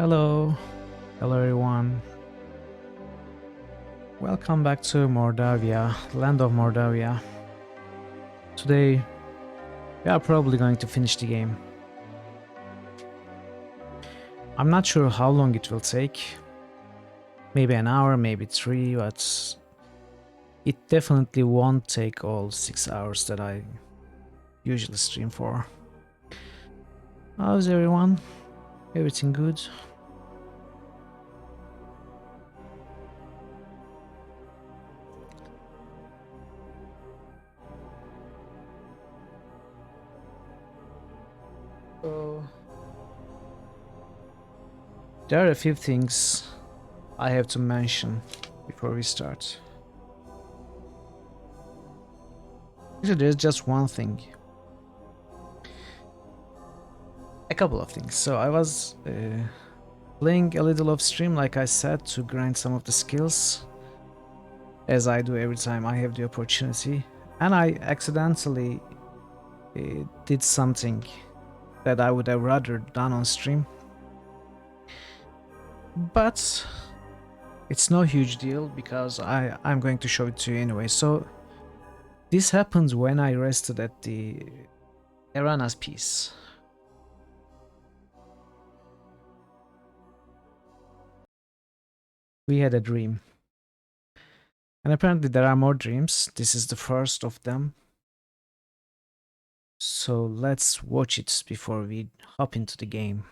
Hello, hello everyone. Welcome back to Mordavia, land of Mordavia. Today, we are probably going to finish the game. I'm not sure how long it will take. Maybe an hour, maybe 3, but it definitely won't take all 6 hours that I usually stream for. How's everyone? Everything good? So, there are a few things I have to mention before we start. Actually, there's just one thing. A couple of things. So I was playing a little off stream, like I said, to grind some of the skills, as I do every time I have the opportunity. And I accidentally did something that I would have rather done on stream. But it's no huge deal because I'm going to show it to you anyway. So this happens when I rested at the Erana's piece. We had a dream. And apparently there are more dreams. This is the first of them. So let's watch it before we hop into the game.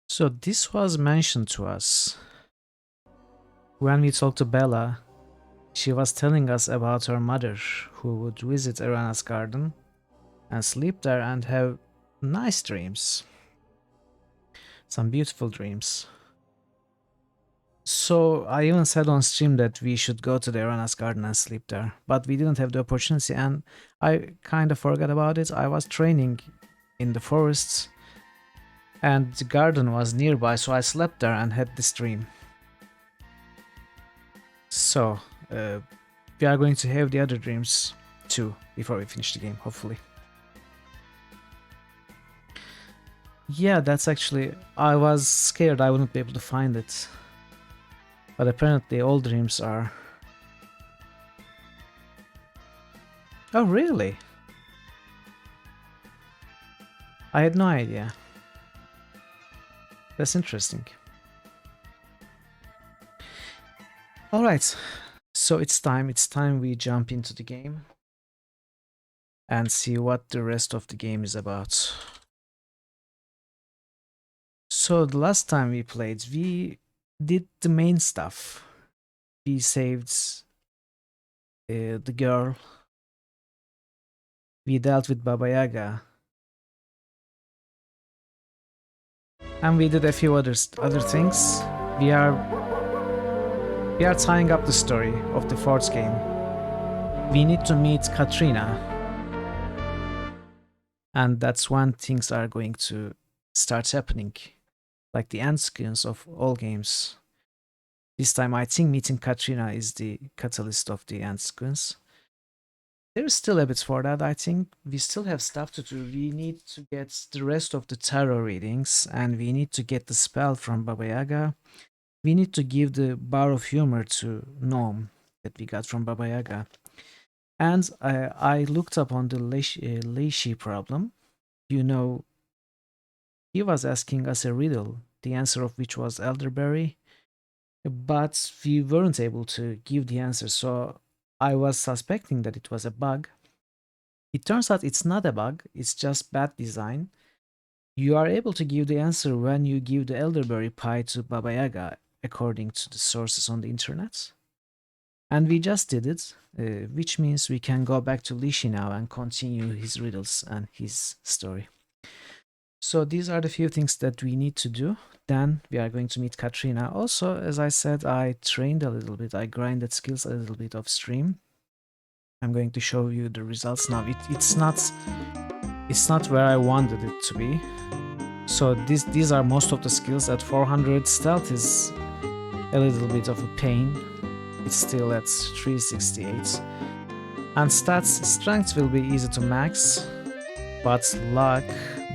So this was mentioned to us when we talked to Bella. She was telling us about her mother who would visit Erana's garden and sleep there and have nice dreams. Some beautiful dreams. So I even said on stream that we should go to the Erana's garden and sleep there, but we didn't have the opportunity and I kind of forgot about it. I was training in the forests and the garden was nearby, so I slept there and had this dream. So, we are going to have the other dreams too before we finish the game, hopefully. Yeah, that's actually... I was scared I wouldn't be able to find it. But apparently all dreams are... Oh, really? I had no idea. That's interesting. Alright, so it's time we jump into the game and see what the rest of the game is about. So the last time we played, we did the main stuff. We saved the girl. We dealt with Baba Yaga. And we did a few other things. We are tying up the story of the fourth game. We need to meet Katrina. And that's when things are going to start happening. Like the end screens of all games. This time I think meeting Katrina is the catalyst of the end sequence. There's still a bit for that. I think we still have stuff to do. We need to get the rest of the tarot readings, and we need to get the spell from Baba Yaga. We need to give the bar of humor to Gnome that we got from Baba Yaga. And I looked up on the Leishi problem. You know, he was asking us a riddle, the answer of which was elderberry, but we weren't able to give the answer, so I was suspecting that it was a bug. It turns out it's not a bug, it's just bad design. You are able to give the answer when you give the elderberry pie to Baba Yaga, according to the sources on the internet. And we just did it, which means we can go back to Lishi now and continue his riddles and his story. So these are the few things that we need to do. Then we are going to meet Katrina. Also, as I said, I trained a little bit. I grinded skills a little bit off stream. I'm going to show you the results now. It's not where I wanted it to be. So these are most of the skills. At 400, stealth is a little bit of a pain. It's still at 368. And stats, strength will be easy to max, but luck,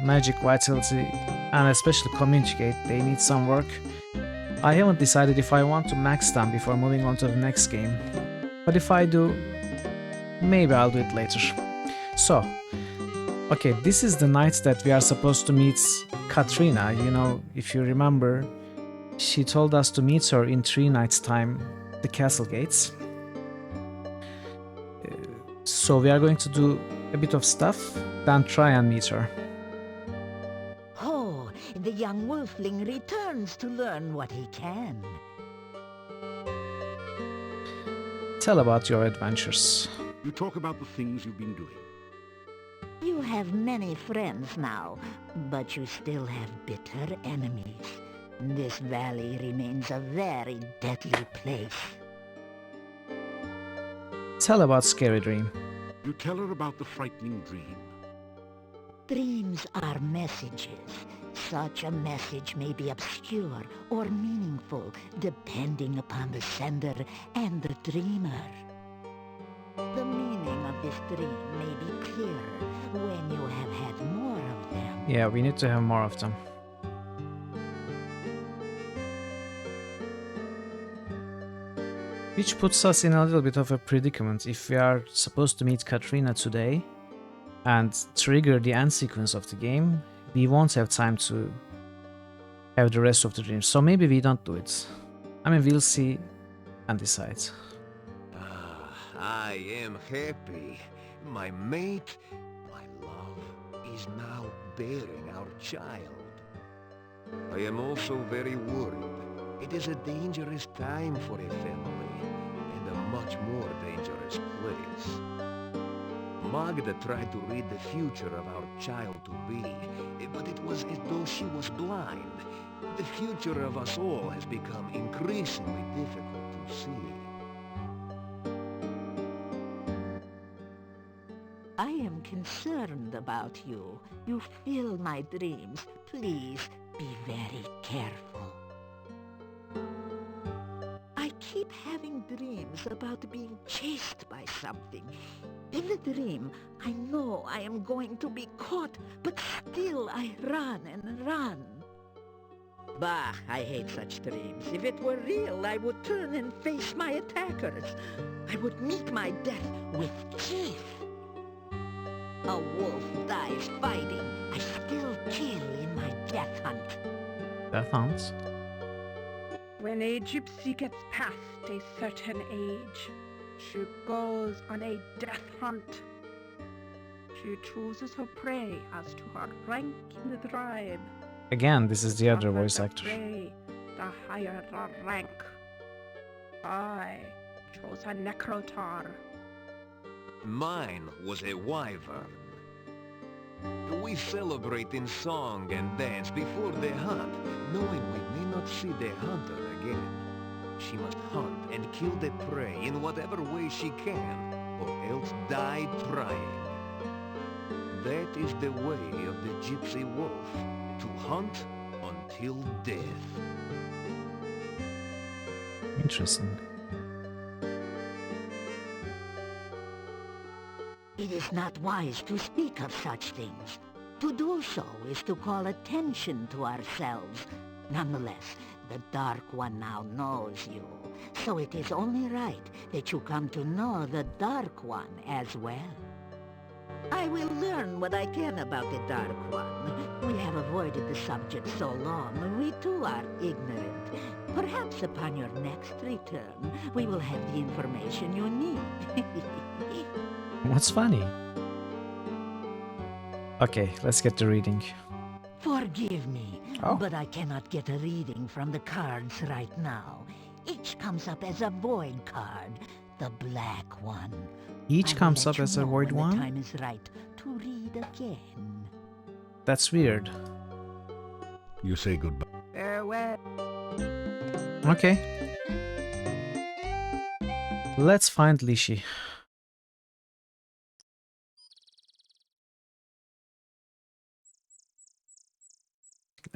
magic, vitality, and especially communicate, they need some work. I haven't decided if I want to max them before moving on to the next game, but if I do, maybe I'll do it later. So, okay, this is the night that we are supposed to meet Katrina. You know, if you remember, she told us to meet her in 3 nights' time, the castle gates. So we are going to do a bit of stuff, then try and meet her. Oh, the young wolfling returns to learn what he can. Tell about your adventures. You talk about the things you've been doing. You have many friends now, but you still have bitter enemies. This valley remains a very deadly place. Tell about Scary Dream. You tell her about the frightening dream. Dreams are messages. Such a message may be obscure or meaningful, depending upon the sender and the dreamer. The meaning of this dream may be clearer when you have had more of them. Yeah, we need to have more of them. Which puts us in a little bit of a predicament. If we are supposed to meet Katrina today and trigger the end sequence of the game, we won't have time to have the rest of the dreams. So maybe we don't do it. I mean, we'll see and decide. I am happy. My mate, my love, is now bearing our child. I am also very worried. It is a dangerous time for a family, and a much more dangerous place. Magda tried to read the future of our child-to-be, but it was as though she was blind. The future of us all has become increasingly difficult to see. I am concerned about you. You fill my dreams. Please be very careful. I keep having dreams about being chased by something. In the dream, I know I am going to be caught, but still I run and run. Bah, I hate such dreams. If it were real, I would turn and face my attackers. I would meet my death with teeth. A wolf dies fighting. I still kill in my death hunt. Death hunts. When a gypsy gets past a certain age, she goes on a death hunt. She chooses her prey as to her rank in the tribe. Again, this is the other Tougher voice the actor. prey, the higher the rank. I chose a necrotar. Mine was a wyvern. We celebrate in song and dance before the hunt, knowing we may not see the hunter again. She must hunt and kill the prey in whatever way she can, or else die trying. That is the way of the gypsy wolf, to hunt until death. Interesting. It is not wise to speak of such things. To do so is to call attention to ourselves. Nonetheless, the Dark One now knows you, so it is only right that you come to know the Dark One as well. I will learn what I can about the Dark One. We have avoided the subject so long, we too are ignorant. Perhaps upon your next return, we will have the information you need. What's funny? Okay, let's get to reading. Forgive me, Oh. but I cannot get a reading from the cards right now. Each comes up as a void card, the black one. Each I will comes let up you as a know void when one? the time is right to read again. That's weird. You say goodbye. Farewell. Okay. Let's find Lishi.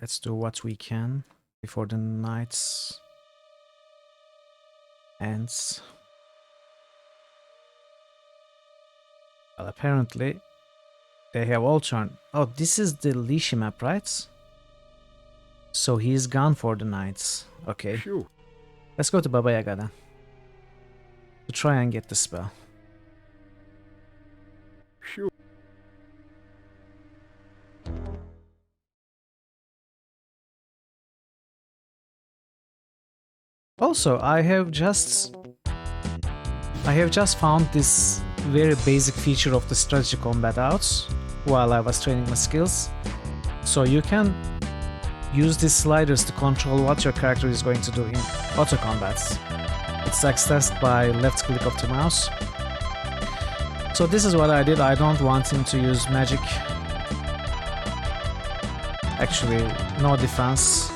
Let's do what we can before the night ends. Well, apparently they have all turned. Oh, this is the Lishi map, right? So he's gone for the night. Okay. Phew. Let's go to Baba Yaga then. To try and get the spell. Phew. Also, I have just found this very basic feature of the strategy combat out while I was training my skills. So you can use these sliders to control what your character is going to do in auto combats. It's accessed by left click of the mouse. So this is what I did. I don't want him to use magic. Actually, no defense.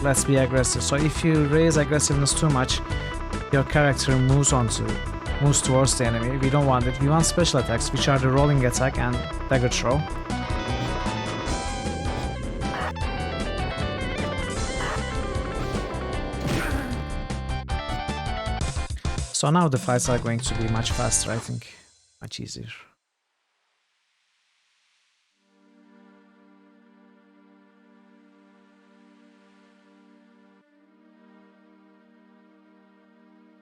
Let's be aggressive. So if you raise aggressiveness too much, your character moves towards the enemy. We don't want it. We want special attacks, which are the rolling attack and dagger throw. So now the fights are going to be much faster, I think. Much easier.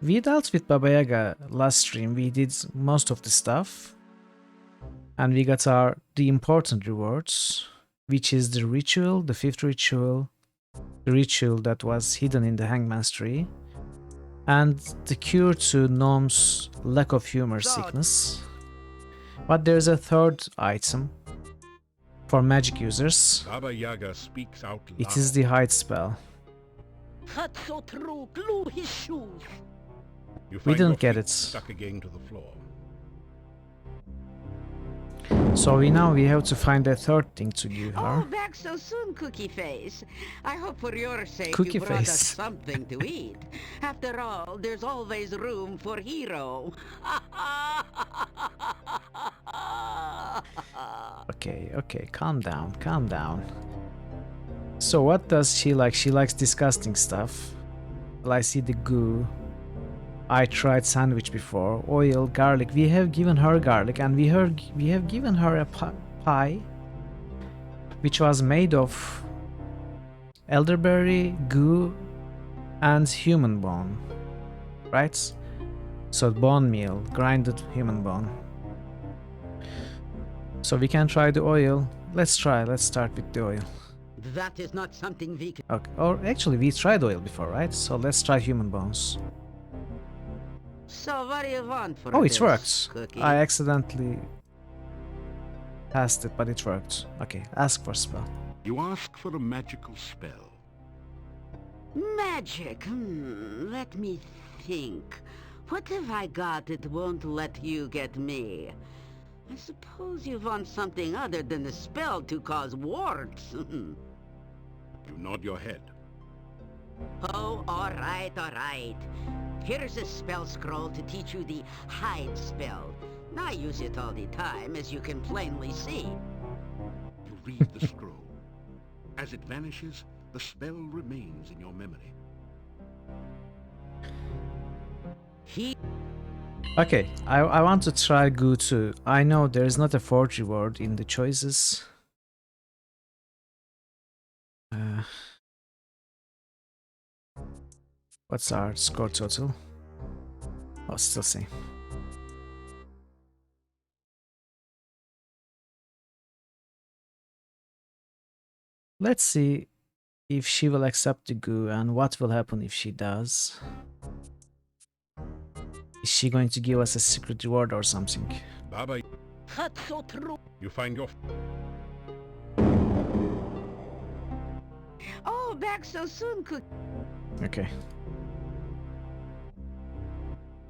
We dealt with Baba Yaga last stream. We did most of the stuff. And we got the important rewards, which is the ritual, the fifth ritual, the ritual that was hidden in the Hangman's Tree, and the cure to Gnome's lack of humor sickness. But there's a third item for magic users. Baba Yaga speaks out loud. It is the hide spell. Hatsotru glue his shoes. You We find didn't your get feet it. stuck again to the floor. So we have to find a third thing to give her. Oh, back so soon, Cookie Face. I hope for your sake Cookie you brought us Face. something to eat. After all, there's always room for Hero. Okay, calm down. So what does she like? She likes disgusting stuff. Well, I see the goo. I tried sandwich before. Oil, garlic. We have given her garlic, and we have given her a pie, which was made of elderberry, goo, and human bone. Right? So bone meal, grinded human bone. So we can try the oil. Let's start with the oil. That is not something we can... Okay. Or actually, we tried oil before, right? So let's try human bones. So what do you want for Oh, this, it worked. Cookie? I accidentally passed it, but it worked. Okay, ask for spell. You ask for a magical spell. Magic. Let me think. What have I got that won't let you get me? I suppose you want something other than a spell to cause warts. You nod your head. Oh, all right. Here's a spell scroll to teach you the hide spell. I use it all the time, as you can plainly see. You read the scroll. As it vanishes, the spell remains in your memory. Okay, I want to try Goo too. I know there is not a fourth reward in the choices. What's our score total? Oh, still same. Let's see if she will accept the Goo and what will happen if she does. Is she going to give us a secret reward or something? Baba, That's so true. you find your... Oh, back so soon, Cook. Okay.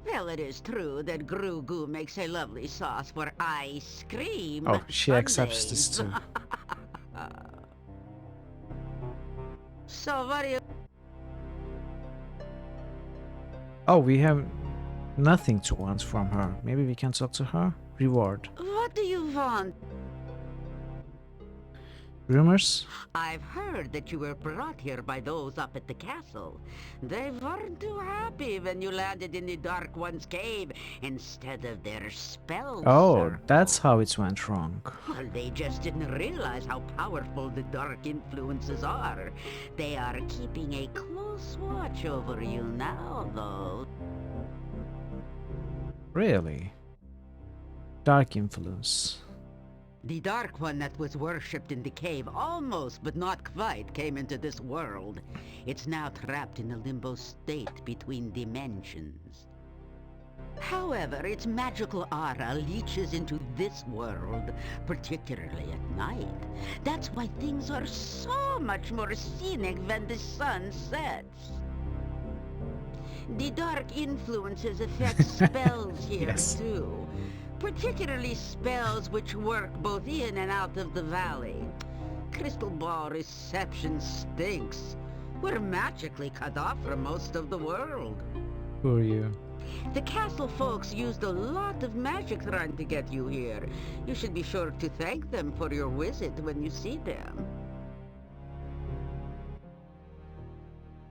Well, it is true that Gru Goo makes a lovely sauce for ice cream. Oh, she accepts this sundaes. too. So what do you... Oh, we have nothing to want from her. Maybe we can talk to her? Reward. What do you want? Rumors? I've heard that you were brought here by those up at the castle. They weren't too happy when you landed in the Dark One's cave instead of their spell Oh, circle. that's how it went wrong. Well, they just didn't realize how powerful the dark influences are. They are keeping a close watch over you now, though. Really? Dark influence. The Dark One that was worshipped in the cave almost, but not quite, came into this world. It's now trapped in a limbo state between dimensions. However, its magical aura leaches into this world, particularly at night. That's why things are so much more scenic when the sun sets. The dark influences affect spells here Yes. too. Particularly spells which work both in and out of the valley. Crystal Ball reception stinks. We're magically cut off from most of the world. Who are you? The castle folks used a lot of magic trying to get you here. You should be sure to thank them for your visit when you see them.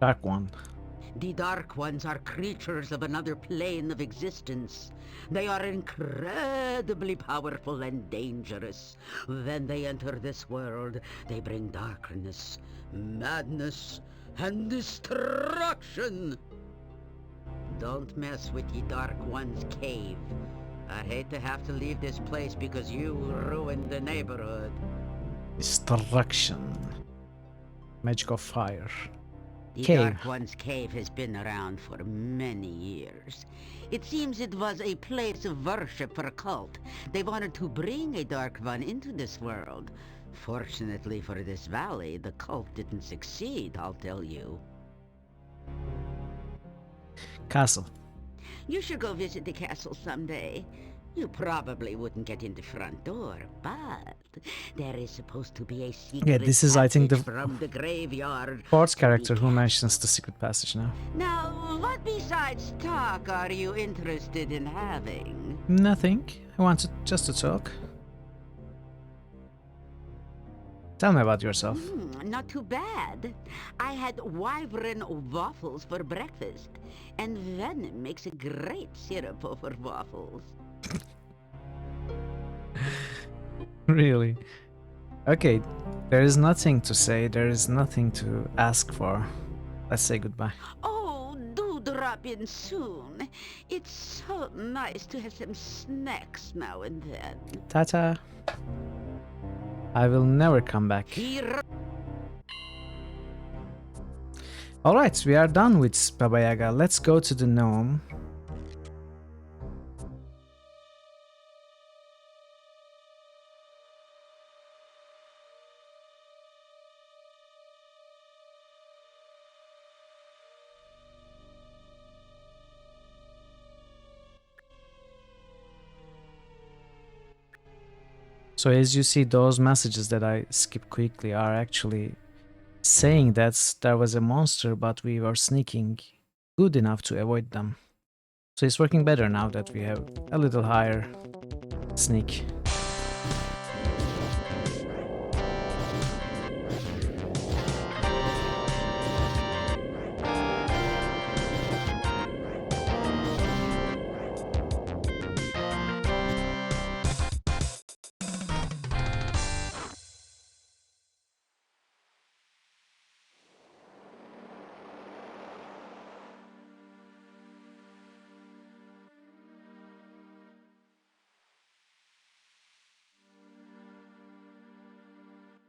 Dark one. The Dark Ones are creatures of another plane of existence. They are incredibly powerful and dangerous. When they enter this world, they bring darkness, madness, and destruction. Don't mess with the Dark One's cave. I hate to have to leave this place because you ruined the neighborhood. Destruction. Magic of fire. The Cave. Dark One's cave has been around for many years. It seems it was a place of worship for a cult. They wanted to bring a Dark One into this world. Fortunately for this valley, the cult didn't succeed, I'll tell you. Castle. You should go visit the castle someday. You probably wouldn't get in the front door, but there is supposed to be a secret Yeah, this is, I think, passage the from the graveyard. fourth to character the who castle. mentions the secret passage now. Now, what besides talk are you interested in having? Nothing. I wanted just to talk. Tell me about yourself. Not too bad. I had wyvern waffles for breakfast, and venom makes a great syrup over waffles. Really? Okay, there is nothing to say, there is nothing to ask for. Let's say goodbye. Oh, do drop in soon. It's so nice to have some snacks now and then. Tata. I will never come back. Here. Alright, we are done with Baba Yaga. Let's go to the gnome. So as you see, those messages that I skip quickly are actually saying that there was a monster, but we were sneaking good enough to avoid them. So it's working better now that we have a little higher sneak.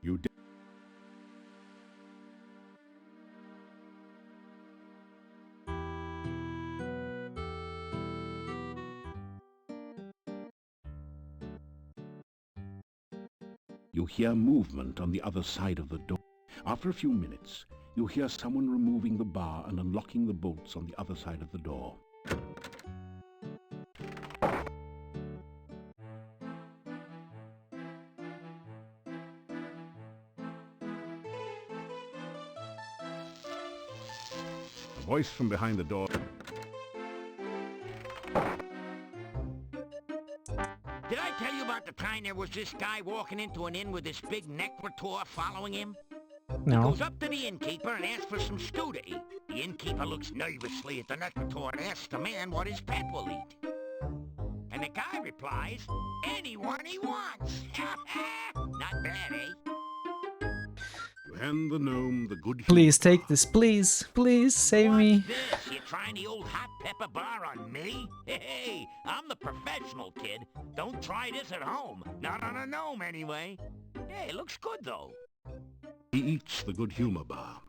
You did. You hear movement on the other side of the door. After a few minutes, you hear someone removing the bar and unlocking the bolts on the other side of the door. A voice from behind the door. Did I tell you about the time there was this guy walking into an inn with this big necrotor following him? He No. goes up to the innkeeper and asks for some stew to eat. The innkeeper looks nervously at the necrotor and asks the man what his pet will eat. And the guy replies, anyone he wants. Not bad, eh? You hand the gnome the good. Please take this, please. Please save me. What's this? You trying the old hot pepper bar on me? Hey, I'm the professional, kid. Don't try this at home. Not on a gnome, anyway. Hey, it looks good, though. He eats the good humor bar.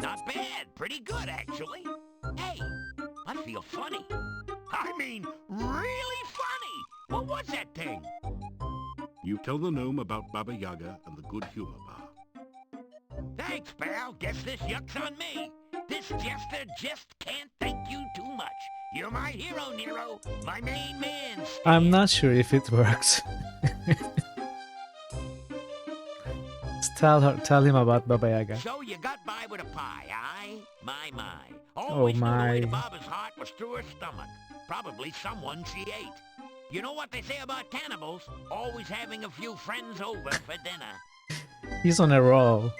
Not bad. Pretty good, actually. Hey, I feel funny. I mean, really funny. What was that thing? You tell the gnome about Baba Yaga and the good humor bar. Thanks, pal. Guess this yuck's on me. This jester just can't thank you too much. You're my hero, Nero. My main man. I'm not sure if it works. Tell him about Baba Yaga. So you got by with a pie, aye? My. Always knew the my. way to Baba's heart was through her stomach. Probably someone she ate. You know what they say about cannibals? Always having a few friends over for dinner. He's on a roll.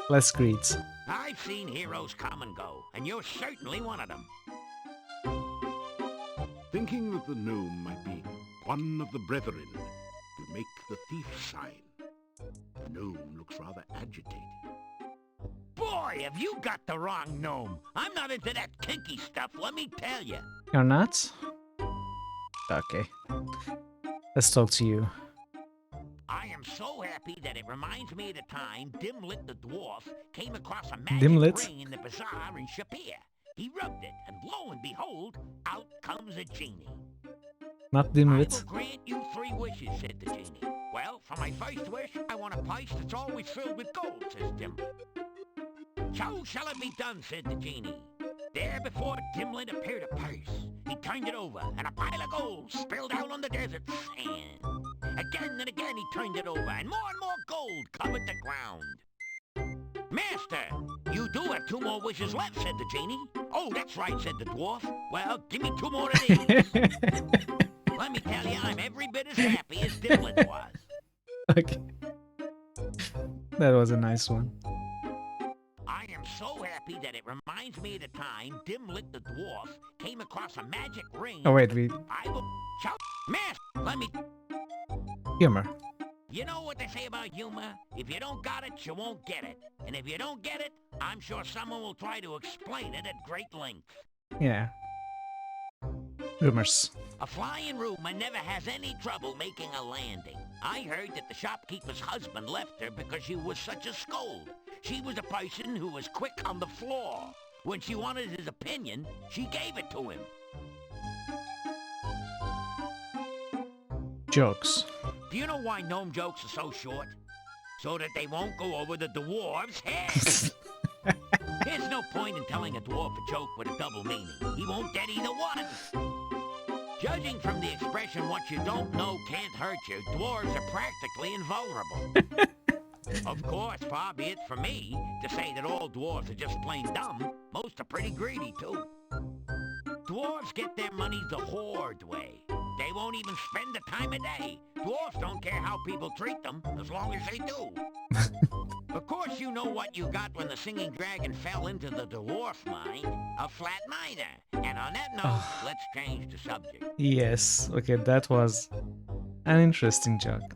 Let's greet. I've seen heroes come and go, and you're certainly one of them. Thinking that the gnome might be one of the brethren, you make the thief sign. The gnome looks rather agitated. Boy, have you got the wrong gnome. I'm not into that kinky stuff, let me tell you. You're not? Okay. Let's talk to you. I am so happy that it reminds me of the time Dimlit the dwarf came across a magic Dimlit? ring in the bazaar in Shapir. He rubbed it, and lo and behold, out comes a genie. Not I Dimwit. will grant you 3 wishes, said the genie. Well, for my first wish, I want a place that's always filled with gold, says Dimlit. So shall it be done, said the genie. There before Dimlit appeared a purse. He turned it over, and a pile of gold spilled out on the desert sand. Again and again he turned it over, and more gold covered the ground. Master, you do have 2 more wishes left, said the genie. Oh, that's right, said the dwarf. Well, give me 2 more of these. Let me tell you, I'm every bit as happy as Dimlit was. Okay. That was a nice one. I am so happy that it reminds me of the time Dimlit the dwarf came across a magic ring. Oh wait, we I will shout, Master, let me... humor. You know what they say about humor? If you don't got it, you won't get it. And if you don't get it, I'm sure someone will try to explain it at great length. Yeah. Rumors. A flying rumor never has any trouble making a landing. I heard that the shopkeeper's husband left her because she was such a scold. She was a person who was quick on the floor. When she wanted his opinion, she gave it to him. Jokes. Do you know why gnome jokes are so short? So that they won't go over the dwarf's head. There's no point in telling a dwarf a joke with a double meaning. He won't get either one. Judging from the expression, what you don't know can't hurt you, dwarves are practically invulnerable. Of course, far be it from me to say that all dwarves are just plain dumb. Most are pretty greedy, too. Dwarves get their money the Horde way. They won't even spend the time of day. Dwarves don't care how people treat them, as long as they do. Of course, you know what you got when the singing dragon fell into the dwarf mine. A flat miner. And on that note, let's change the subject. Yes. Okay, that was an interesting joke.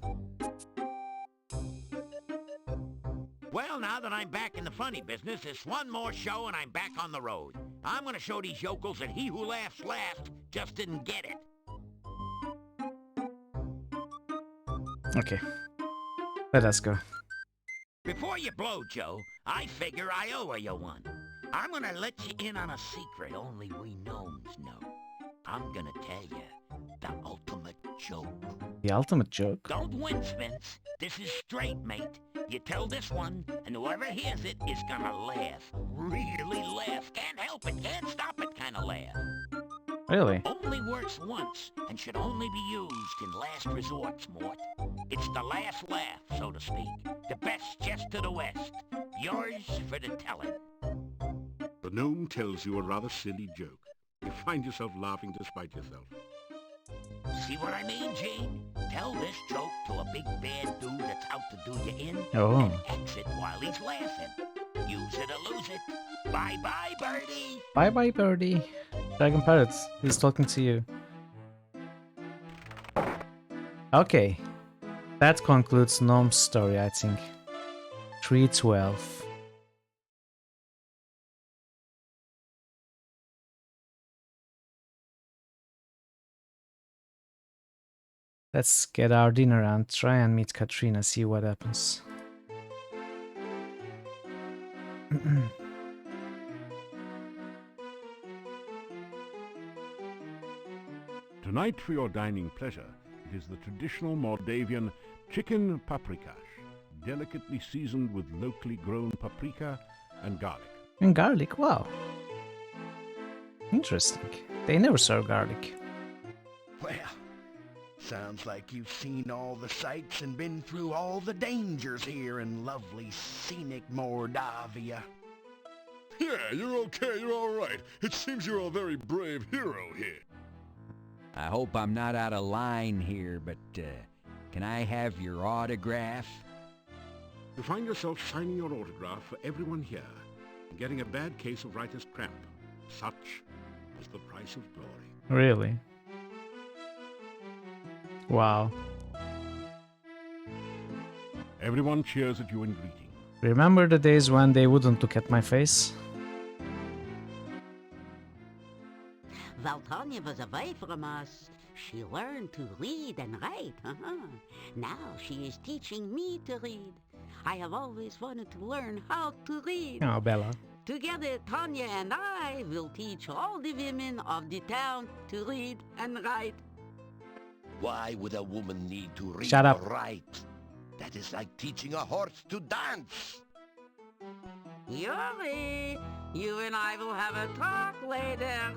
Well, now that I'm back in the funny business, it's one more show and I'm back on the road. I'm gonna show these yokels that he who laughs last just didn't get it. Okay. Let us go. Before you blow, Joe, I figure I owe you one. I'm gonna let you in on a secret only we gnomes know. I'm gonna tell you the ultimate joke. The ultimate joke? Don't wince, Vince. This is straight, mate. You tell this one, and whoever hears it is gonna laugh. Really laugh. Can't help it, can't stop it kind of laugh. Really? Only works once, and should only be used in last resorts, Mort. It's the last laugh, so to speak. The best jest to the west. Yours for the telling. The gnome tells you a rather silly joke. You find yourself laughing despite yourself. See what I mean, Gene? Tell this joke to a big bad dude that's out to do you in, Oh. and exit while he's laughing. Use it or lose it. Bye-bye, birdie! Bye-bye, birdie. Dragon Parrot, he's talking to you. Okay. That concludes Gnome's story, I think. 312. Let's get our dinner and try and meet Katrina, see what happens. Tonight, for your dining pleasure, it is the traditional Moldavian chicken paprikash, delicately seasoned with locally grown paprika and garlic. And garlic, wow. Interesting. They never serve garlic. Well, sounds like you've seen all the sights and been through all the dangers here in lovely scenic Mordavia. Yeah, you're okay, you're alright. It seems you're a very brave hero here. I hope I'm not out of line here, but can I have your autograph? You find yourself signing your autograph for everyone here and getting a bad case of writer's cramp. Such is the price of glory. Really? Wow. Everyone cheers at you in greeting. Remember the days when they wouldn't look at my face? While Tanya was away from us, she learned to read and write. Now she is teaching me to read. I have always wanted to learn how to read. Oh, Bella. Together, Tanya and I will teach all the women of the town to read and write. Why would a woman need to read Shut up. or write? That is like teaching a horse to dance. Yuri, you and I will have a talk later.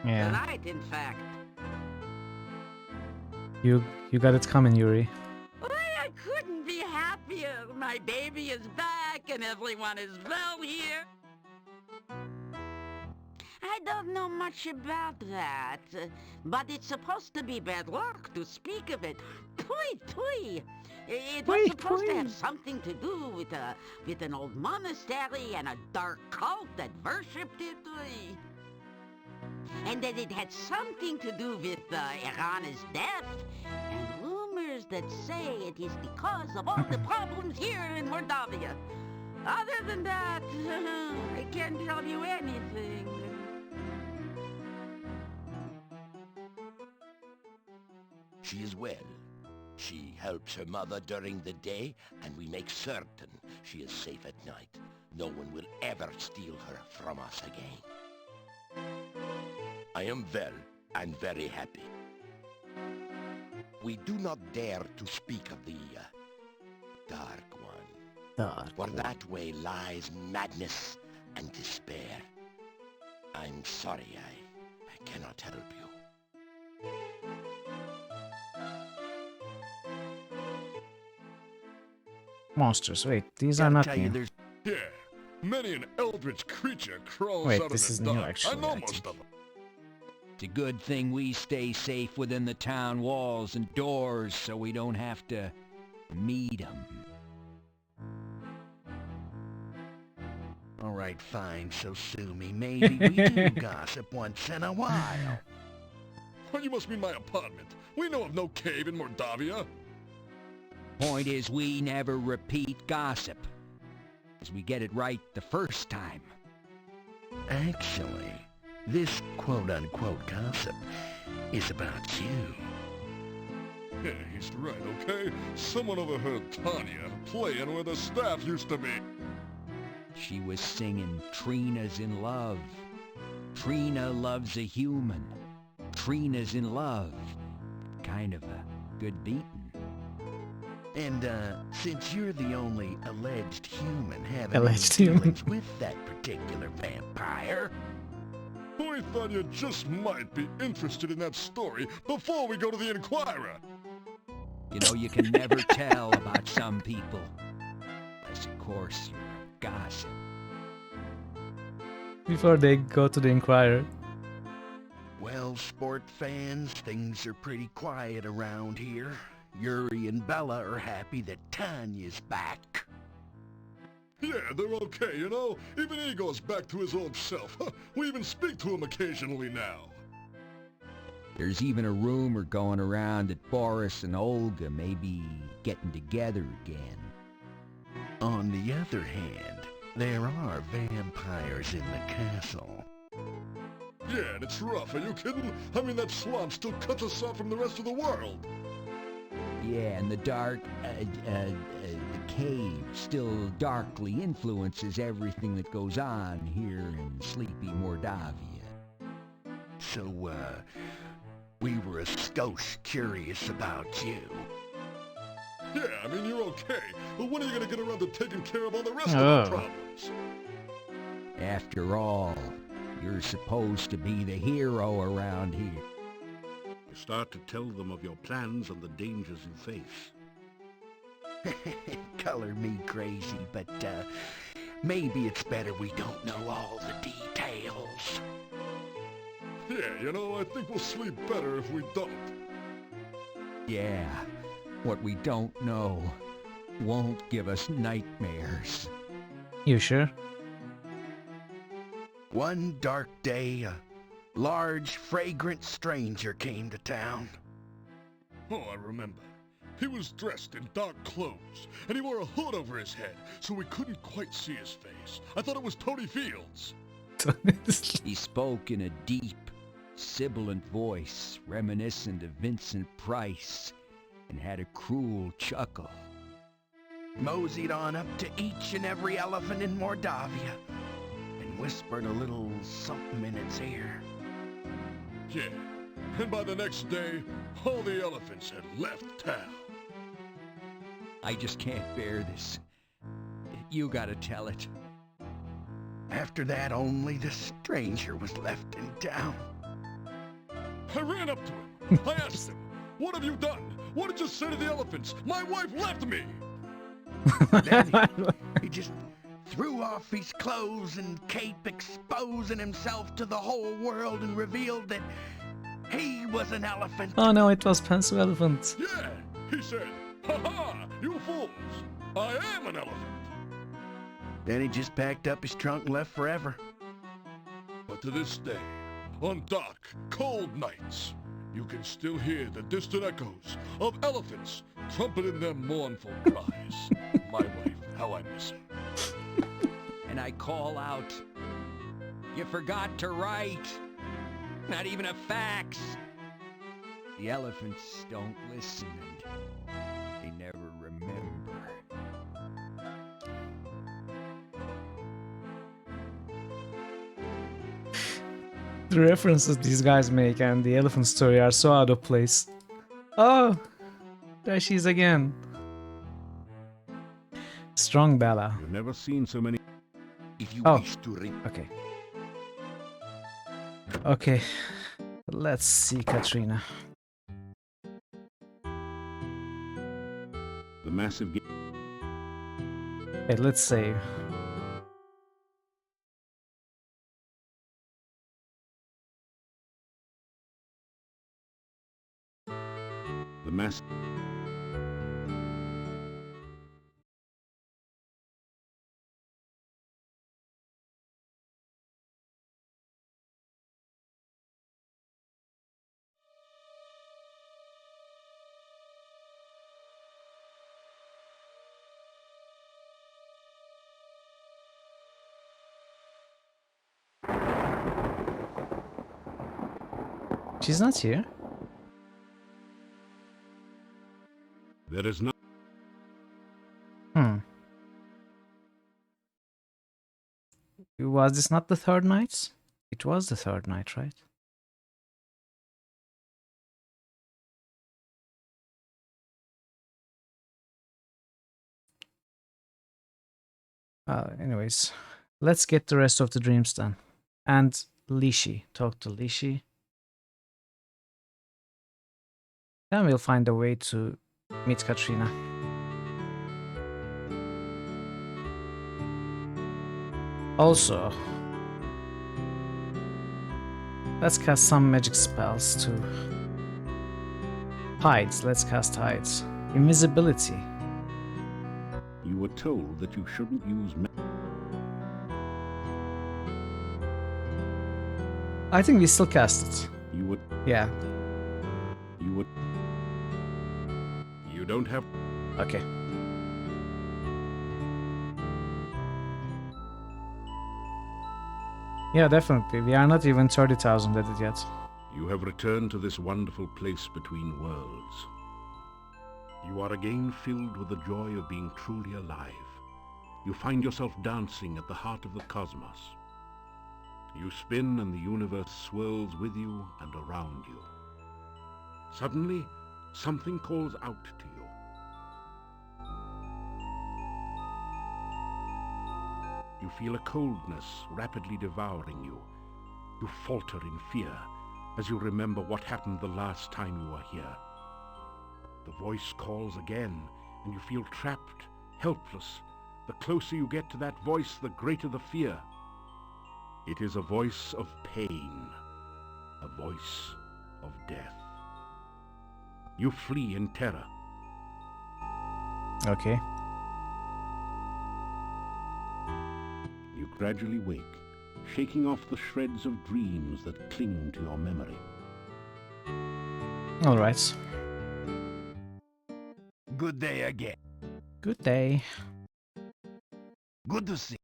Yeah. Tonight, in fact. You got it coming, Yuri. Why, I couldn't be happier. My baby is back and everyone is well here. I don't know much about that, but it's supposed to be bad luck to speak of it. Pui, pui. It was supposed to have something to do with an old monastery and a dark cult that worshipped it. And that it had something to do with Irana's death, and rumors that say it is because of all the problems here in Mordavia. Other than that, I can't tell you anything. She is well. She helps her mother during the day, and we make certain she is safe at night. No one will ever steal her from us again. I am well and very happy. We do not dare to speak of the Dark One. For that way lies madness and despair. I'm sorry, I cannot help you. Monsters. Wait, these are not new. Yeah, many an eldritch creature crawls Wait, out this of is the new, dark. actually, I know I most think. of them. It's a good thing we stay safe within the town walls and doors so we don't have to meet them. All right, fine, so sue me. Maybe we do gossip once in a while. Well, you must mean my apartment. We know of no cave in Mordavia. Point is, we never repeat gossip, as we get it right the first time. Actually, this quote-unquote gossip is about you. Yeah, he's right, okay? Someone overheard Tanya playing where the staff used to be. She was singing Trina's in love. Trina loves a human. Trina's in love. Kind of a good beating. And, since you're the only alleged human having Alleged any human. dealings with that particular vampire, We thought you just might be interested in that story before we go to the Inquirer. You know, you can never tell about some people. Unless, of course, you're a gossip. Before they go to the Inquirer. well, sport fans, things are pretty quiet around here. Yuri and Bella are happy that Tanya's back. Yeah, they're okay, you know? Even he goes back to his old self. We even speak to him occasionally now. There's even a rumor going around that Boris and Olga may be getting together again. On the other hand, there are vampires in the castle. Yeah, and it's rough, are you kidding? I mean, that swamp still cuts us off from the rest of the world. Yeah, and the cave still darkly influences everything that goes on here in sleepy Mordavia. So, we were a skosh curious about you. Yeah, I mean, you're okay. But when are you gonna get around to taking care of all the rest of the problems? After all, you're supposed to be the hero around here. You start to tell them of your plans and the dangers you face. Color me crazy, but, maybe it's better we don't know all the details. Yeah, you know, I think we'll sleep better if we don't. Yeah, what we don't know won't give us nightmares. You sure? One dark day, a large, fragrant stranger came to town. Oh, I remember. He was dressed in dark clothes, and he wore a hood over his head, so we couldn't quite see his face. I thought it was Tony Fields. He spoke in a deep, sibilant voice reminiscent of Vincent Price and had a cruel chuckle. Moseyed on up to each and every elephant in Mordavia and whispered a little something in its ear. Yeah, and by the next day, all the elephants had left town. I just can't bear this. You gotta tell it. After that, only the stranger was left in town. I ran up to him. I asked him, "What have you done? What did you say to the elephants? My wife left me!" Then he just threw off his clothes and cape, exposing himself to the whole world, and revealed that he was an elephant. Oh no, it was Pencil Elephant. Yeah, he said, "Ha ha, you fools! I am an elephant!" Then he just packed up his trunk and left forever. But to this day, on dark, cold nights, you can still hear the distant echoes of elephants trumpeting their mournful cries. My wife, how I miss her. And I call out, "You forgot to write! Not even a fax!" The elephants don't listen and they never remember. The references these guys make and the elephant story are so out of place. Oh, there she is again. Strong Bella. You've never seen so many... If you Oh. wish to Okay. Okay. Let's see, Katrina. The massive... Hey, let's save. The mass... She's not here. There is no... Was this not the third night? It was the third night, right? Anyways, let's get the rest of the dreams done. And Lishi. Talk to Lishi. Then we'll find a way to meet Katrina. Also, let's cast some magic spells too. Hides, let's cast hides. Invisibility. You were told that you shouldn't use... I think we still cast it. You would... Yeah. You would... You don't have... Okay. Yeah, definitely. We are not even 30,000 at it yet. You have returned to this wonderful place between worlds. You are again filled with the joy of being truly alive. You find yourself dancing at the heart of the cosmos. You spin and the universe swirls with you and around you. Suddenly, something calls out to you. You feel a coldness rapidly devouring you. You falter in fear as you remember what happened the last time you were here. The voice calls again, and you feel trapped, helpless. The closer you get to that voice, the greater the fear. It is a voice of pain, a voice of death. You flee in terror. Okay. You gradually wake, shaking off the shreds of dreams that cling to your memory. All right. Good day again. Good day. Good to see.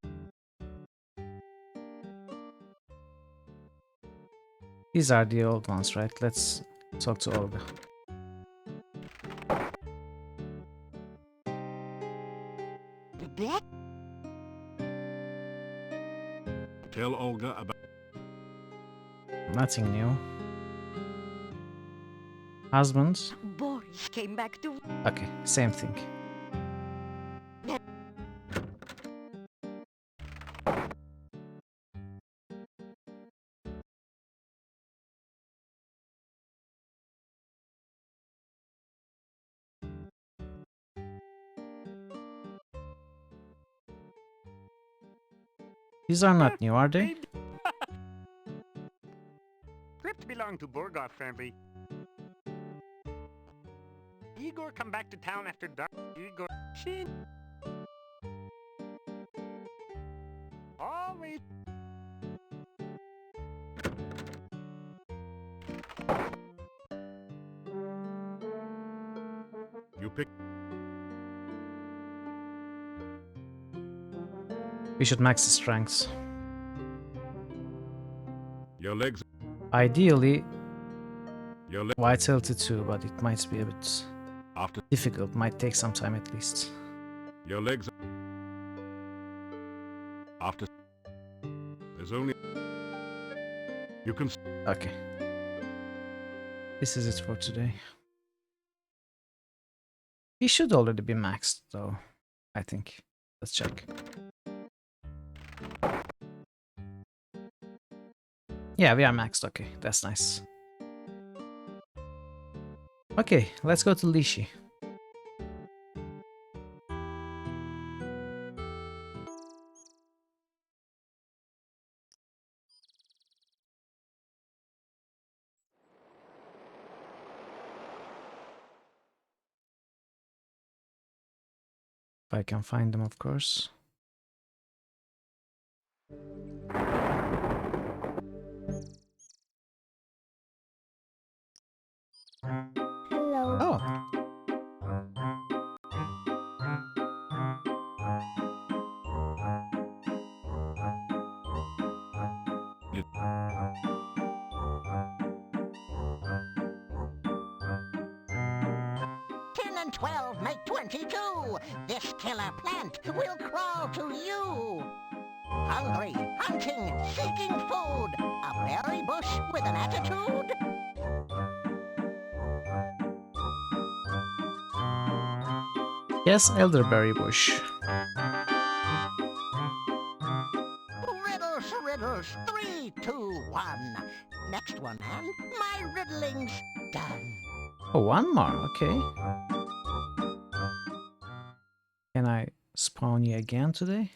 These are the old ones, right? Let's talk to Olga. Tell Olga about... Nothing new. Husbands? Boris came back to... Okay, same thing. These are not new, are they? Crypt belonged to Borgoth family. Igor come back to town after dark. Igor shit. Always. You pick... We should max the strengths. Your legs... Ideally, Your legs... vitality too, but it might be a bit After... difficult. Might take some time at least. Your legs... After... There's only... You can... Okay. This is it for today. He should already be maxed, though. I think. Let's check. Yeah, we are maxed. Okay, that's nice. Okay, let's go to Lishi. If I can find them, of course. Hello. Oh. this killer plant will crawl to you. Hungry, hunting, seeking food. A berry bush with an attitude? Yes, elderberry bush. Riddles, riddles, 3, 2, 1. Next one, and my riddling's done. Oh, one more, okay. Can I spawn you again today?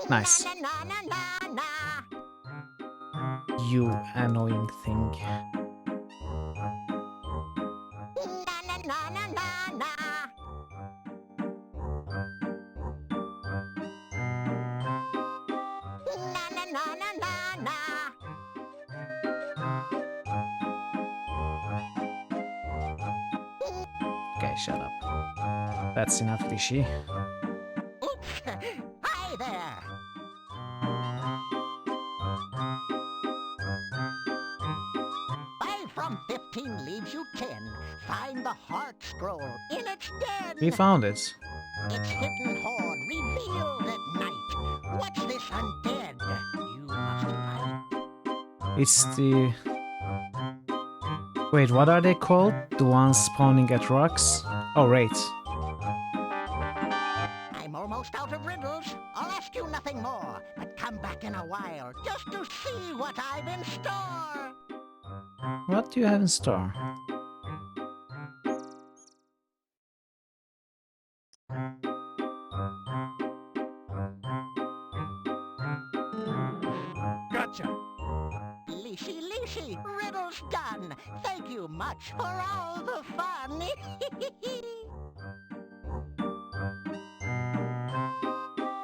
Nice. Na, na, na, na, na. You annoying thing. Na, na, na, na, na, na. Na, na, na, na, na, na. Okay, shut up. That's enough, Rishi. Oops! Hi there! 5 from 15 leaves you 10. Find the heart scroll in its den. We found it. Its hidden hoard revealed at night. What's this undead? You must fight. It's the... Wait, what are they called? The ones spawning at rocks? Oh, right. I'm almost out of riddles. I'll ask you nothing more, but come back in a while just to see what I've in store. What do you have in store? Gotcha. Leashy, leashy, riddles done. Thank you much for all the fun.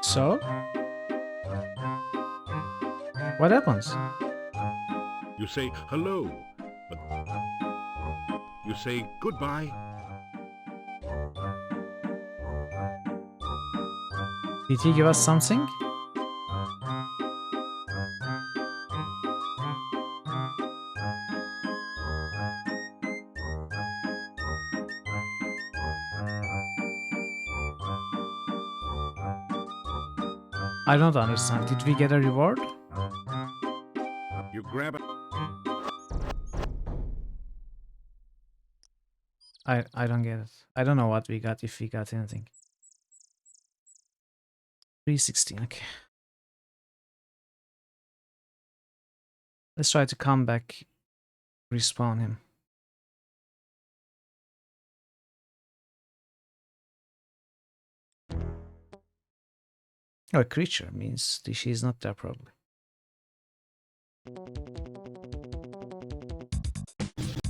So? What happens? You say hello, but you say goodbye. Did he give us something? I don't understand. Did we get a reward? You grab it. I don't get it. I don't know what we got, if we got anything. 316, okay. Let's try to come back, respawn him. Oh, a creature means she is not there probably.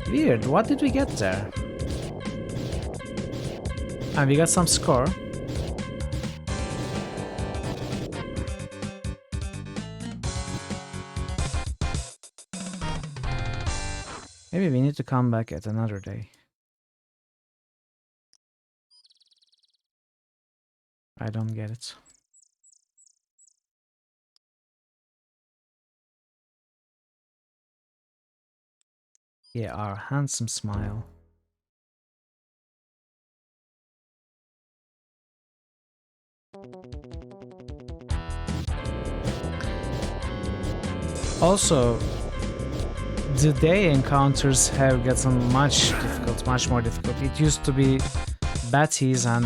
Weird, what did we get there? And we got some score. Maybe we need to come back at another day. I don't get it. Yeah, our handsome smile. Also, the day encounters have gotten much more difficult. It used to be baddies and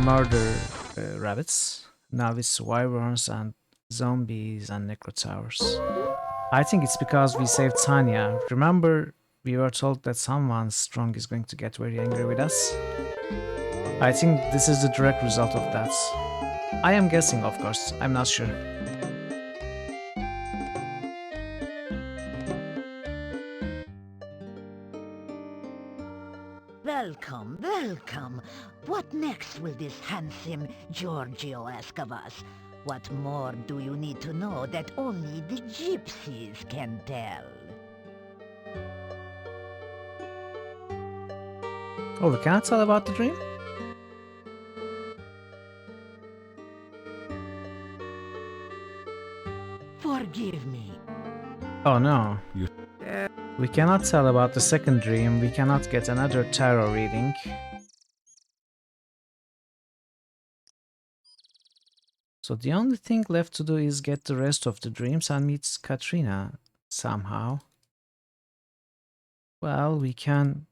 murder rabbits. Now it's wyverns and zombies and necrotowers. I think it's because we saved Tanya. Remember, we were told that someone strong is going to get very angry with us? I think this is the direct result of that. I am guessing, of course. I'm not sure. Welcome, welcome. What next will this handsome Giorgio ask of us? What more do you need to know that only the gypsies can tell? Oh, we can't tell about the dream? Forgive me. Oh no. We cannot tell about the second dream. We cannot get another tarot reading. So the only thing left to do is get the rest of the dreams and meet Katrina somehow. Well, we can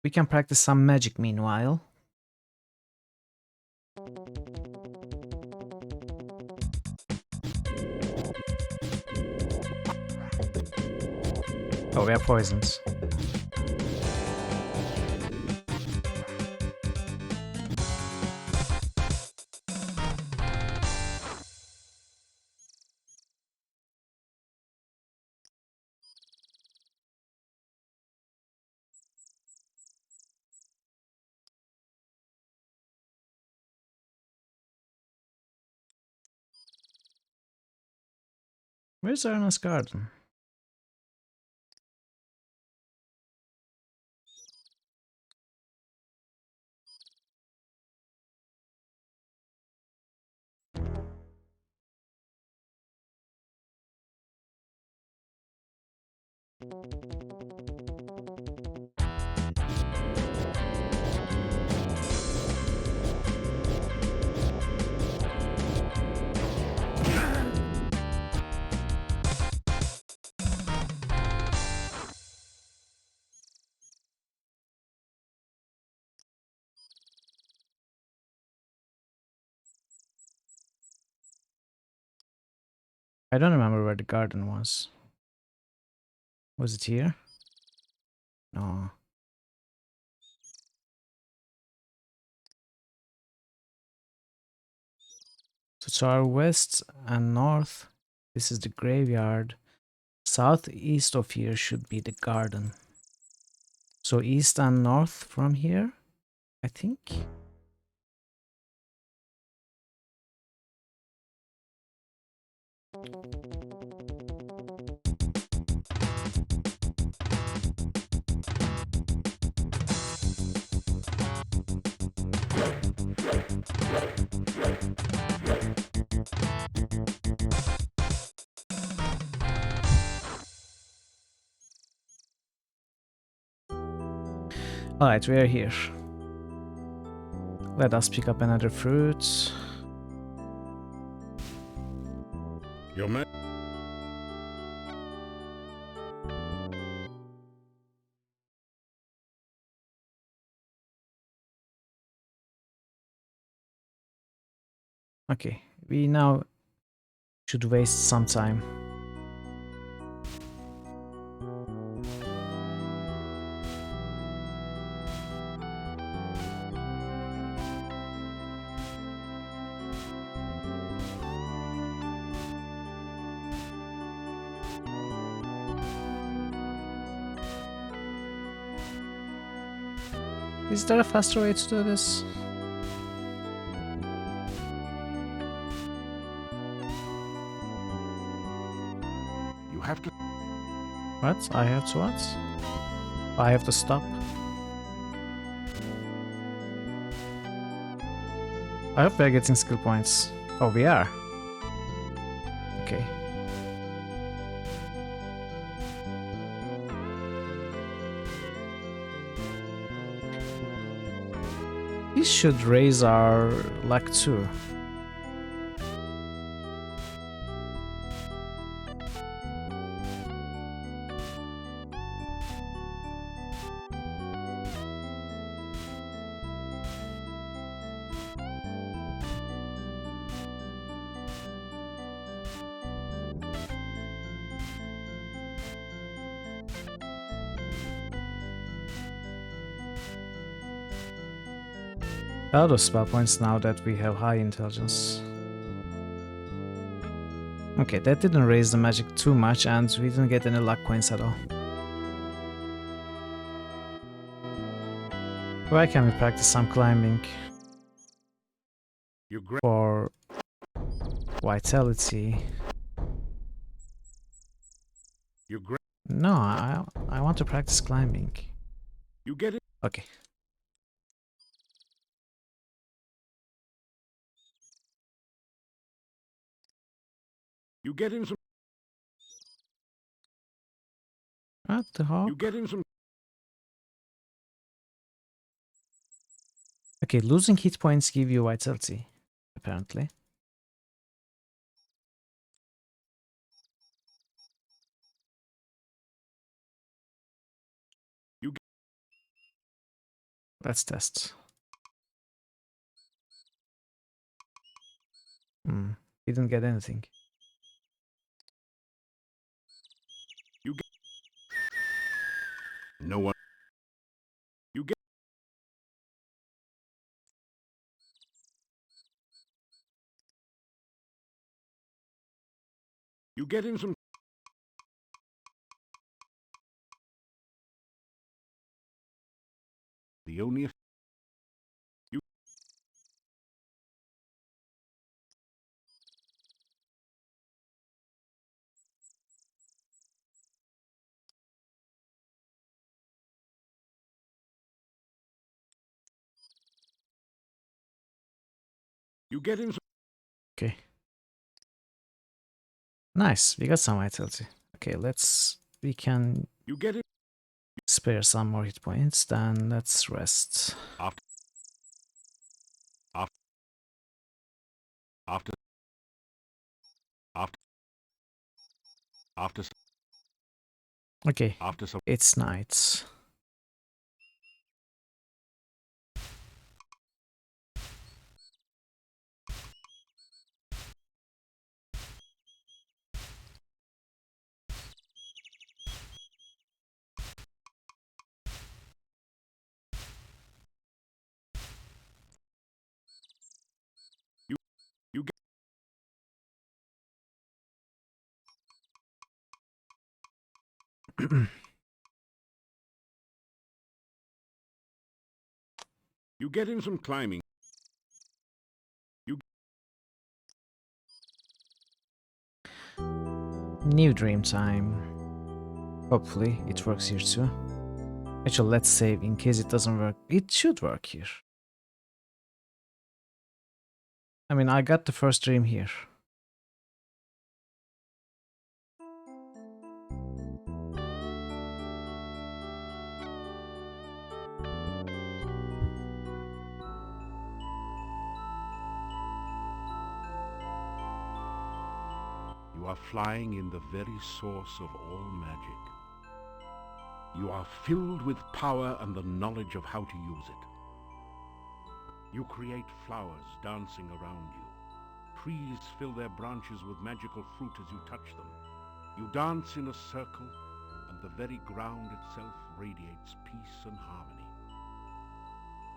practice some magic meanwhile. Oh, we are poisoned. Where's Erna's garden? I don't remember where the garden was. Was it here? No. So to our west and north, this is the graveyard. Southeast of here should be the garden. So east and north from here, I think. Alright, we are here. Let us pick up another fruit. Your man. Okay, we now should waste some time. Is there a faster way to do this? You have to. What? I have to what? I have to stop. I hope we are getting skill points. Oh, we are. Okay. This should raise our luck too. A lot of spell points now that we have high intelligence. Okay, that didn't raise the magic too much and we didn't get any luck points at all. Why can't we practice some climbing? For vitality. No, I want to practice climbing. You get it? Okay. You get in some. What the hell? You get in some. Okay, losing hit points give you vitality, apparently. Let's test. Didn't get anything. No one. You get. You get in some. The only. You. You get in some. Okay. Nice, we got some vitality. Okay, we can You get it. spare some more hit points, then let's rest. After. After. After. After. After. Okay, After some. it's night. You get. You get in some climbing. You. New dream time. Hopefully it works here too. Actually, let's save in case it doesn't work. It should work here. I mean, I got the first dream here. You are flying in the very source of all magic. You are filled with power and the knowledge of how to use it. You create flowers dancing around you. Trees fill their branches with magical fruit as you touch them. You dance in a circle, and the very ground itself radiates peace and harmony.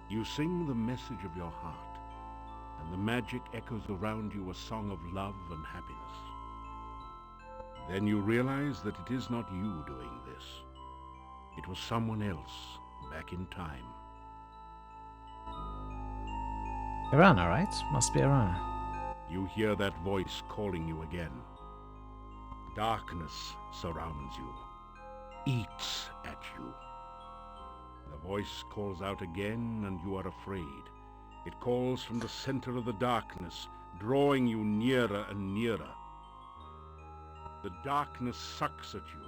You sing the message of your heart, and the magic echoes around you a song of love and happiness. Then you realize that it is not you doing this. It was someone else back in time. Irana, right? Must be Irana. You hear that voice calling you again. Darkness surrounds you, eats at you. The voice calls out again, and you are afraid. It calls from the center of the darkness, drawing you nearer and nearer. The darkness sucks at you,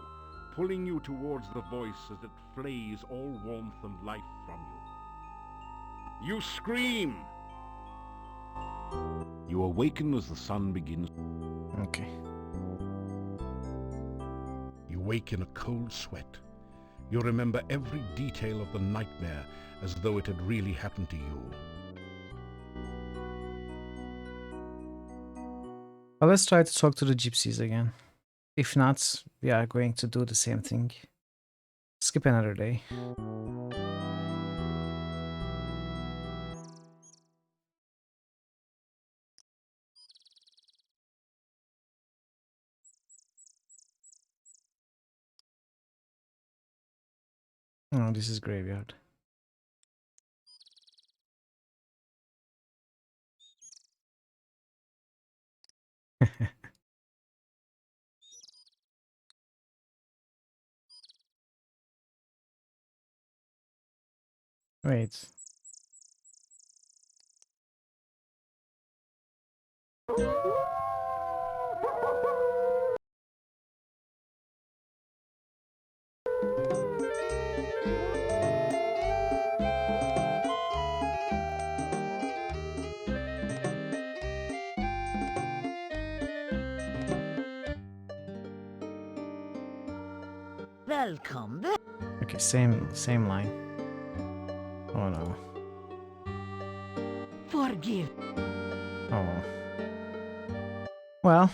pulling you towards the voice as it flays all warmth and life from you. You scream! You awaken as the sun begins. Okay. You wake in a cold sweat. You remember every detail of the nightmare as though it had really happened to you. Well, let's try to talk to the gypsies again. If not, we are going to do the same thing. Skip another day. Oh, this is graveyard. Wait. welcome. Okay, same line. Oh no. Forgive. Oh. Well.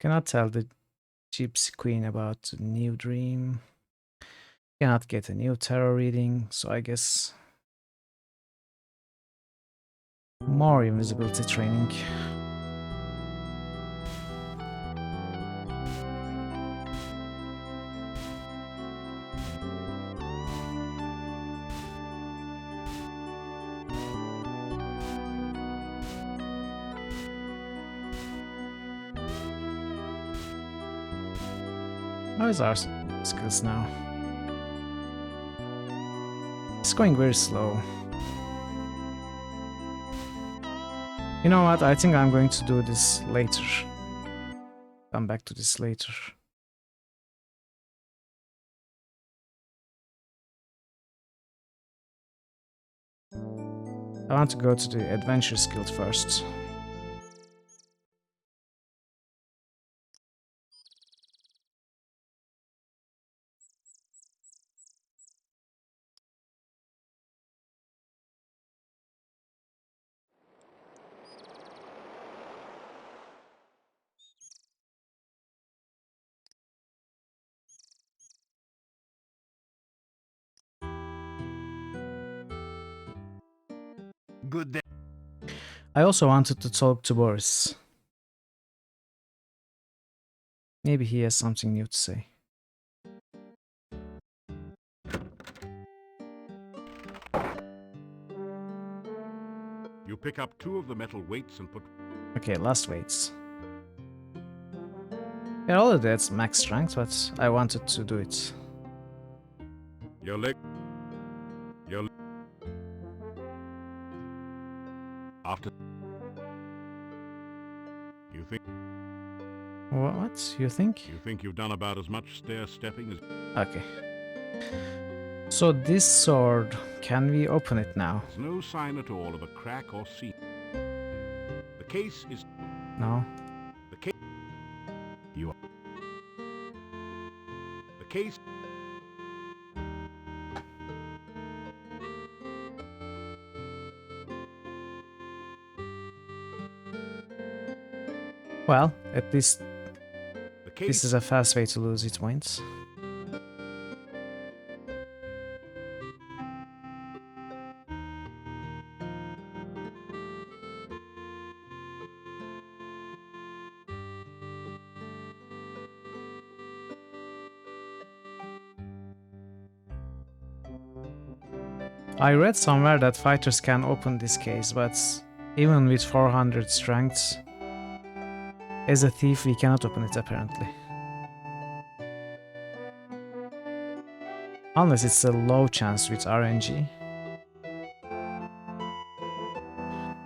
Cannot tell the Gypsy Queen about the new dream. Cannot get a new tarot reading, so I guess more invisibility training. How is our skills now? It's going very slow. You know what? I think I'm going to do this later. Come back to this later. I want to go to the adventure skills first. Good day. I also wanted to talk to Boris. Maybe he has something new to say. You pick up 2 of the metal weights and put... Okay, last weights. Yeah, already at max strength, but I wanted to do it. Your leg... Your... After... You think... What? You think? You think you've done about as much stair-stepping as... Okay. So this sword, can we open it now? There's no sign at all of a crack or seam. The case is... No. The case... You are... The case... Well, at least The case... this is a fast way to lose its points. I read somewhere that fighters can open this case, but even with 400 strength, as a thief we cannot open it apparently. Unless it's a low chance with RNG.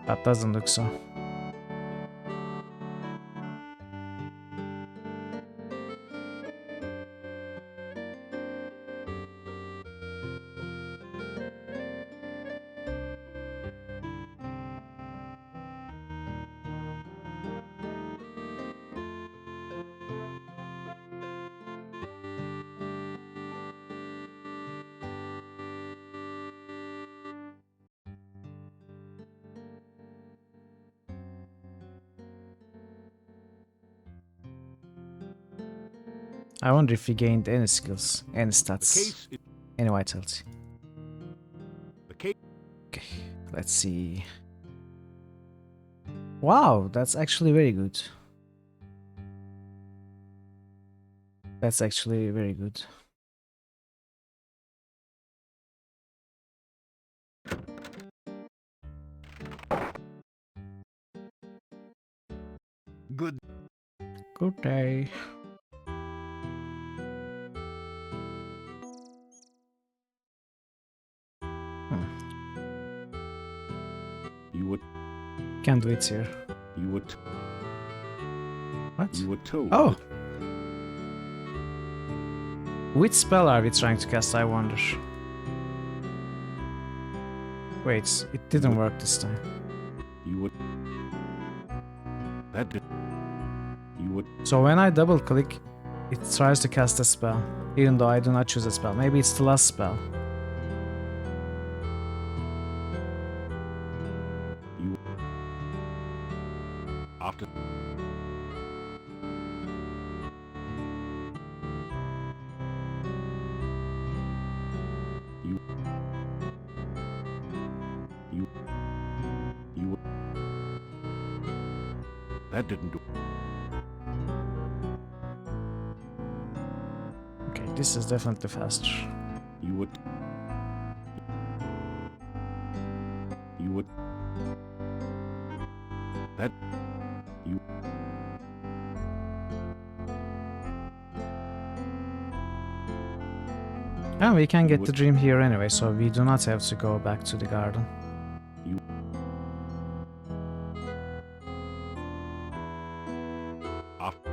That doesn't look so. I wonder if he gained any skills, any stats, any vitality. Okay, let's see. Wow, that's actually very good. That's actually very good. Good. Good day. You would... Can't do it here. You would... What? You were told... Oh! Which spell are we trying to cast, I wonder? Wait, it didn't work this time. You would... That did... You So when I double click, it tries to cast a spell, even though I do not choose a spell. Maybe it's the last spell. After you that didn't do. Okay, this is definitely faster. You would that you And we can get the dream here anyway, so we do not have to go back to the garden. you after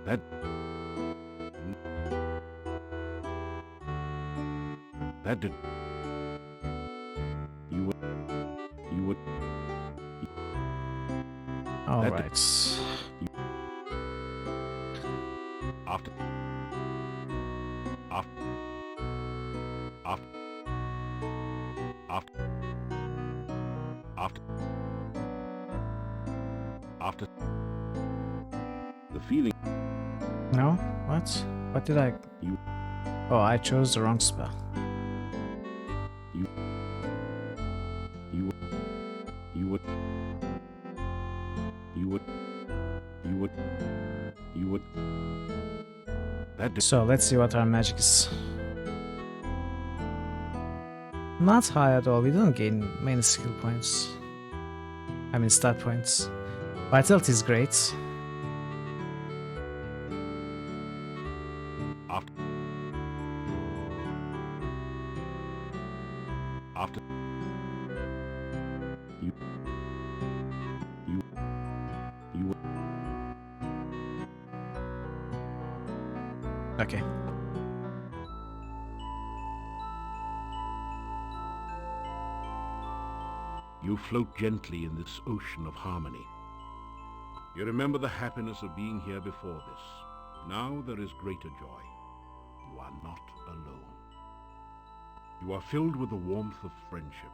that that did you would All that right. after after after after after after the feeling No? What? What did I... you Oh, I chose the wrong spell. you would you would you would you would you would that did So let's see what our magic is. Not high at all. We didn't gain many skill points. I mean stat points. Vitality is great. after after you you would Okay. you float gently in this ocean of harmony. You remember the happiness of being here before this. Now there is greater joy. You are not alone. You are filled with the warmth of friendship.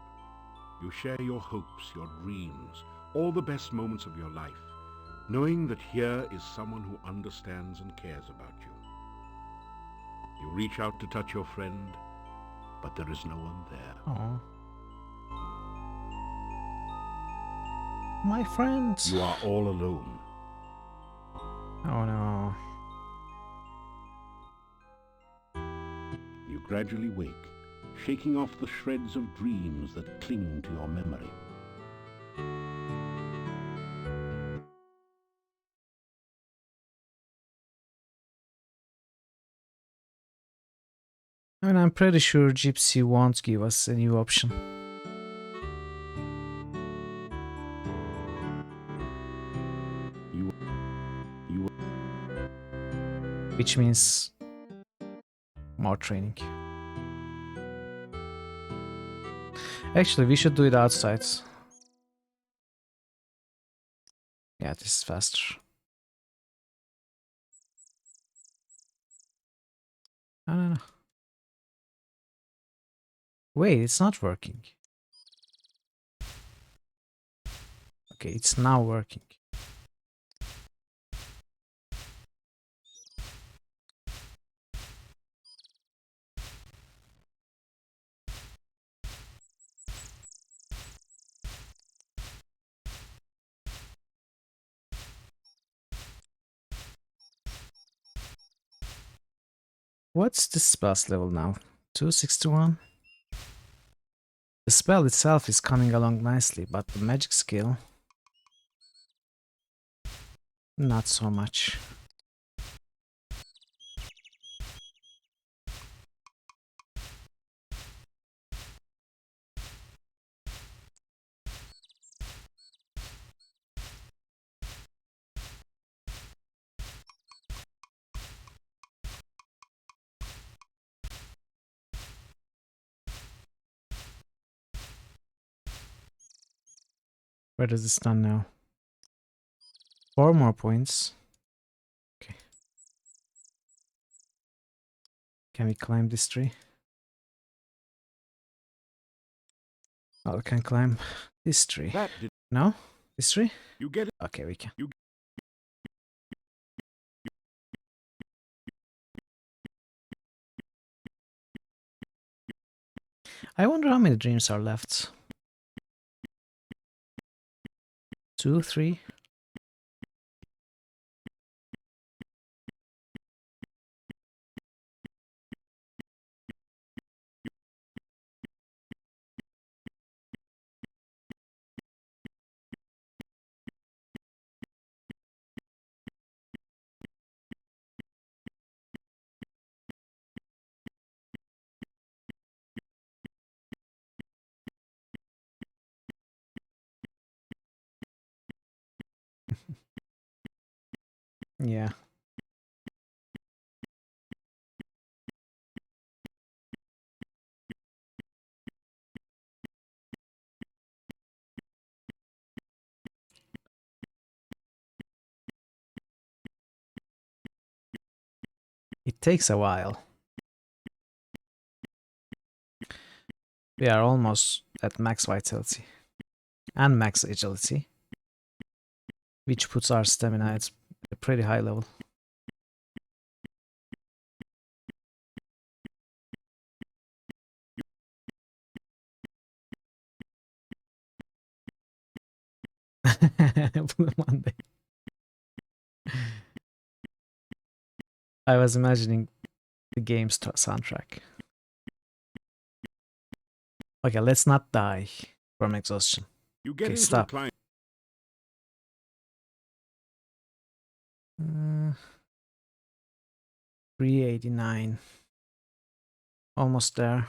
You share your hopes, your dreams, all the best moments of your life, knowing that here is someone who understands and cares about you. You reach out to touch your friend, but there is no one there. Oh. My friend. You are all alone. Oh no. You gradually wake, shaking off the shreds of dreams that cling to your memory. I mean, I'm pretty sure Gypsy won't give us a new option. You Which means more training. Actually, we should do it outside. Yeah, this is faster. No. Wait, it's not working. Okay, it's now working. What's the spell's level now? 261? The spell itself is coming along nicely, but the magic skill... not so much. Where does it stand now? 4 more points. Can we climb this tree? Oh, we can climb this tree. That did No? This tree? you get it? Okay, we can. I wonder how many dreams are left. 2, 3? Yeah. It takes a while. We are almost at max vitality and max agility, which puts our stamina at a pretty high level. Blue Monday. I was imagining the game's soundtrack. Okay, let's not die from exhaustion. You get Okay, into stop. the climb. 389. Almost there.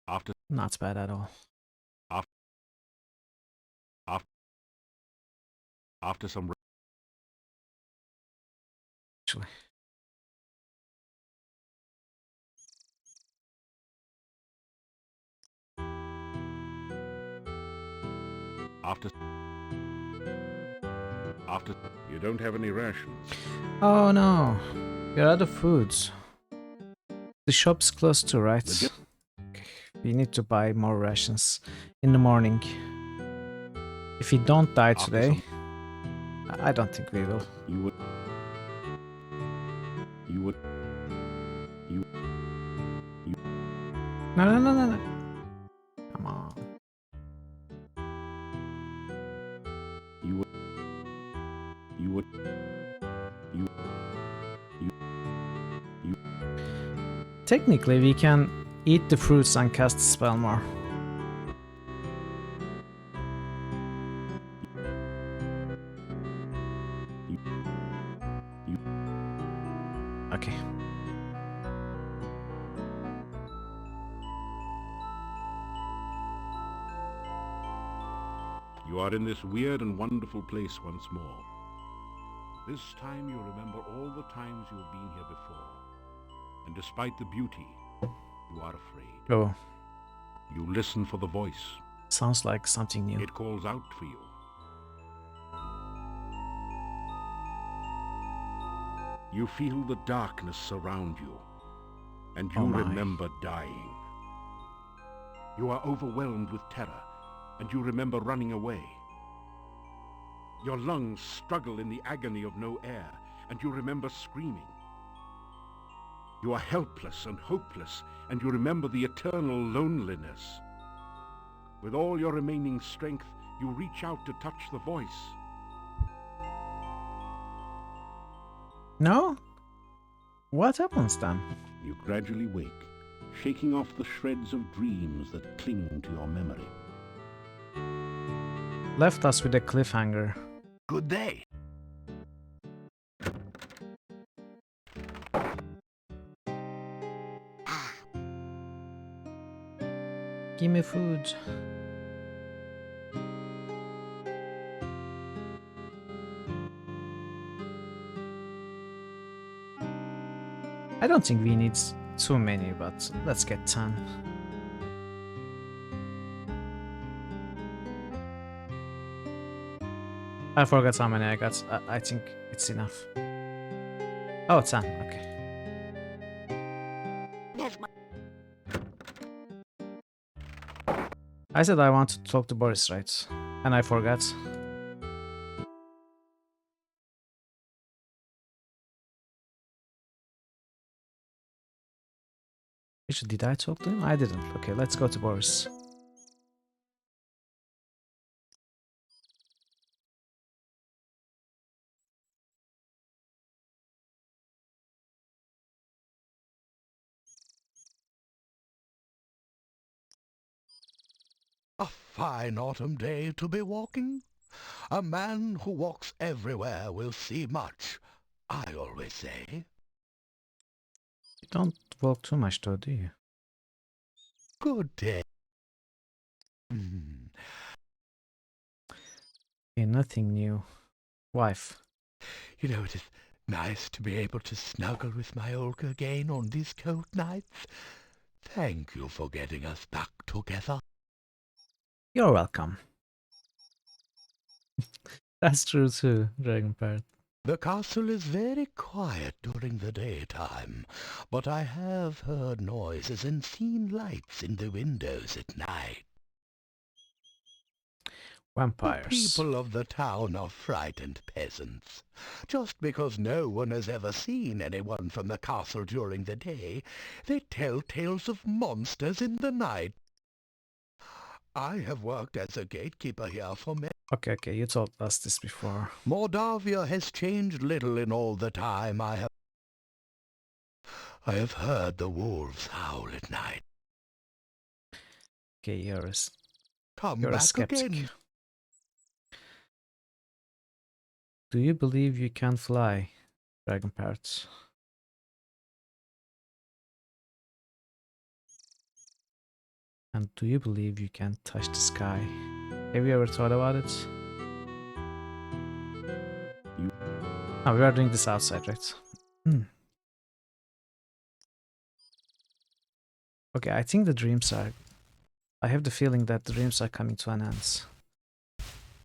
After Not bad at all. after some Actually. after you don't have any rations. Oh no, we're out of foods. The shop's closed too, right? Okay. We need to buy more rations in the morning. If we don't die today, I don't think we will. You would. No. Come on. You would. Technically, we can eat the fruits and cast the spell more. Okay. You are in this weird and wonderful place once more. This time you remember all the times you have been here before. And despite the beauty, you are afraid. Oh. You listen for the voice. Sounds like something new. It calls out for you. You feel the darkness surround you, and you remember dying. You are overwhelmed with terror, and you remember running away. Your lungs struggle in the agony of no air, and you remember screaming. You are helpless and hopeless, and you remember the eternal loneliness. With all your remaining strength, you reach out to touch the voice. No? What happens then? You gradually wake, shaking off the shreds of dreams that cling to your memory. Left us with a cliffhanger. Good day. Give me food. I don't think we need too many, but let's get 10. I forgot how many I got. I think it's enough. Oh, 10. Okay. There's my... I said I wanted to talk to Boris, right? And I forgot. Actually, did I talk to him? I didn't. Okay, let's go to Boris. A fine autumn day to be walking. A man who walks everywhere will see much, I always say. You don't walk too much though, do you? Good day. Hmm. Okay, nothing new. Wife. You know, it is nice to be able to snuggle with my Olga again on these cold nights. Thank you for getting us back together. You're welcome. That's true too, Dragon Parrot. The castle is very quiet during the daytime, but I have heard noises and seen lights in the windows at night. Vampires. The people of the town are frightened peasants. Just because no one has ever seen anyone from the castle during the day, they tell tales of monsters in the night. I have worked as a gatekeeper here for many. Okay, you told us this before. Mordavia has changed little in all the time I have heard the wolves howl at night. Okay, you're Come back a skeptic. again. Do you believe you can fly, Dragon Parrot? And do you believe you can touch the sky? Have you ever thought about it? Oh, we are doing this outside, right? Okay, I think the dreams are... I have the feeling that the dreams are coming to an end.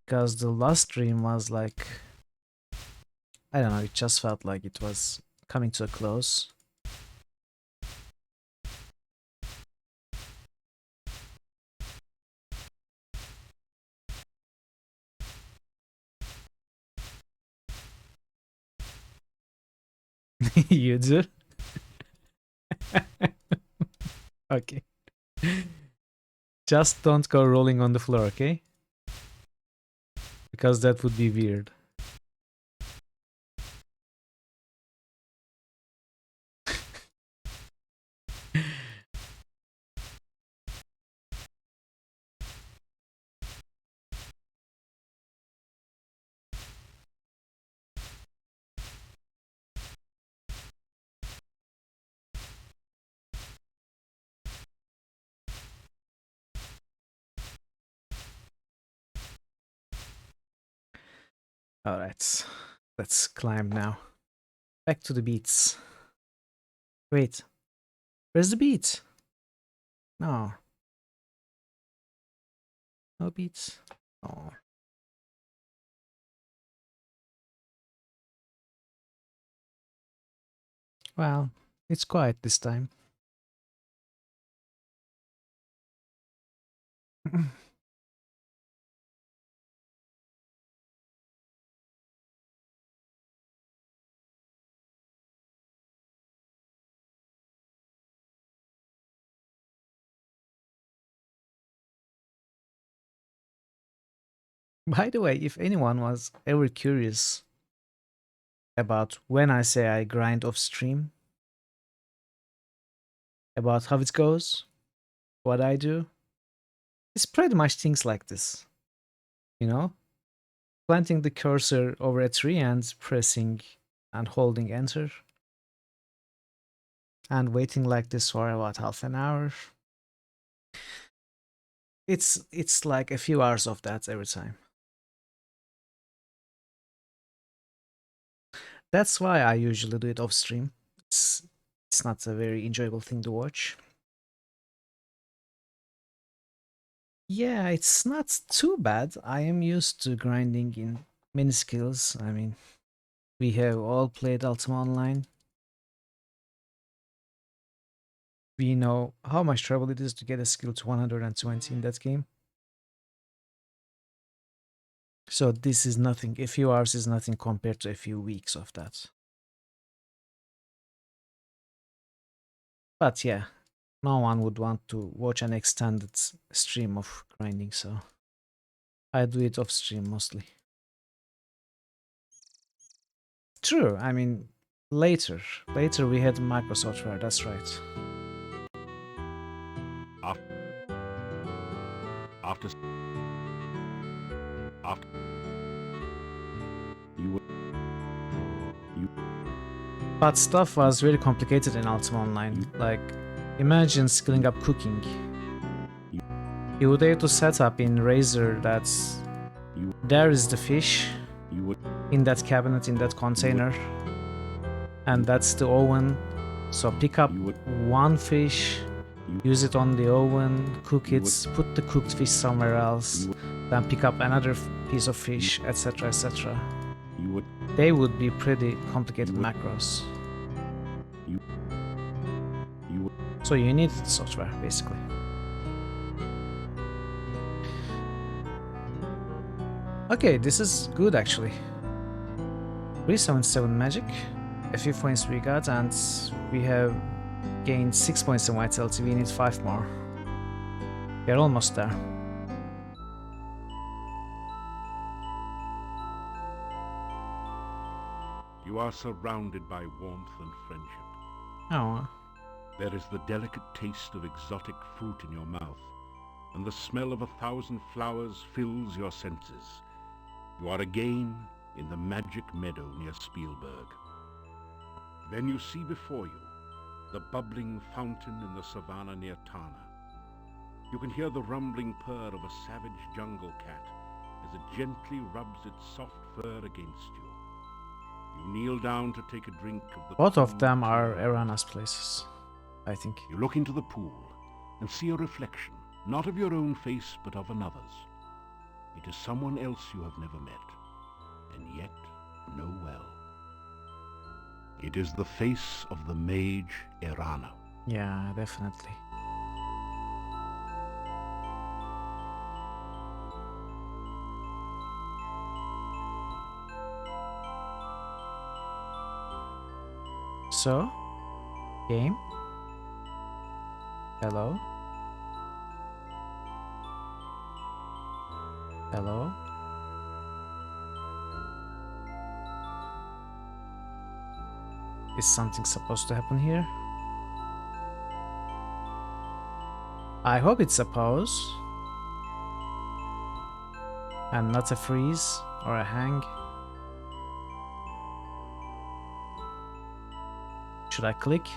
Because the last dream was like... I don't know, it just felt like it was coming to a close. You do? Okay. Just don't go rolling on the floor, okay? Because that would be weird. Alright, let's climb now. Back to the beats. Wait, where's the beat? No. No beats. Oh. Well, it's quiet this time. By the way, if anyone was ever curious about when I say I grind off stream, about how it goes, what I do, it's pretty much things like this. You know? Planting the cursor over a tree and pressing and holding enter. And waiting like this for about half an hour. It's like a few hours of that every time. That's why I usually do it off stream. It's not a very enjoyable thing to watch. Yeah, it's not too bad. I am used to grinding in many skills. I mean, we have all played Ultima Online. We know how much trouble it is to get a skill to 120 in that game. So this is nothing. A few hours is nothing compared to a few weeks of that. But yeah, no one would want to watch an extended stream of grinding, so I do it off stream mostly. True, I mean, later we had Microsoftware, that's right. After you But stuff was very complicated in Ultima Online. Like, imagine skilling up cooking. You would have to set up in Razer that there is the fish in that cabinet, in that container, and that's the oven. So pick up one fish, use it on the oven, cook it, put the cooked fish somewhere else, then pick up another piece of fish, etc, etc. They would be pretty complicated macros. So you need the software, basically. Okay, this is good actually. 377 magic, a few points we got, and we have gained 6 points in vitality. We need 5 more. We're almost there. You are surrounded by warmth and friendship. Oh. There is the delicate taste of exotic fruit in your mouth, and the smell of 1,000 flowers fills your senses. You are again in the magic meadow near Spielberg. Then you see before you the bubbling fountain in the savannah near Tana. You can hear the rumbling purr of a savage jungle cat as it gently rubs its soft fur against you. You kneel down to take a drink of the Both of cool them are tea. Erana's places, I think. You look into the pool and see a reflection, not of your own face, but of another's. It is someone else you have never met, and yet know well. It is the face of the mage Erana. Yeah, definitely. So, game? Hello? Hello? Is something supposed to happen here? I hope it's a pause. And not a freeze or a hang. Should I click?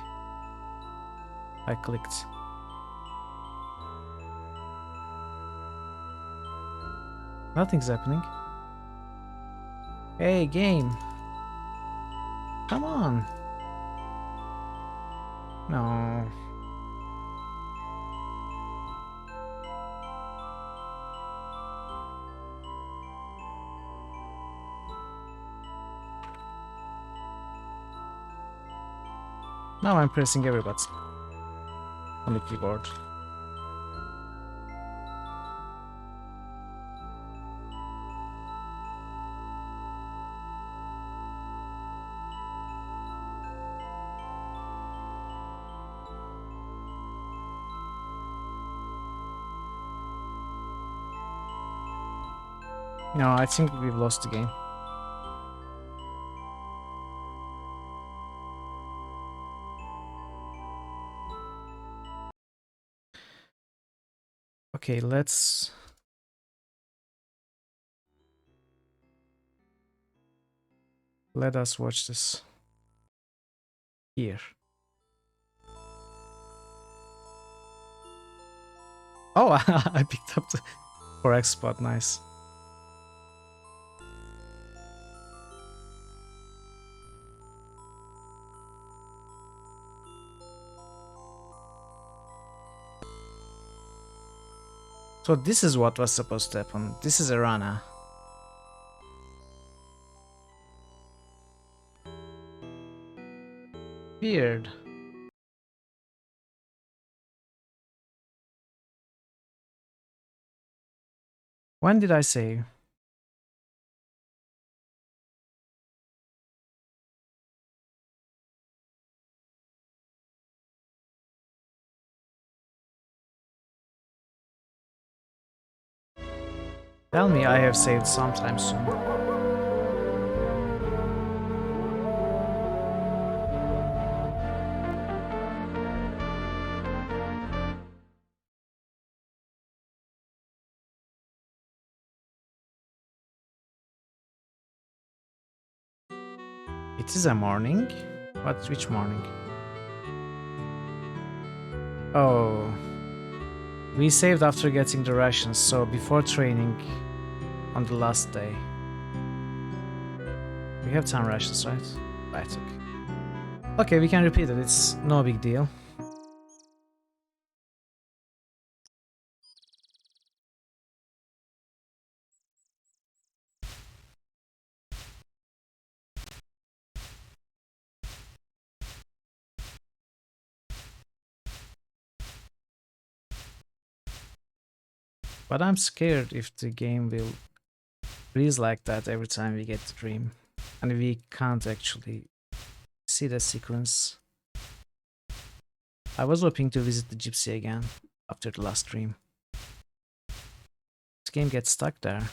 I clicked. Nothing's happening. Hey, game. Come on. No. Now I'm pressing every button on the keyboard. No, I think we've lost the game. Okay, let us watch this here. Oh, I picked up the correct spot. Nice. So this is what was supposed to happen. This is Erana. Weird. When did I save? Tell me I have saved sometime soon. It is a morning? What? Which morning? Oh. We saved after getting the rations, so before training on the last day. We have 10 rations, right? Right, okay. Okay, we can repeat it, it's no big deal. But I'm scared if the game will freeze like that every time we get the dream. And we can't actually see the sequence. I was hoping to visit the gypsy again after the last dream. This game gets stuck there.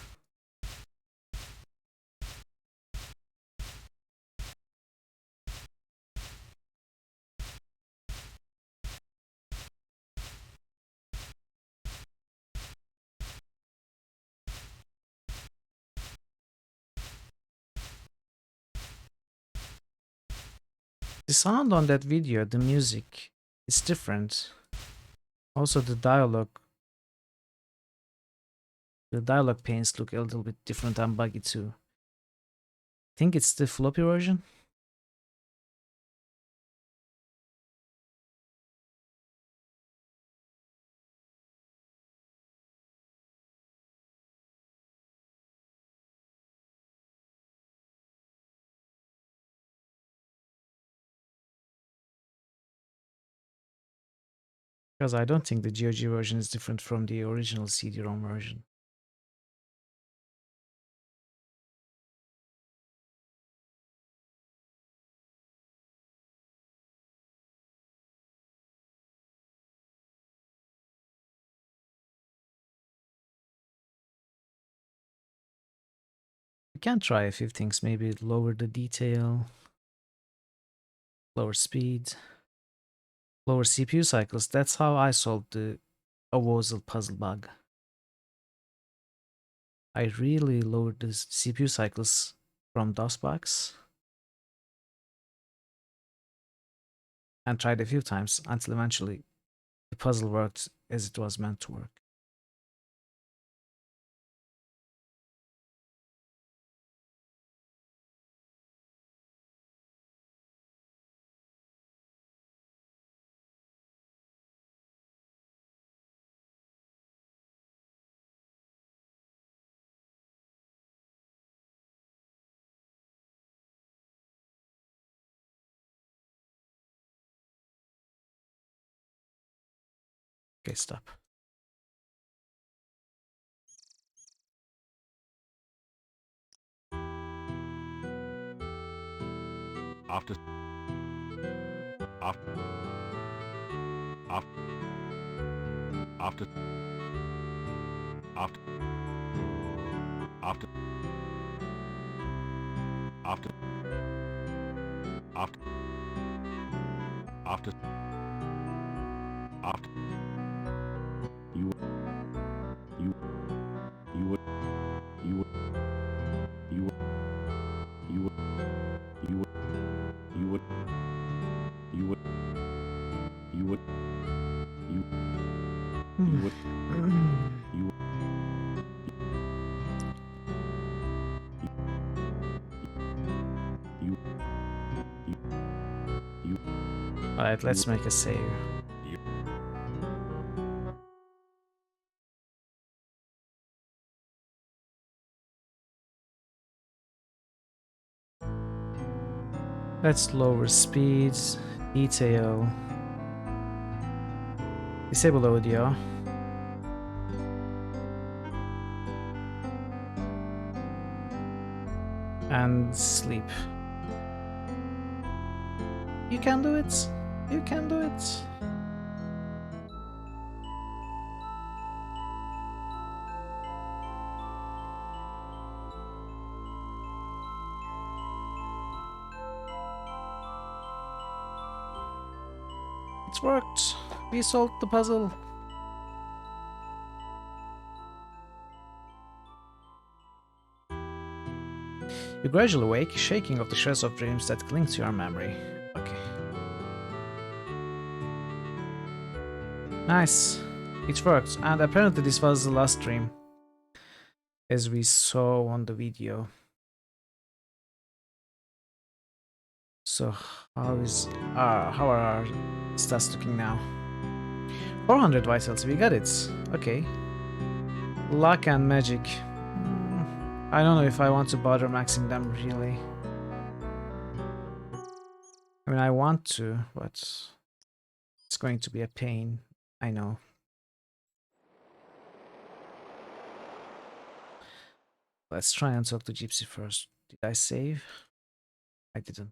The sound on that video, the music, is different. Also the dialogue panes look a little bit different and buggy too. I think it's the floppy version. Because I don't think the GOG version is different from the original CD-ROM version. We can try a few things, maybe lower the detail, lower speed, lower CPU cycles. That's how I solved the Avozel puzzle bug. I really lowered the CPU cycles from DOSBox and tried a few times until eventually the puzzle worked as it was meant to work. Okay, stop. After after after after after after after after after after you you you would you would you would you would you would you would you would you would you you would you you you Alright, let's make a save. you Let's lower speeds, detail, disable audio. And sleep. You can do it. You can do it. It worked. We solved the puzzle. You gradually awake, shaking off the shreds of dreams that cling to your memory. Okay. Nice. It worked, and apparently this was the last dream, as we saw on the video. So how are our stats looking now? 400 vitals, we got it. Okay. Luck and magic. I don't know if I want to bother maxing them really. I mean, I want to, but it's going to be a pain. I know. Let's try and talk to Gypsy first. Did I save? I didn't.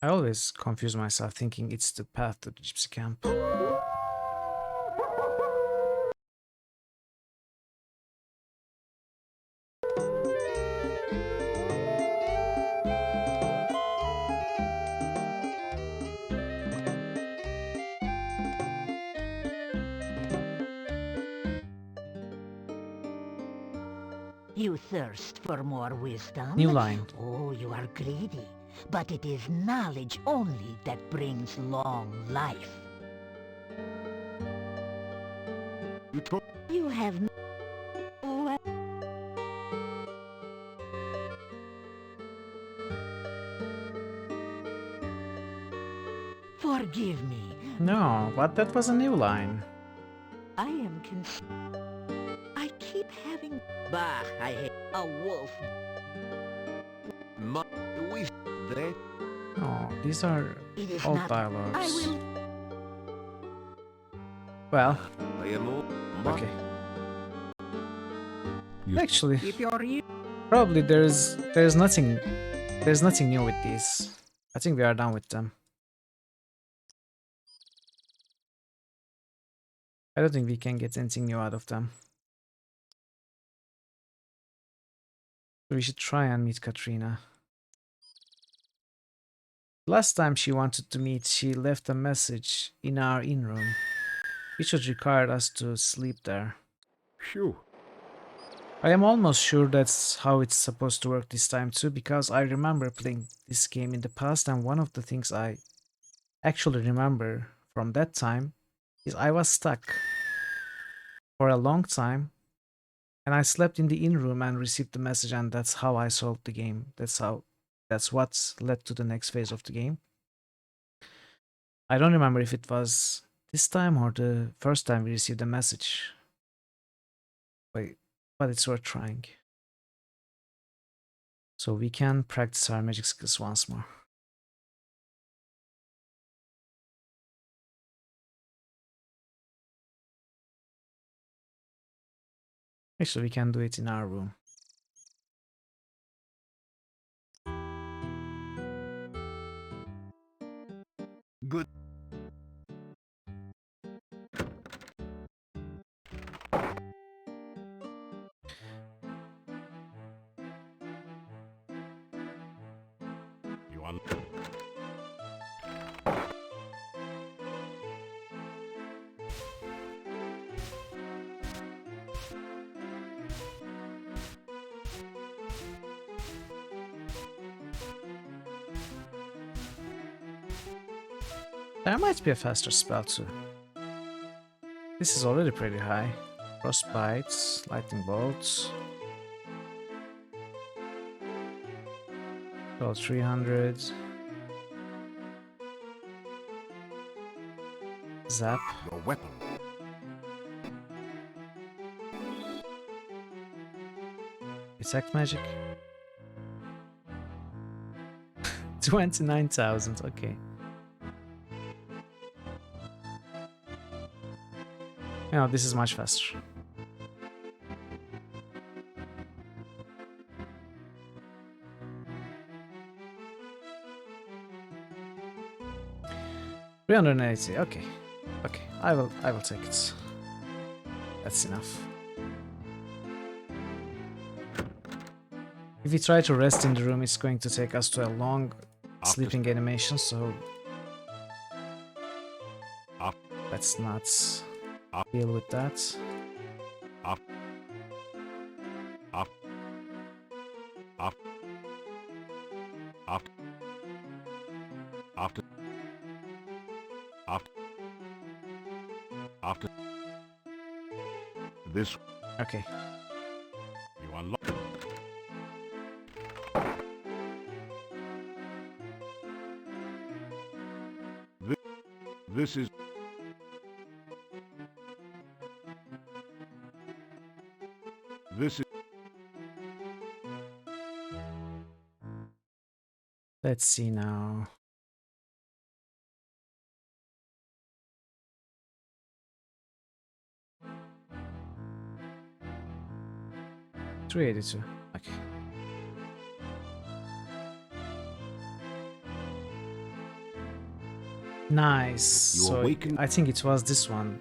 I always confuse myself thinking it's the path to the Gypsy camp. You thirst for more wisdom? New line. Oh, you are greedy. But it is knowledge only that brings long life. You have Forgive me. No, but that was a new line. I am I keep having... Bah, I hate a wolf. Oh, these are It is all not... I dialogues. will... Well, I am all... okay. Actually, If you're probably there's nothing new with these. I think we are done with them. I don't think we can get anything new out of them. So we should try and meet Katrina. Last time she wanted to meet, she left a message in our in-room, which would require us to sleep there. Phew. I am almost sure that's how it's supposed to work this time too, because I remember playing this game in the past, and one of the things I actually remember from that time is I was stuck for a long time, and I slept in the in-room and received the message, and that's how I solved the game. That's what led to the next phase of the game. I don't remember if it was this time or the first time we received the message. But it's worth trying. So we can practice our magic skills once more. Actually, we can do it in our room. Good. You want... There might be a faster spell too. This is already pretty high. Frostbite, lightning bolts. So 300. Zap. Your weapon. Detect magic. 29,000, okay. No, this is much faster. $380, okay. Okay, I will take it. That's enough. If we try to rest in the room, it's going to take us to a long sleeping animation, so let's not deal with that. After this, okay. You unlock. This is. This is. Let's see now. $382. Okay. Nice. You so awaken. I think it was this one.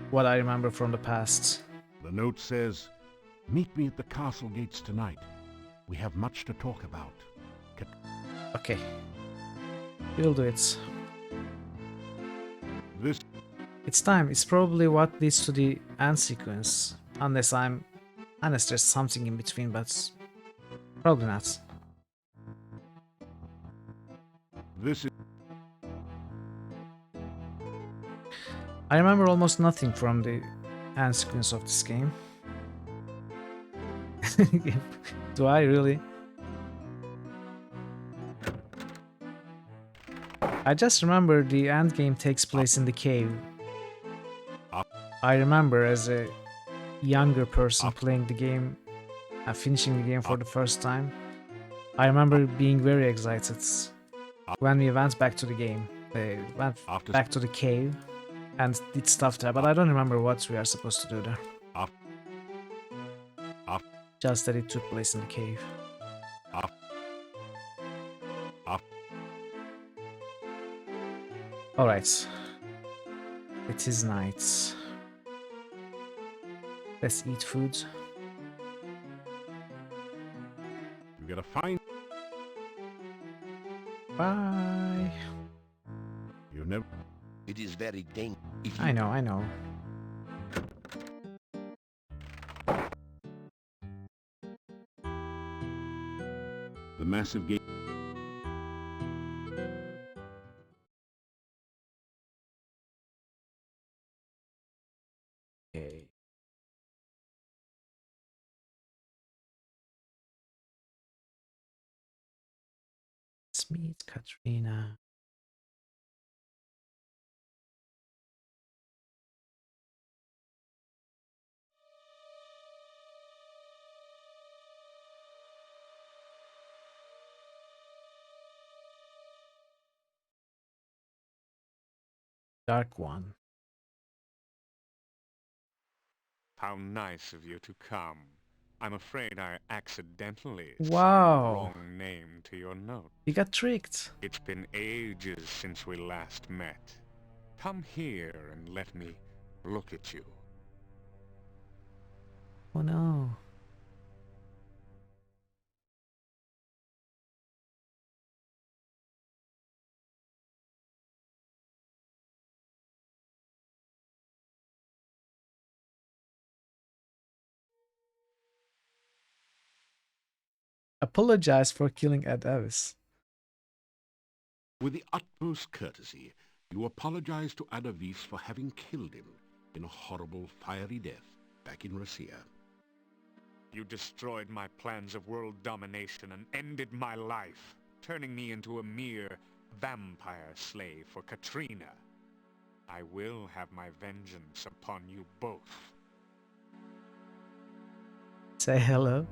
What I remember from the past. The note says, "Meet me at the castle gates tonight. We have much to talk about." Okay. We'll do it. This. It's time. It's probably what leads to the end sequence. Unless there's something in between, but probably not. This is. I remember almost nothing from the end sequence of this game. Do I really? I just remember the end game takes place in the cave. I remember as a younger person playing the game and finishing the game for the first time. I remember being very excited when we went back to the game. They went back to the cave and did stuff there, but I don't remember what we are supposed to do there. Just that it took place in the cave. Alright. It is night. Let's eat food. You gotta find. Bye. You never. It is very dangerous. I know. The massive gate. Okay. Let's meet Katrina. Dark one. How nice of you to come. I'm afraid I accidentally Wow. signed the wrong name to your note. You got tricked. It's been ages since we last met. Come here and let me look at you. Oh no. Apologize for killing Ed Ellis. With the utmost courtesy, You apologize to Adavis for having killed him in a horrible fiery death back in Russia. You destroyed my plans of world domination and ended my life, turning me into a mere vampire slave for Katrina. I will have my vengeance upon you both. Say hello.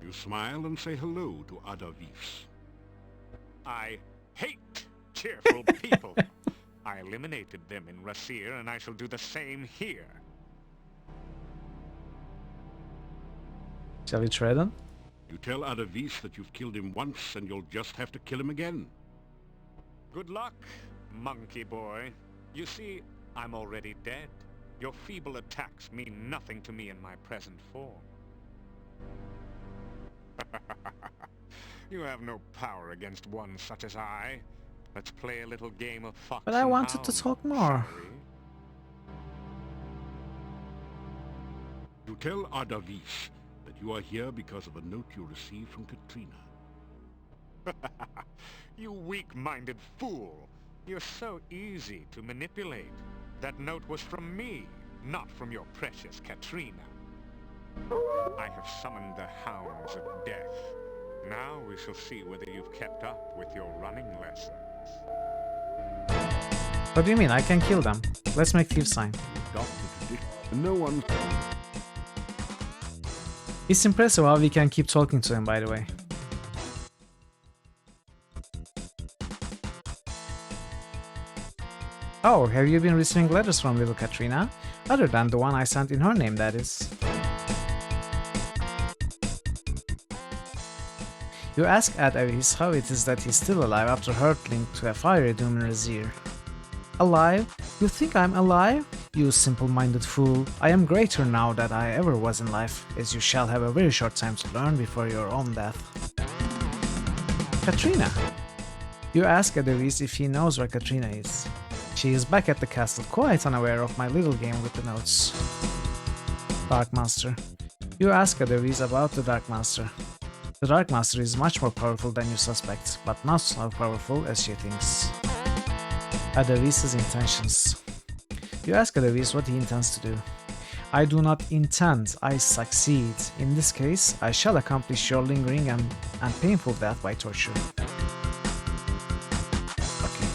You smile and say hello to Adavis. I hate cheerful people. I eliminated them in Rasir, and I shall do the same here. Shall we try them? You tell Adavis that you've killed him once and you'll just have to kill him again. Good luck, monkey boy. You see, I'm already dead. Your feeble attacks mean nothing to me in my present form. You have no power against one such as I. Let's play a little game of fox But I and wanted to hound, talk more. shall we? You tell Adavis that you are here because of a note you received from Katrina. You weak-minded fool. You're so easy to manipulate. That note was from me, not from your precious Katrina. I have summoned the hounds of death. Now we shall see whether you've kept up with your running lessons. What do you mean? I can kill them. Let's make thief sign. No one. It's impressive how we can keep talking to him, by the way. Oh, have you been receiving letters from little Katrina? Other than the one I sent in her name, that is. You ask Adavis how it is that he's still alive after hurtling to a fiery doom in his ear. Alive? You think I'm alive? You simple-minded fool. I am greater now than I ever was in life, as you shall have a very short time to learn before your own death. Katrina. You ask Adavis if he knows where Katrina is. She is back at the castle, quite unaware of my little game with the notes. Dark Master. You ask Adavis about the Dark Master. The Dark Master is much more powerful than you suspect, but not so powerful as she thinks. Adavis's intentions. You ask Adavis what he intends to do. I do not intend, I succeed. In this case, I shall accomplish your lingering and painful death by torture. Okay.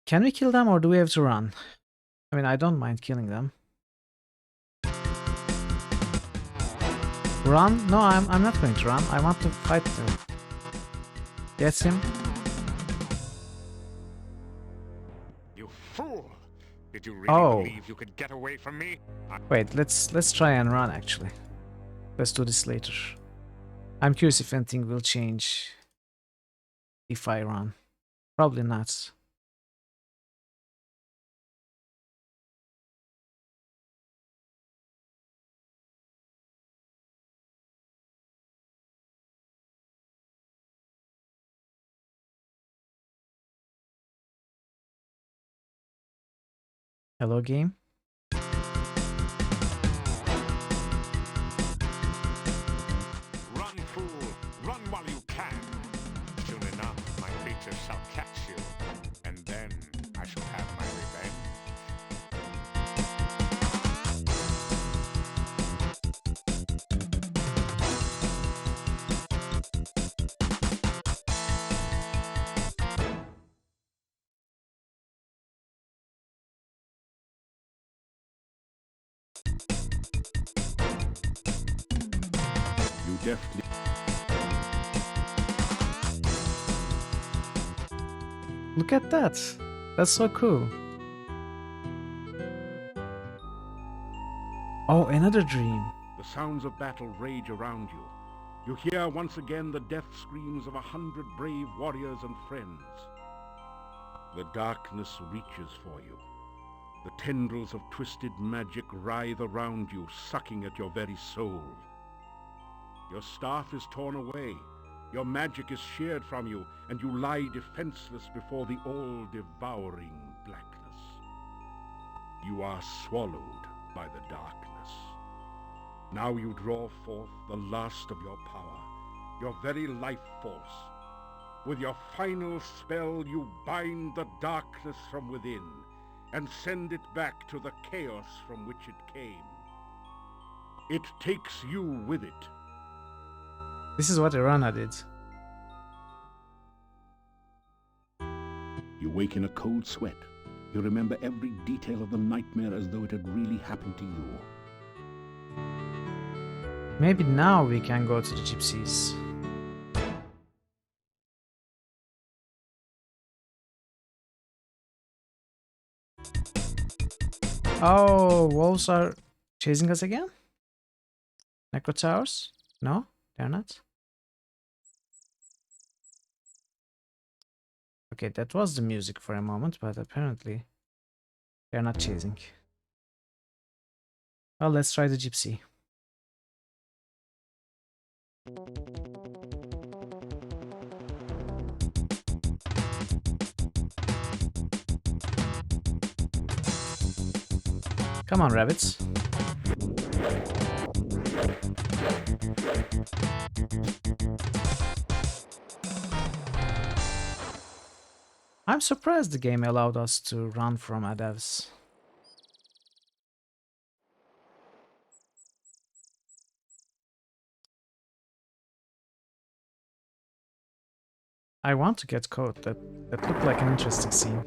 Can we kill them or do we have to run? I mean, I don't mind killing them. Run? No, I'm not going to run. I want to fight them. Get him. You fool! Did you really believe you could get away from me? Wait, let's try and run actually. Let's do this later. I'm curious if anything will change if I run. Probably not. Hello, game. Run, fool! Run while you can! Soon enough, my creatures shall catch you, and then I shall have my revenge. You definitely. Look at that. That's so cool. Oh, another dream. The sounds of battle rage around you. You hear once again the death screams of 100 brave warriors and friends. The darkness reaches for you. The tendrils of twisted magic writhe around you, sucking at your very soul. Your staff is torn away. Your magic is sheared from you, and you lie defenseless before the all-devouring blackness. You are swallowed by the darkness. Now you draw forth the last of your power, your very life force. With your final spell, you bind the darkness from within and send it back to the chaos from which it came. It takes you with it. This is what Irana did. You wake in a cold sweat. You remember every detail of the nightmare as though it had really happened to you. Maybe now we can go to the gypsies. Oh, wolves are chasing us again? Necro towers? No, they're not. Okay, that was the music for a moment, but apparently they're not chasing. Well, let's try the gypsy. Come on, rabbits. I'm surprised the game allowed us to run from adevs. I want to get caught. That looked like an interesting scene.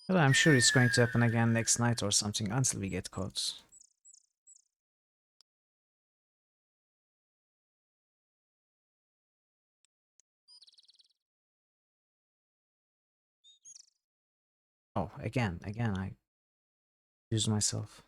But I'm sure it's going to happen again next night or something until we get caught. Oh, again, I use myself.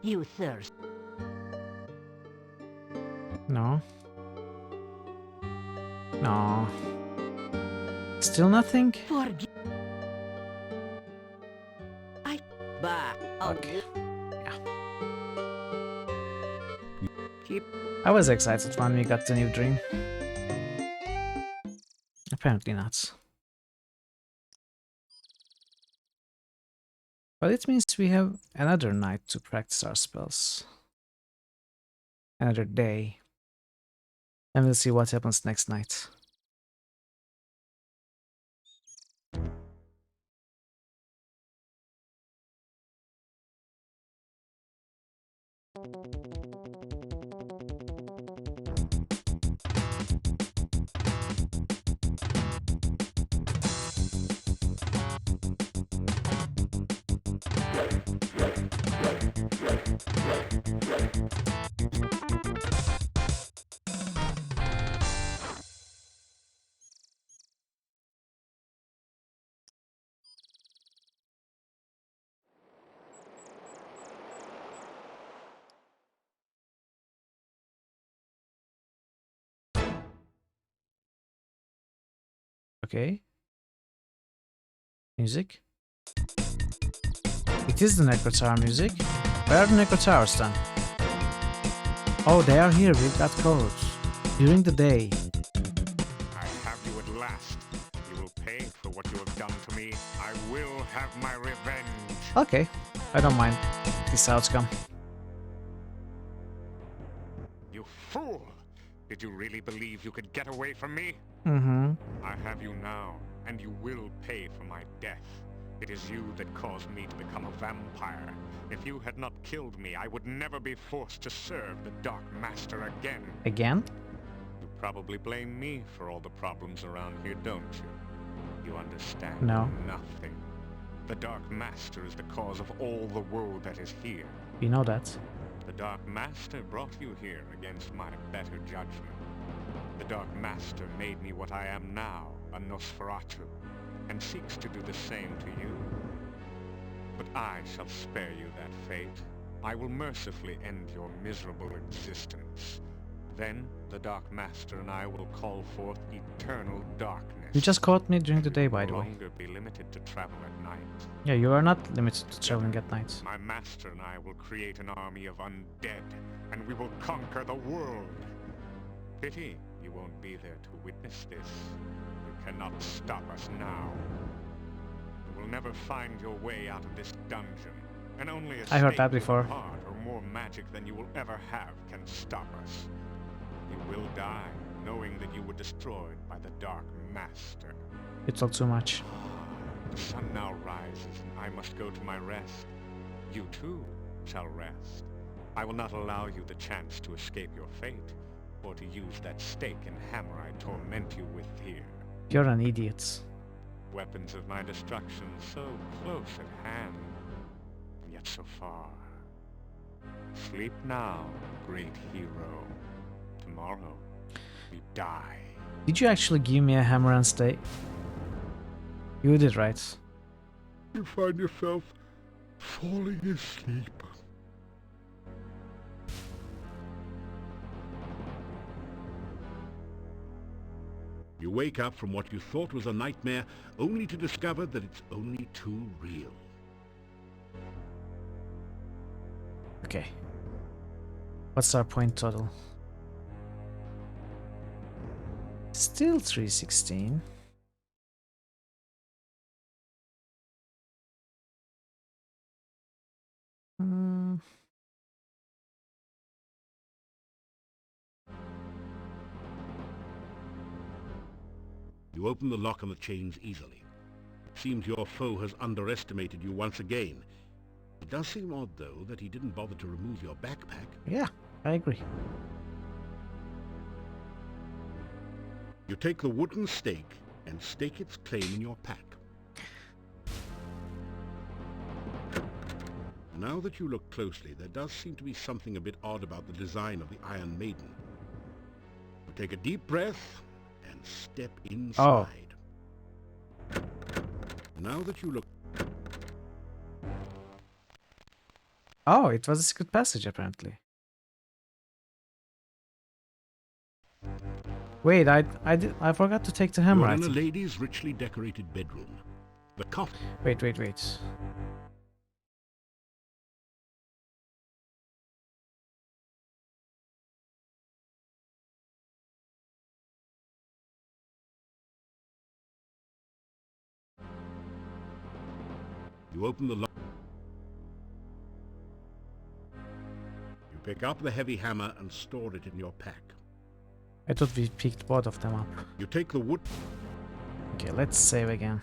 You thirst. No. No. Still nothing? Forgive. Bah. Okay. Keep. I was excited when we got the new dream. Apparently not. But it means we have another night to practice our spells. Another day. And we'll see what happens next night. Okay. Music. It is the Necro Tower music. Where are the Necro Towers then? Oh, they are here. We've got codes. During the day. I have you at last. You will pay for what you have done to me. I will have my revenge. Okay. I don't mind this outcome. You fool! Did you really believe you could get away from me? Mm-hmm. I have you now, and you will pay for my death. It is you that caused me to become a vampire. If you had not killed me, I would never be forced to serve the Dark Master again. Again? You probably blame me for all the problems around here, don't you? You understand No. nothing. The Dark Master is the cause of all the woe that is here. We know that. The Dark Master brought you here against my better judgment. The Dark Master made me what I am now, a Nosferatu, and seeks to do the same to you. But I shall spare you that fate. I will mercifully end your miserable existence. Then the Dark Master and I will call forth eternal darkness. You just caught me during the day, by You the will way. no longer be limited to travel at night. Yeah, you are not limited to traveling at night. My master and I will create an army of undead, and we will conquer the world. Pity you won't be there to witness this. You cannot stop us now. You will never find your way out of this dungeon, and only a I heard that snake with before. a heart or more magic than you will ever have can stop us. You will die, knowing that you were destroyed by the Dark Master. You talk too much. The sun now rises, and I must go to my rest. You too shall rest. I will not allow you the chance to escape your fate, or to use that stake and hammer I torment you with here. You're an idiot. Weapons of my destruction so close at hand, and yet so far. Sleep now, great hero. Tomorrow, we die. Did you actually give me a hammer and stake? You did, right? You find yourself falling asleep. You wake up from what you thought was a nightmare, only to discover that it's only too real. Okay. What's our point total? Still 316. You open the lock on the chains easily. It seems your foe has underestimated you once again. It does seem odd, though, that he didn't bother to remove your backpack. Yeah, I agree. You take the wooden stake and stake its claim in your pack. Now that you look closely, there does seem to be something a bit odd about the design of the Iron Maiden. You take a deep breath and step inside. Now that you look... Oh, it was a secret passage, apparently. Wait, I forgot to take the hammer. You're I in a think. lady's richly decorated bedroom. The coffin... Wait. You open the lock. You pick up the heavy hammer and store it in your pack. I thought we picked both of them up. You take the wood... Okay, let's save again.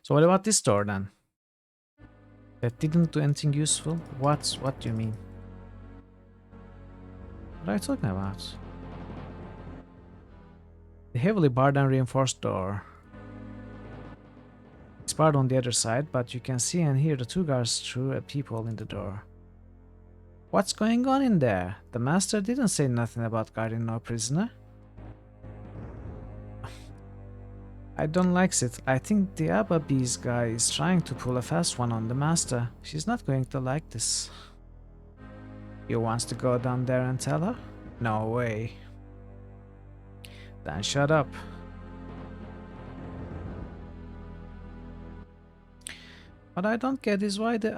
So what about this door then? That didn't do anything useful? What do you mean? What are you talking about? The heavily barred and reinforced door. It's barred on the other side, but you can see and hear the two guards through a peephole in the door. What's going on in there? The master didn't say nothing about guarding no prisoner. I don't like it. I think the Abba Bees guy is trying to pull a fast one on the master. She's not going to like this. You wants to go down there and tell her? No way. Then shut up. What I don't get is why the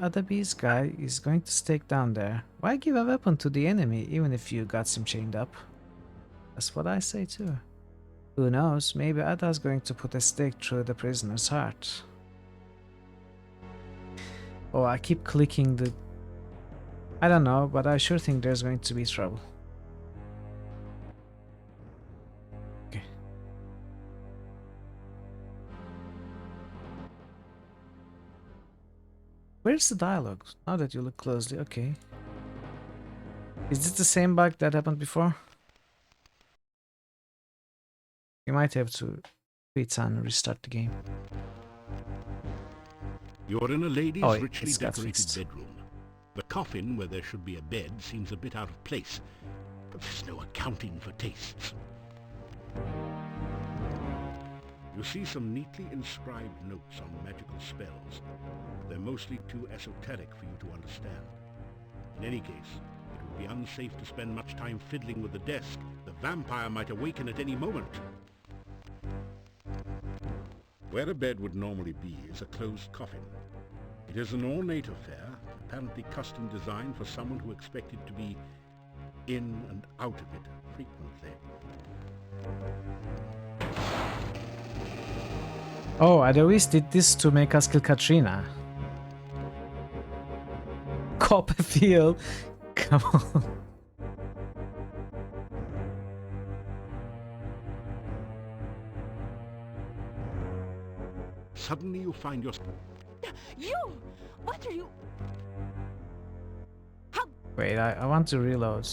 Abba Bees guy is going to stake down there. Why give a weapon to the enemy even if you got him chained up? That's what I say too. Who knows, maybe Ada's going to put a stake through the prisoner's heart. Oh, I keep clicking the... I don't know, but I sure think there's going to be trouble. Okay. Where's the dialogue? Now that you look closely, okay. Is this the same bug that happened before? You might have to quit and restart the game. You're in a lady's Oh, richly it's got decorated fixed. bedroom. The coffin, where there should be a bed, seems a bit out of place. But there's no accounting for tastes. You see some neatly inscribed notes on magical spells. They're mostly too esoteric for you to understand. In any case, it would be unsafe to spend much time fiddling with the desk. The vampire might awaken at any moment. Where a bed would normally be is a closed coffin. It is an ornate affair, apparently custom designed for someone who expected to be in and out of it frequently. Oh, Adonis did this to make us kill Katrina. Copperfield, come on. Suddenly you find yourself... You! What are you... Wait, I want to reload.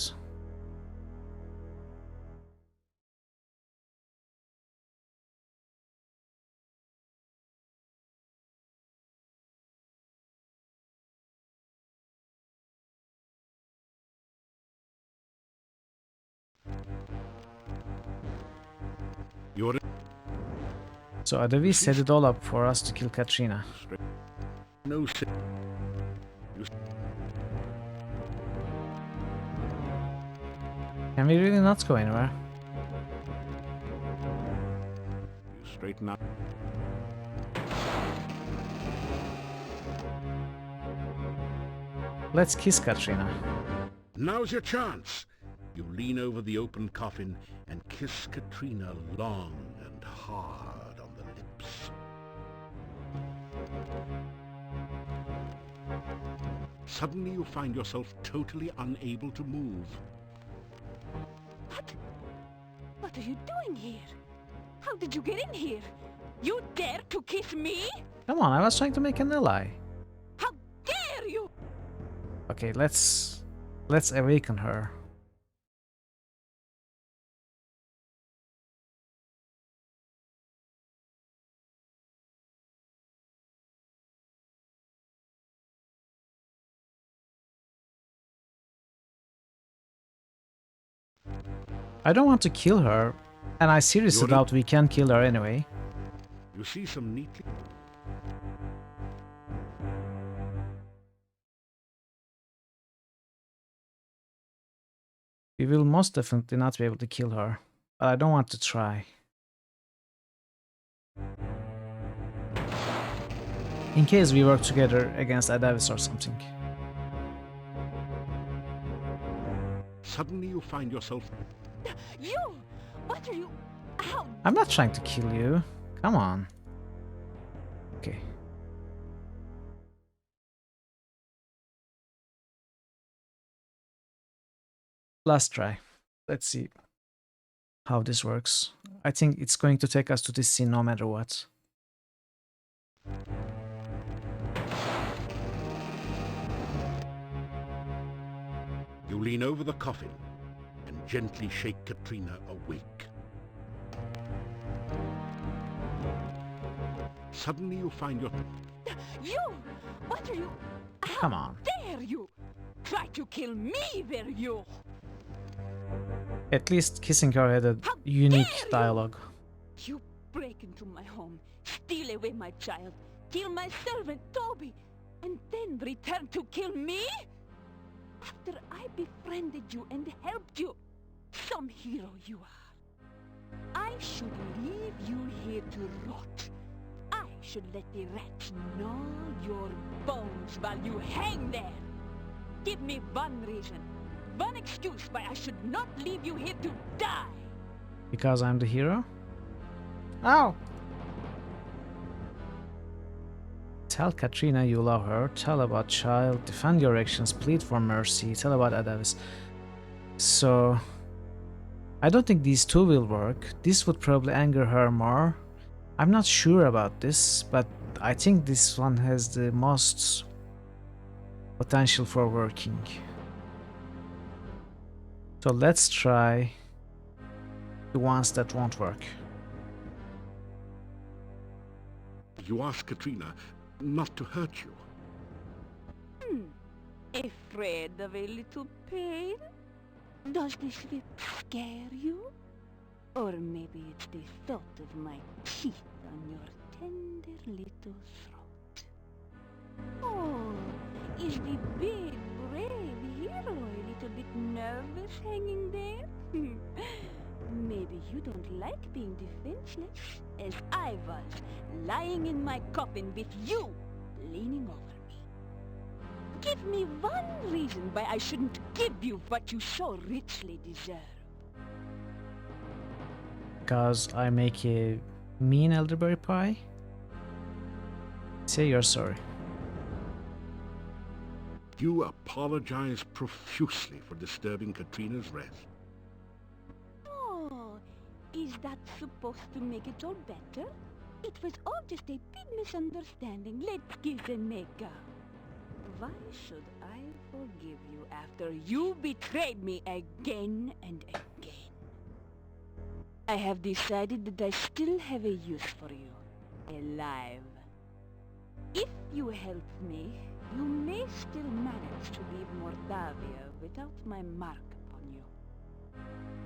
You're... So Adavi set it all up for us to kill Katrina. No sin. Can we really not go anywhere? You straighten up. Let's kiss Katrina. Now's your chance. You lean over the open coffin and kiss Katrina long and hard on the lips. Suddenly you find yourself totally unable to move. What are you doing here? How did you get in here? You dare to kiss me? Come on, I was trying to make an ally. How dare you? Okay, let's awaken her. I don't want to kill her, and I seriously doubt we can kill her anyway. You see some neatly... We will most definitely not be able to kill her, but I don't want to try. In case we work together against Adavis or something. Suddenly you find yourself... You! What are you... How... I'm not trying to kill you. Come on. Okay. Last try. Let's see how this works. I think it's going to take us to this scene no matter what. You lean over the coffin and gently shake Katrina awake. Suddenly you find your... You! What are you... How Come on. dare you? Try to kill me, were you? At least kissing her had a unique dialogue. You break into my home, steal away my child, kill my servant Toby, and then return to kill me? After I befriended you and helped you, some hero you are. I should leave you here to rot. I should let the rats gnaw your bones while you hang there. Give me one reason, one excuse why I should not leave you here to die. Because I'm the hero? Ow! Tell Katrina you love her, tell about child, defend your actions, plead for mercy, tell about Adavis. So... I don't think these two will work. This would probably anger her more. I'm not sure about this, but I think this one has the most potential for working. So let's try the ones that won't work. You ask Katrina not to hurt you. Afraid of a little pain? Does this whip scare you? Or maybe it's the thought of my teeth on your tender little throat. Oh, is the big, brave hero a little bit nervous hanging there? Maybe you don't like being defenseless, as I was, lying in my coffin with you leaning over me. Give me one reason why I shouldn't give you what you so richly deserve. Because I make a mean elderberry pie? Say you're sorry. You apologize profusely for disturbing Katrina's rest. Oh, is that supposed to make it all better? It was all just a big misunderstanding. Let's kiss and make up. Why should I forgive you after you betrayed me again and again? I have decided that I still have a use for you. Alive. If you help me, you may still manage to leave Mordavia without my mark upon you.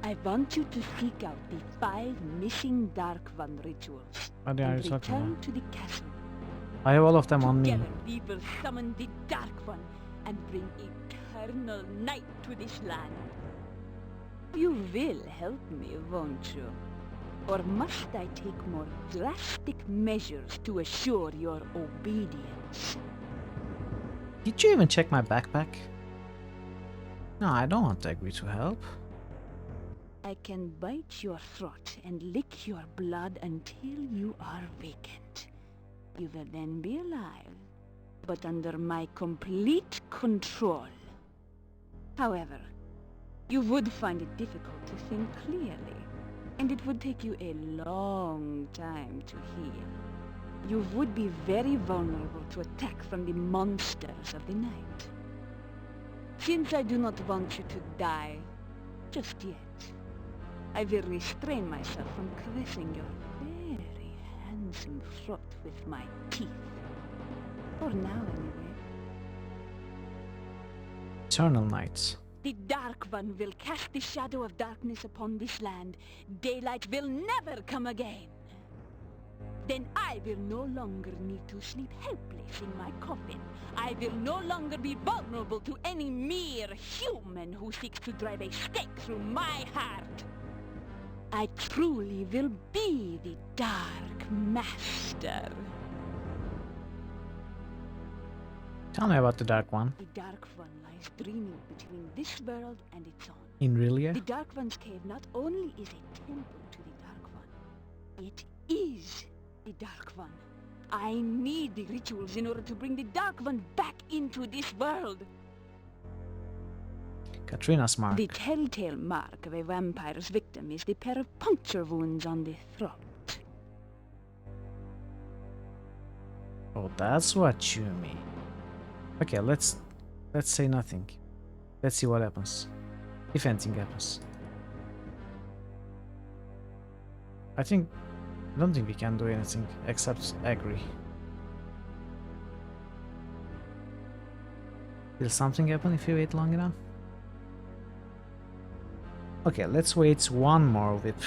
I want you to seek out the 5 missing Dark One rituals What are and you talking return about? to the castle. I have all of them on me. Together we will summon the Dark One and bring eternal night to this land. You will help me, won't you? Or must I take more drastic measures to assure your obedience? Did you even check my backpack? No, I don't want to agree to help. I can bite your throat and lick your blood until you are weakened. You will then be alive, but under my complete control. However, you would find it difficult to think clearly, and it would take you a long time to heal. You would be very vulnerable to attack from the monsters of the night. Since I do not want you to die just yet, I will restrain myself from caressing your very handsome throat with my teeth. For now, anyway. Eternal nights. The Dark One will cast the shadow of darkness upon this land. Daylight will never come again. Then I will no longer need to sleep helpless in my coffin. I will no longer be vulnerable to any mere human who seeks to drive a stake through my heart. I truly will be the Dark Master. Tell me about the Dark One. The Dark One lies dreaming between this world and its own. In Relia? The Dark One's cave not only is a temple to the Dark One, it is the Dark One. I need the rituals in order to bring the Dark One back into this world. Katrina's mark. The telltale mark of a vampire's victim is the pair of puncture wounds on the throat. Oh, that's what you mean. Okay, let's say nothing. Let's see what happens. If anything happens. I don't think we can do anything except agree. Will something happen if you wait long enough? Okay, let's wait one more whip.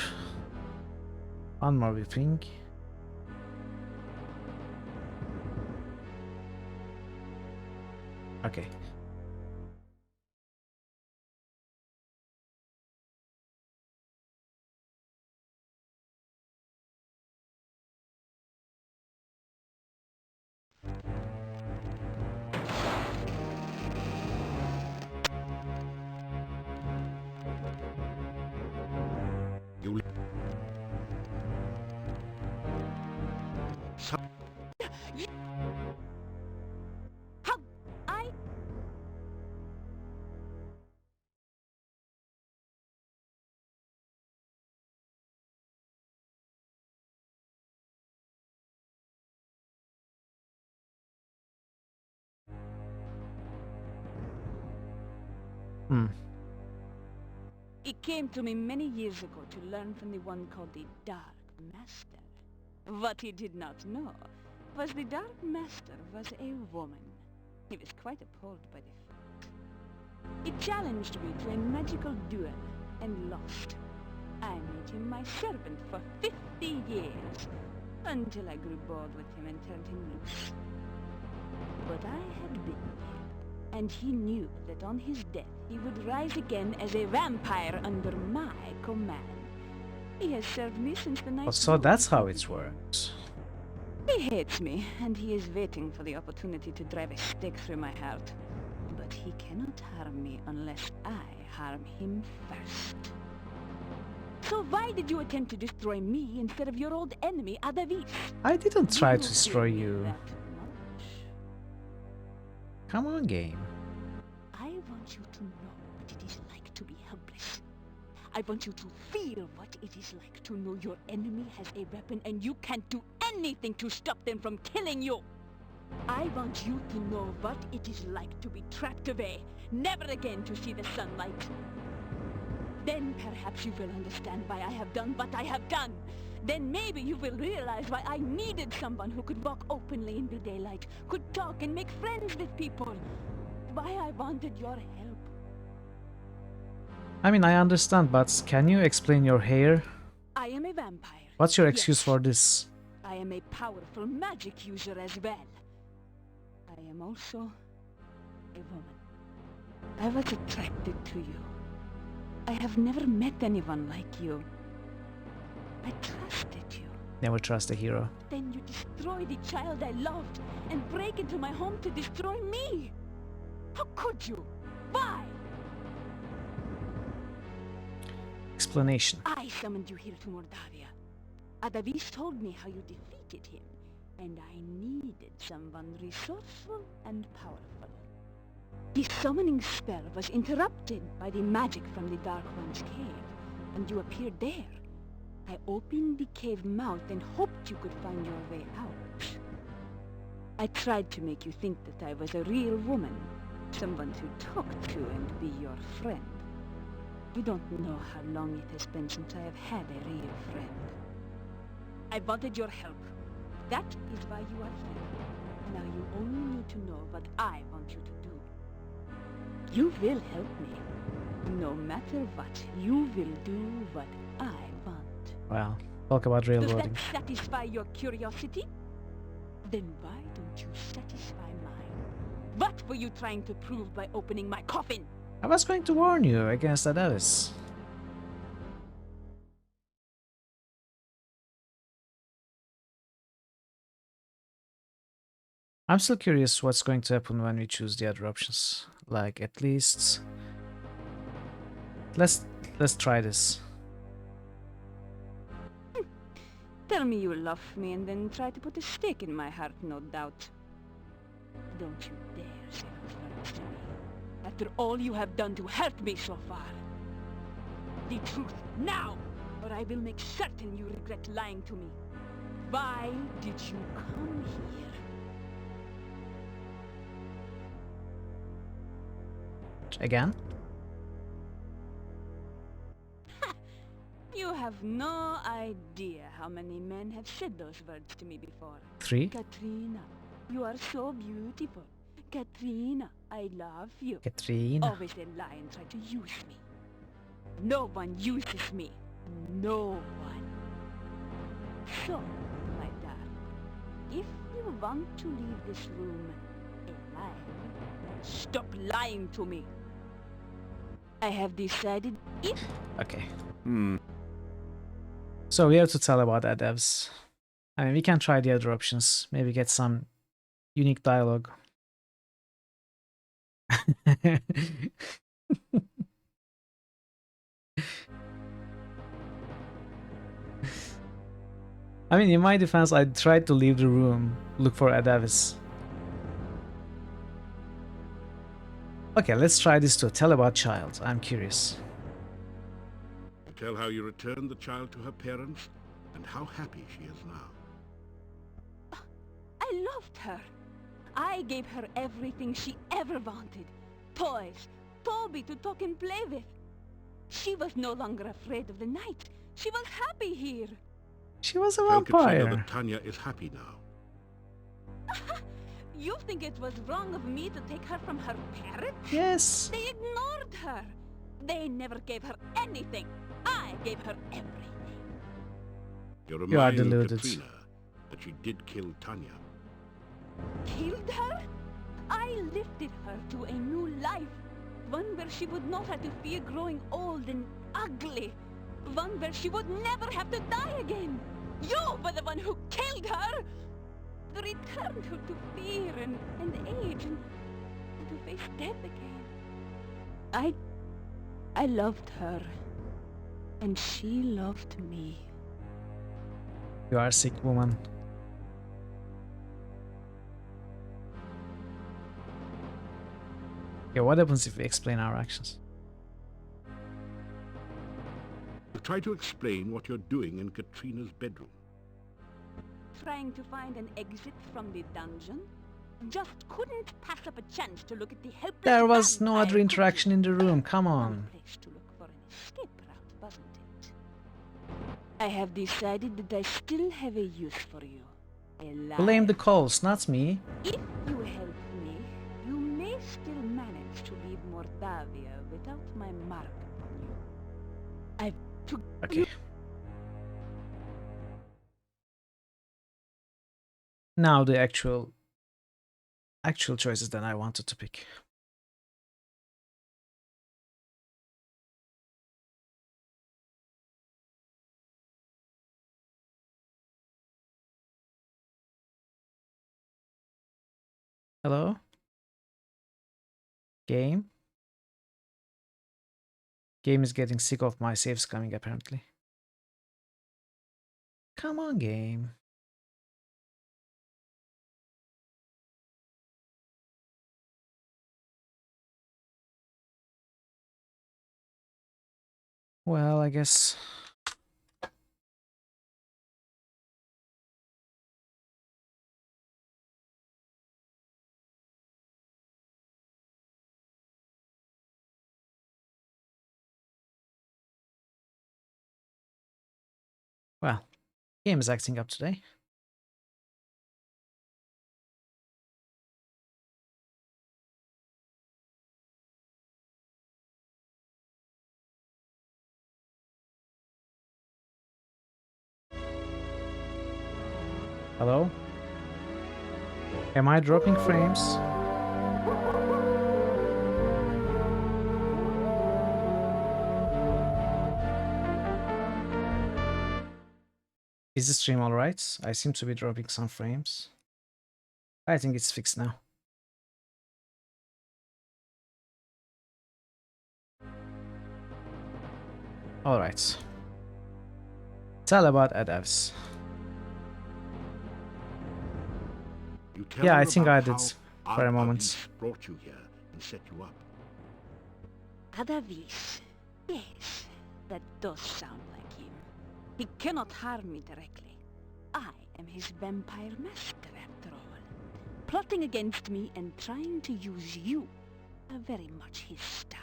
One more whipping. Okay. How I... It came to me many years ago to learn from the one called the Dark Master. What he did not know was the Dark Master was a woman. He was quite appalled by the fact. He challenged me to a magical duel and lost. I made him my servant for 50 years. until I grew bored with him and turned him loose. But I had bitten him, and he knew that on his death he would rise again as a vampire under my command. He has served me since the night. Oh, so that's how it works. He hates me, and he is waiting for the opportunity to drive a stake through my heart. But he cannot harm me unless I harm him first. So why did you attempt to destroy me instead of your old enemy, Adavis? I didn't try to You destroy hate me you. that much. Come on, game. I want you to know what it is like to be helpless. I want you to feel what it is like to know your enemy has a weapon and you can't do anything to stop them from killing you. I want you to know what it is like to be trapped away, never again to see the sunlight. Then perhaps you will understand why I have done what I have done. Then maybe you will realize why I needed someone who could walk openly in the daylight, could talk and make friends with people. Why I wanted your help. I mean, I understand, but can you explain your hair? I am a vampire. What's your excuse Yes. for this? I am a powerful magic user as well. I am also a woman. I was attracted to you. I have never met anyone like you. I trusted you. Never trust a hero. Then you destroy the child I loved and break into my home to destroy me. How could you? Why? Explanation. I summoned you here to Mordavia. Adavis told me how you defeated him, and I needed someone resourceful and powerful. The summoning spell was interrupted by the magic from the Dark One's cave, and you appeared there. I opened the cave mouth and hoped you could find your way out. I tried to make you think that I was a real woman, someone to talk to and be your friend. You don't know how long it has been since I have had a real friend. I wanted your help. That is why you are here. Now you only need to know what I want you to do. You will help me. No matter what, you will do what I want. Well, talk about Does railroading. that satisfy your curiosity? Then why don't you satisfy mine? What were you trying to prove by opening my coffin? I was going to warn you against Adavis. I'm still curious what's going to happen when we choose the other options. Like, at least... Let's try this. Tell me you love me and then try to put a stake in my heart, no doubt. Don't you dare say those words to me. After all you have done to hurt me so far. The truth, now! Or I will make certain you regret lying to me. Why did you come here? Again? You have no idea how many men have said those words to me before. 3? Katrina, you are so beautiful. Katrina, I love you. Katrina. Always a lie and try to use me. No one uses me. No one. So, my darling, if you want to leave this room alive, stop lying to me. I have decided if... Okay. So we have to tell about Adevs. I mean, we can try the other options. Maybe get some unique dialogue. I mean, in my defense, I tried to leave the room, look for Adavis. Okay, let's try this too. Tell about child. I'm curious. Tell how you returned the child to her parents and how happy she is now. I loved her. I gave her everything she ever wanted. Toys, Toby to talk and play with. She was no longer afraid of the night. She was happy here. She was a Tell Katrina vampire. that Tanya is happy now. You think it was wrong of me to take her from her parents? Yes. They ignored her. They never gave her anything. I gave her everything. You're You are reminding deluded. Katrina that she did kill Tanya. Killed her? I lifted her to a new life. One where she would not have to fear growing old and ugly. One where she would never have to die again. You were the one who killed her! Returned her to fear and age and to face death again. I loved her. And she loved me. You are a sick woman. Yeah, what happens if we explain our actions? Try to explain what you're doing in Katrina's bedroom. Trying to find an exit from the dungeon. Just couldn't pass up a chance to look at the helpless There was no vampire other interaction in the room, come One on. place to look for an escape route, wasn't it? I have decided that I still have a use for you. A liar. Blame the Coles, not me. If you help me, you may still manage to leave Mordavia without my mark upon you. I took Okay. Now the actual choices that I wanted to pick. Hello? Game? Game is getting sick of my saves coming apparently. Come on, game. Well, I guess. Well, game is acting up today. Hello? Am I dropping frames? Is the stream alright? I seem to be dropping some frames. I think it's fixed now. Alright. Tell about Adavs. You tell Yeah, her I think about I did how for a Adavis moment. brought you here and set you up. Adavis. Yes, that does sound like him. He cannot harm me directly. I am his vampire master, after all. Plotting against me and trying to use you are very much his style.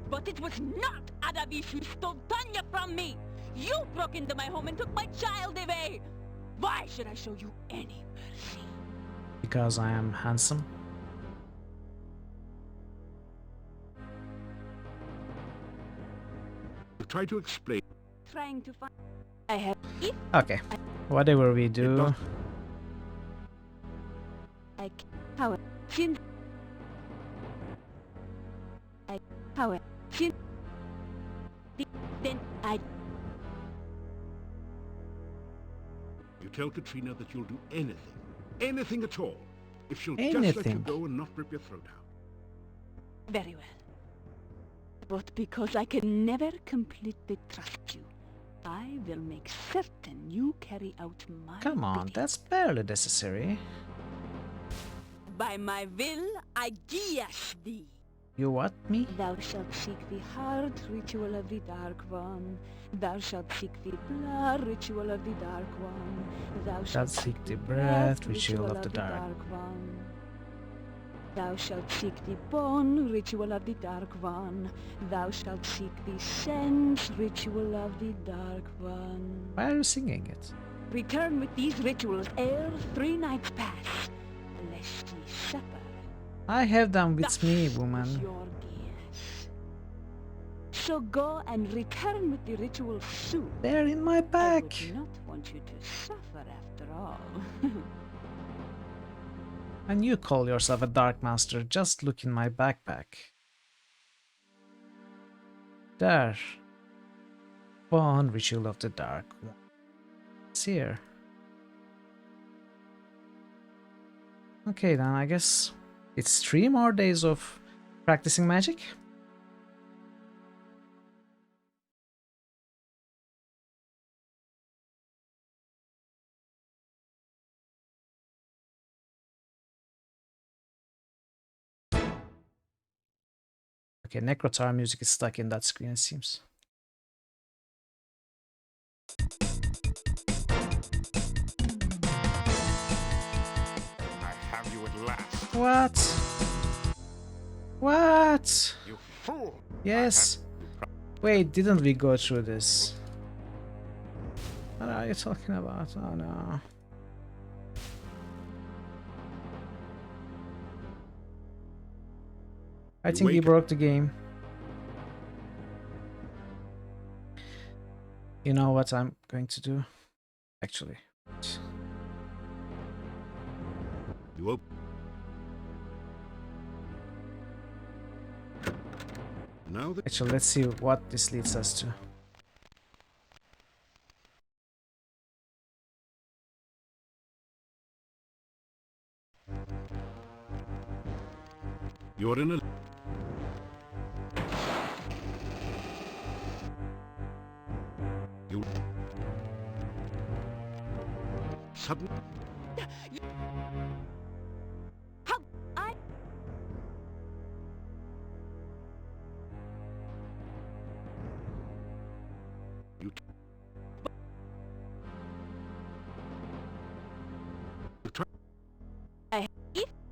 But it was not Adavis who stole Tanya from me! You broke into my home and took my child away! Why should I show you any mercy? Because I am handsome. Try to explain. Trying to find... I have... If Okay. Whatever we do. I... How... Shin... I... How... Shin... Then I... You tell Katrina that you'll do anything at all, if she'll just let you Anything. go and not rip your throat out. Very well. But because I can never completely trust you, I will make certain you carry out my Come on, bidding. that's barely necessary. By my will, I guiash thee. You what, me? Thou shalt seek the heart ritual of the Dark One. Thou shalt seek the blood ritual of the Dark One. Thou shalt seek the breath ritual of the Dark One. Thou shalt seek the bone ritual of the Dark One. Thou shalt seek the sense ritual of the Dark One. Why are you singing it? Return with these rituals ere 3 nights pass, lest ye suffer. I have them with Thus me, is woman. your guess. shall go and return with the ritual soon. They're in my I back. would not want you to suffer after all. And you call yourself a Dark Master, just look in my backpack. There. One ritual of the Dark One. It's here. Okay, then I guess it's 3 more days of practicing magic. Okay, Necrotar music is stuck in that screen, it seems. I have you at last. What? What? You fool! Yes. Wait, didn't we go through this? What are you talking about? Oh no. I think we broke the game. You know what I'm going to do? Actually. You open. Now that Actually, let's see what this leads us to. you're in a you sudden How I you try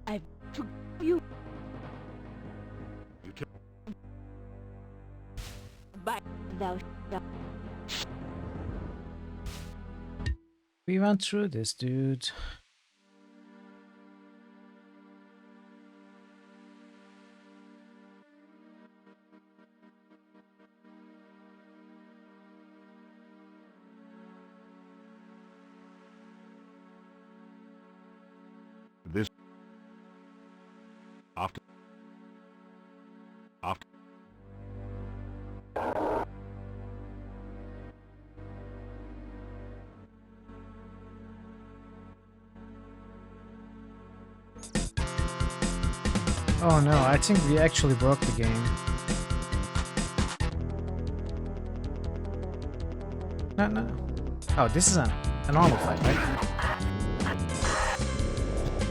I to you you can by thou We went through this, dude. this after Oh no, I think we actually broke the game. No, no. Oh, this is a normal fight, right?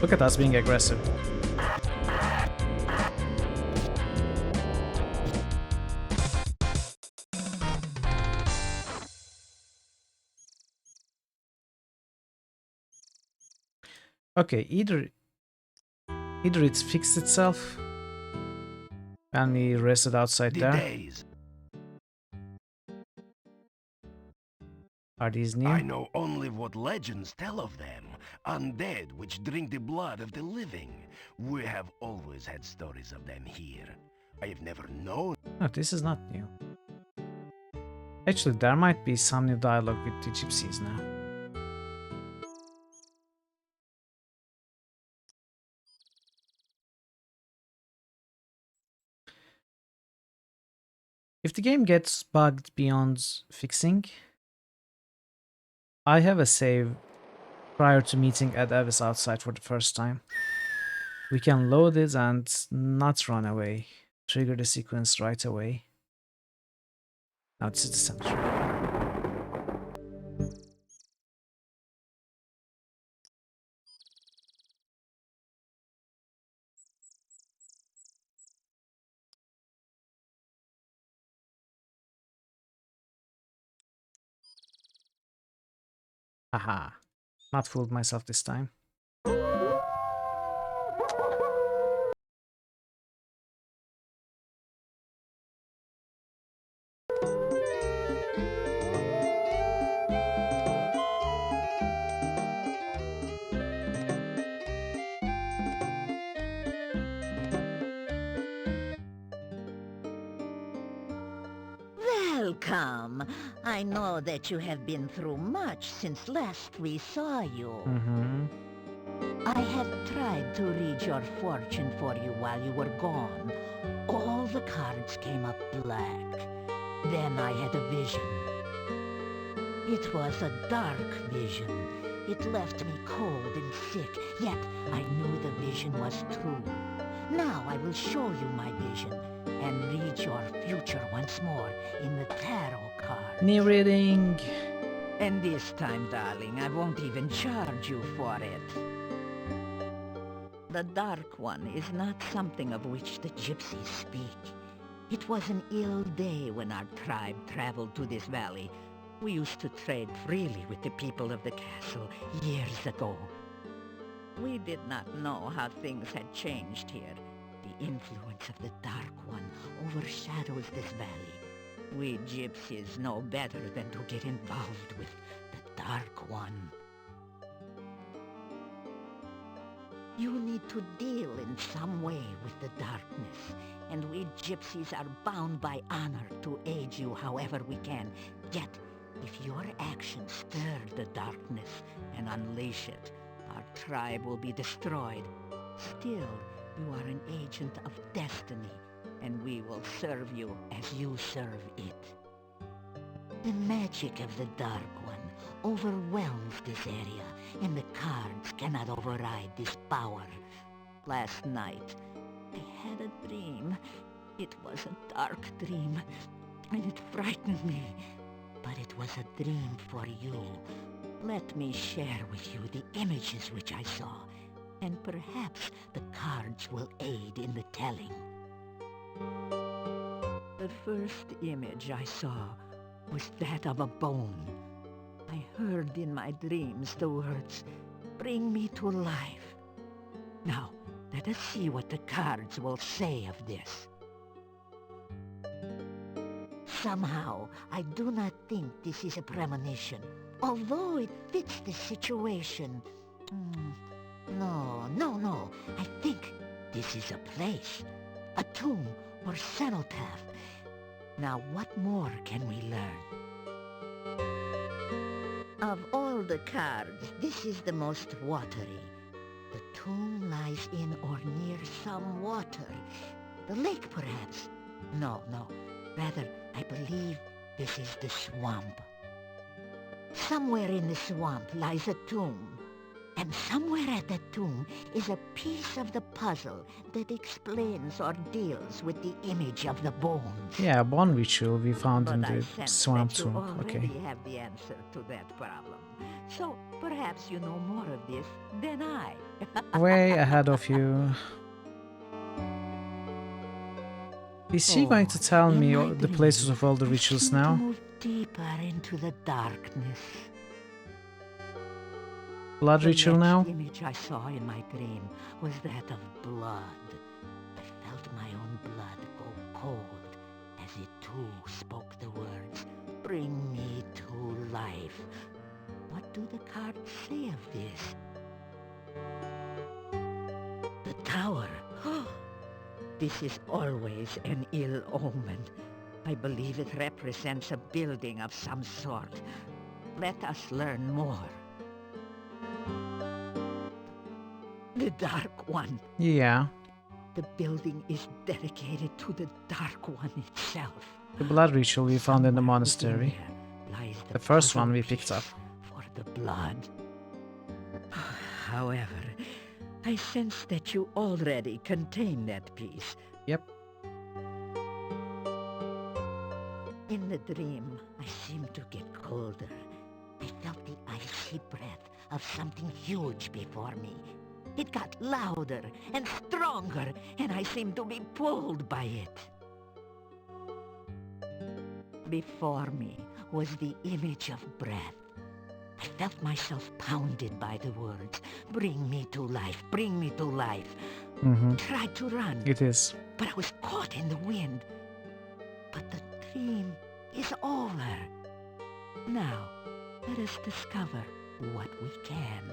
Look at us being aggressive. Okay, either it's fixed itself and we rested outside The there. days. Are these new? I know only what legends tell of them. Undead which drink the blood of the living. We have always had stories of them here. I have never known. No, this is not new. Actually, there might be some new dialogue with the gypsies now. If the game gets bugged beyond fixing, I have a save prior to meeting Ed Evis outside for the first time. We can load it and not run away. Trigger the sequence right away. Now this is the center. Haha. Not fooled myself this time. Welcome. I know that you have been through much since last we saw you. I have tried to read your fortune for you while you were gone. All the cards came up black. Then I had a vision. It was a dark vision. It left me cold and sick, yet I knew the vision was true. Now I will show you my vision and read your future once more in the tarot cards. New reading. And this time, darling, I won't even charge you for it. The Dark One is not something of which the gypsies speak. It was an ill day when our tribe traveled to this valley. We used to trade freely with the people of the castle years ago. We did not know how things had changed here. The influence of the Dark One overshadows this valley. We gypsies know better than to get involved with the Dark One. You need to deal in some way with the darkness, and we gypsies are bound by honor to aid you however we can. Yet, if your actions stir the darkness and unleash it, our tribe will be destroyed. Still, you are an agent of destiny, and we will serve you as you serve it. The magic of the Dark One overwhelms this area, and the cards cannot override this power. Last night, I had a dream. It was a dark dream, and it frightened me. But it was a dream for you. Let me share with you the images which I saw, and perhaps the cards will aid in the telling. The first image I saw was that of a bone. I heard in my dreams the words, "Bring me to life." Now, let us see what the cards will say of this. Somehow, I do not think this is a premonition, although it fits the situation. No. I think this is a place, a tomb or cenotaph. Now, what more can we learn? Of all the cards, this is the most watery. The tomb lies in or near some water. The lake, perhaps? No. Rather, I believe this is the swamp. Somewhere in the swamp lies a tomb. And somewhere at that tomb is a piece of the puzzle that explains or deals with the image of the bones. Yeah, bone ritual we found in But I the sense swamp that you tomb. already Okay. have the answer to that problem. So perhaps you know more of this than I. Way ahead of you. Is she going to tell In me my the dream, places of all the I rituals seem to now? move deeper into the darkness. Blood The ritual next now? image I saw in my dream was that of blood. I felt my own blood go cold as it too spoke the words, "Bring me to life." What do the cards say of this? The tower. This is always an ill omen. I believe it represents a building of some sort. Let us learn more. The Dark One. Yeah. The building is dedicated to the Dark One itself. The blood ritual we found in the Somewhere monastery. within there lies The first puzzle one we picked piece up. for the blood. However, I sense that you already contain that piece. Yep. In the dream, I seemed to get colder. I felt the icy breath of something huge before me. It got louder and stronger, and I seemed to be pulled by it. Before me was the image of breath. I felt myself pounded by the words, "Bring me to life, bring me to life." I tried to run, It is. but I was caught in the wind. But the dream is over. Now, let us discover what we can.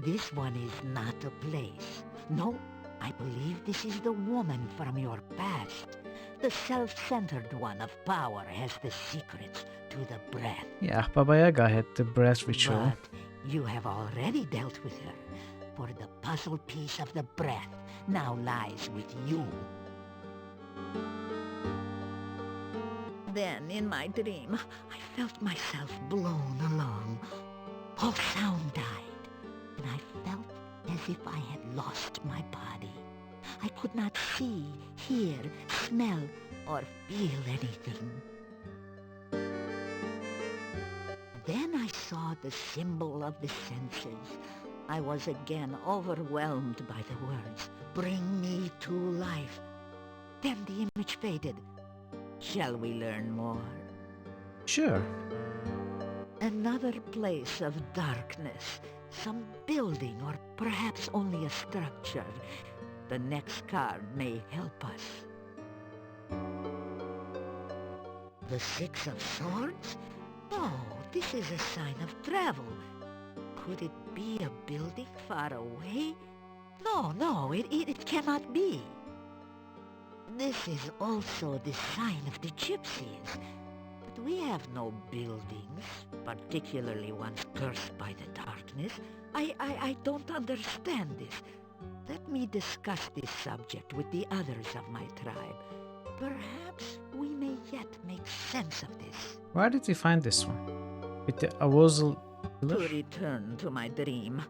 This one is not a place. No, I believe this is the woman from your past. The self-centered one of power has the secrets to the breath. Yeah, Baba Yaga had the breath ritual. But you have already dealt with her, for the puzzle piece of the breath now lies with you. Then, in my dream, I felt myself blown along. All sound died, and I felt as if I had lost my body. I could not see, hear, smell, or feel anything. Then I saw the symbol of the senses. I was again overwhelmed by the words, "Bring me to life." Then the image faded. Shall we learn more? Sure. Another place of darkness, some building or perhaps only a structure. The next card may help us. The Six of Swords? Oh, this is a sign of travel. Could it be a building far away? No, it cannot be. This is also the sign of the gypsies. But we have no buildings, particularly ones cursed by the darkness. I don't understand this. Let me discuss this subject with the others of my tribe. Perhaps we may yet make sense of this. Where did you find this one? With the arousal To pillar? return to my dream,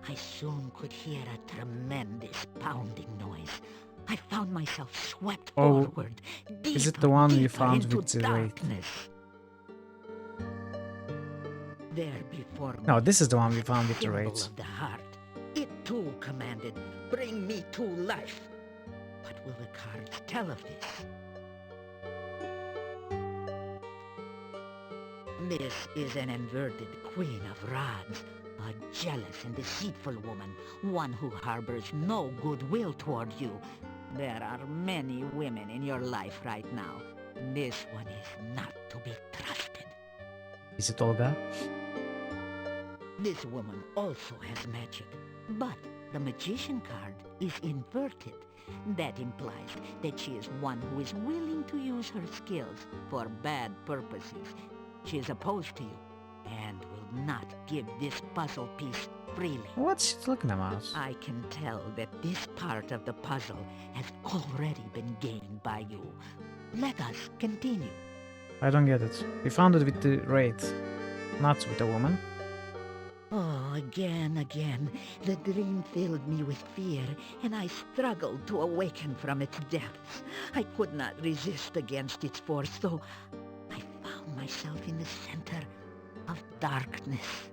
I soon could hear a tremendous pounding noise. I found myself swept Oh, forward, is it deeper, the one you deeper found into with the wraith? darkness. There before me, No, this is the one we found with the symbol wraith. of the heart. It too commanded, "Bring me to life." What will the cards tell of this? This is an inverted queen of rods, a jealous and deceitful woman, one who harbors no goodwill toward you. There are many women in your life right now. This one is not to be trusted. Is it Olga? This woman also has magic, but the magician card is inverted. That implies that she is one who is willing to use her skills for bad purposes. She is opposed to you and will not give this puzzle piece freely. What's she talking about? I can tell that this part of the puzzle has already been gained by you. Let us continue. I don't get it. We found it with the wraith, not with the woman. Oh, again, the dream filled me with fear, and I struggled to awaken from its depths. I could not resist against its force, so I found myself in the center of darkness.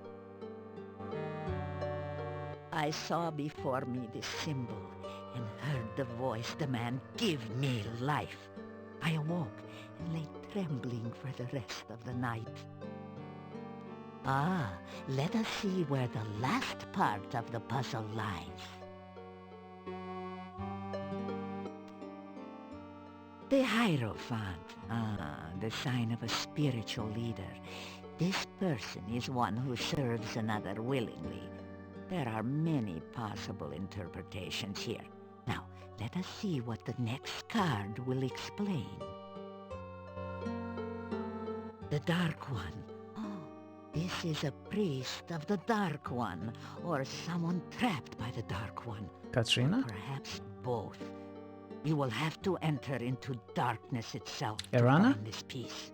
I saw before me this symbol and heard the voice demand, "Give me life." I awoke and lay trembling for the rest of the night. Ah, let us see where the last part of the puzzle lies. The Hierophant. The sign of a spiritual leader. This person is one who serves another willingly. There are many possible interpretations here. Now, let us see what the next card will explain. The Dark One. This is a priest of the Dark One, or someone trapped by the Dark One. Katrina? Perhaps both. You will have to enter into darkness itself Erana? to find this piece.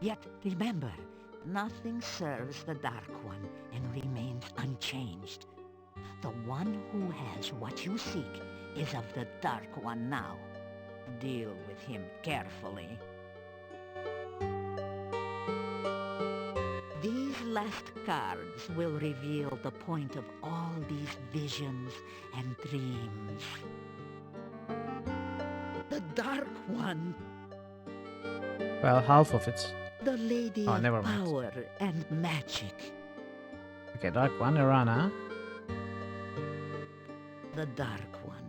Yet remember, nothing serves the Dark One and remains unchanged. The one who has what you seek is of the Dark One now. Deal with him carefully. These last cards will reveal the point of all these visions and dreams. The Dark One, Well, half of it. the Lady Oh, of never mind. Power and Magic. Okay, Dark One, Erana. The Dark One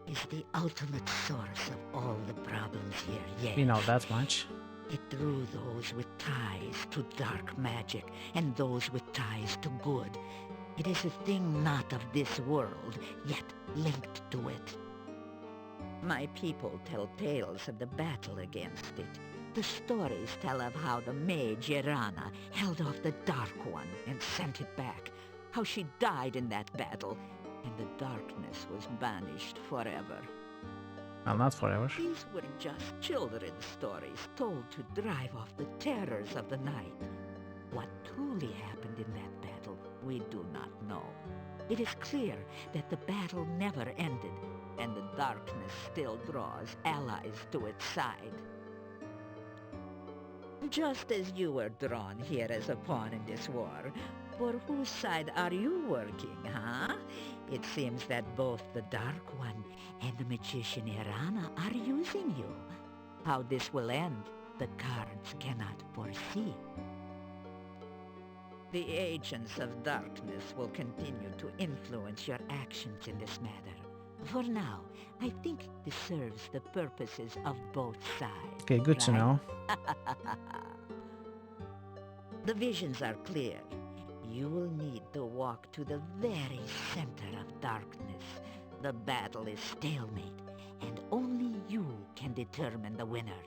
is the ultimate source of all the problems here, yes. We know that much. It drew those with ties to dark magic and those with ties to good. It is a thing not of this world, yet linked to it. My people tell tales of the battle against it. The stories tell of how the mage Irana held off the Dark One and sent it back, how she died in that battle, and the darkness was banished forever. Well, not forever. These were just children's stories told to drive off the terrors of the night. What truly happened in that battle, we do not know. It is clear that the battle never ended, and the darkness still draws allies to its side. Just as you were drawn here as a pawn in this war, for whose side are you working, huh? It seems that both the Dark One and the magician Irana are using you. How this will end, the cards cannot foresee. The agents of darkness will continue to influence your actions in this matter. For now, I think this serves the purposes of both sides. Okay, good to right? know. The visions are clear. You will need to walk to the very center of darkness. The battle is stalemate, and only you can determine the winner.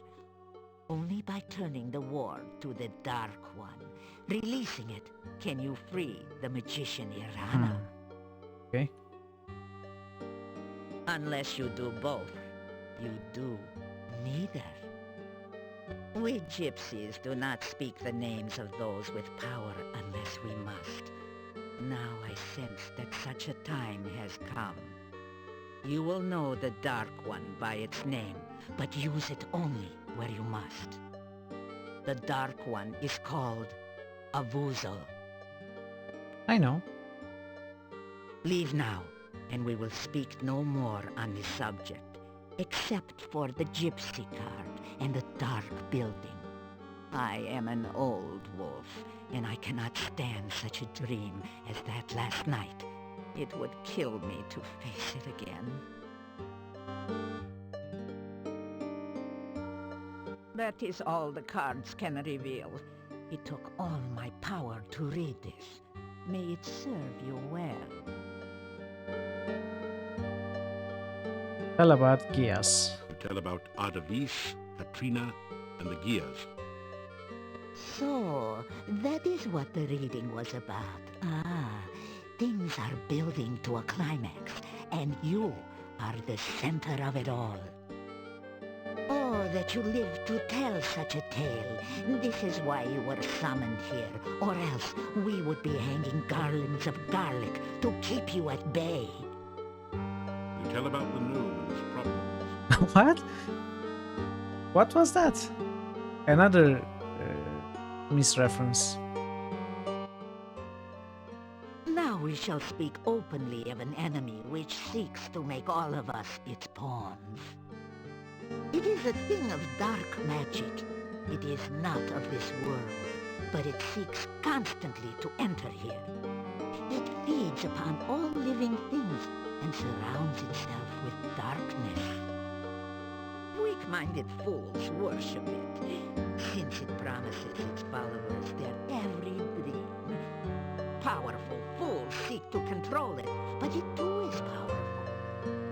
Only by turning the war to the Dark One, releasing it, can you free the magician Irana. Okay. Unless you do both, you do neither. We gypsies do not speak the names of those with power unless we must. Now I sense that such a time has come. You will know the Dark One by its name, but use it only where you must. The Dark One is called Avuzo. I know. Leave now, and we will speak no more on this subject, except for the gypsy card and the dark building. I am an old wolf, and I cannot stand such a dream as that last night. It would kill me to face it again. That is all the cards can reveal. It took all my power to read this. May it serve you well. Tell about Gias. Tell about Ardavis, Katrina, and the Gears. So, that is what the reading was about. Things are building to a climax, and you are the center of it all. Oh, that you lived to tell such a tale. This is why you were summoned here, or else we would be hanging garlands of garlic to keep you at bay. You tell about the gnome and his problems. What? What was that? Another misreference. Now we shall speak openly of an enemy which seeks to make all of us its pawns. It is a thing of dark magic. It is not of this world, but it seeks constantly to enter here. It feeds upon all living things and surrounds itself with darkness. Weak-minded fools worship it, since it promises its followers their every dream. Powerful fools seek to control it, but it too is powerful.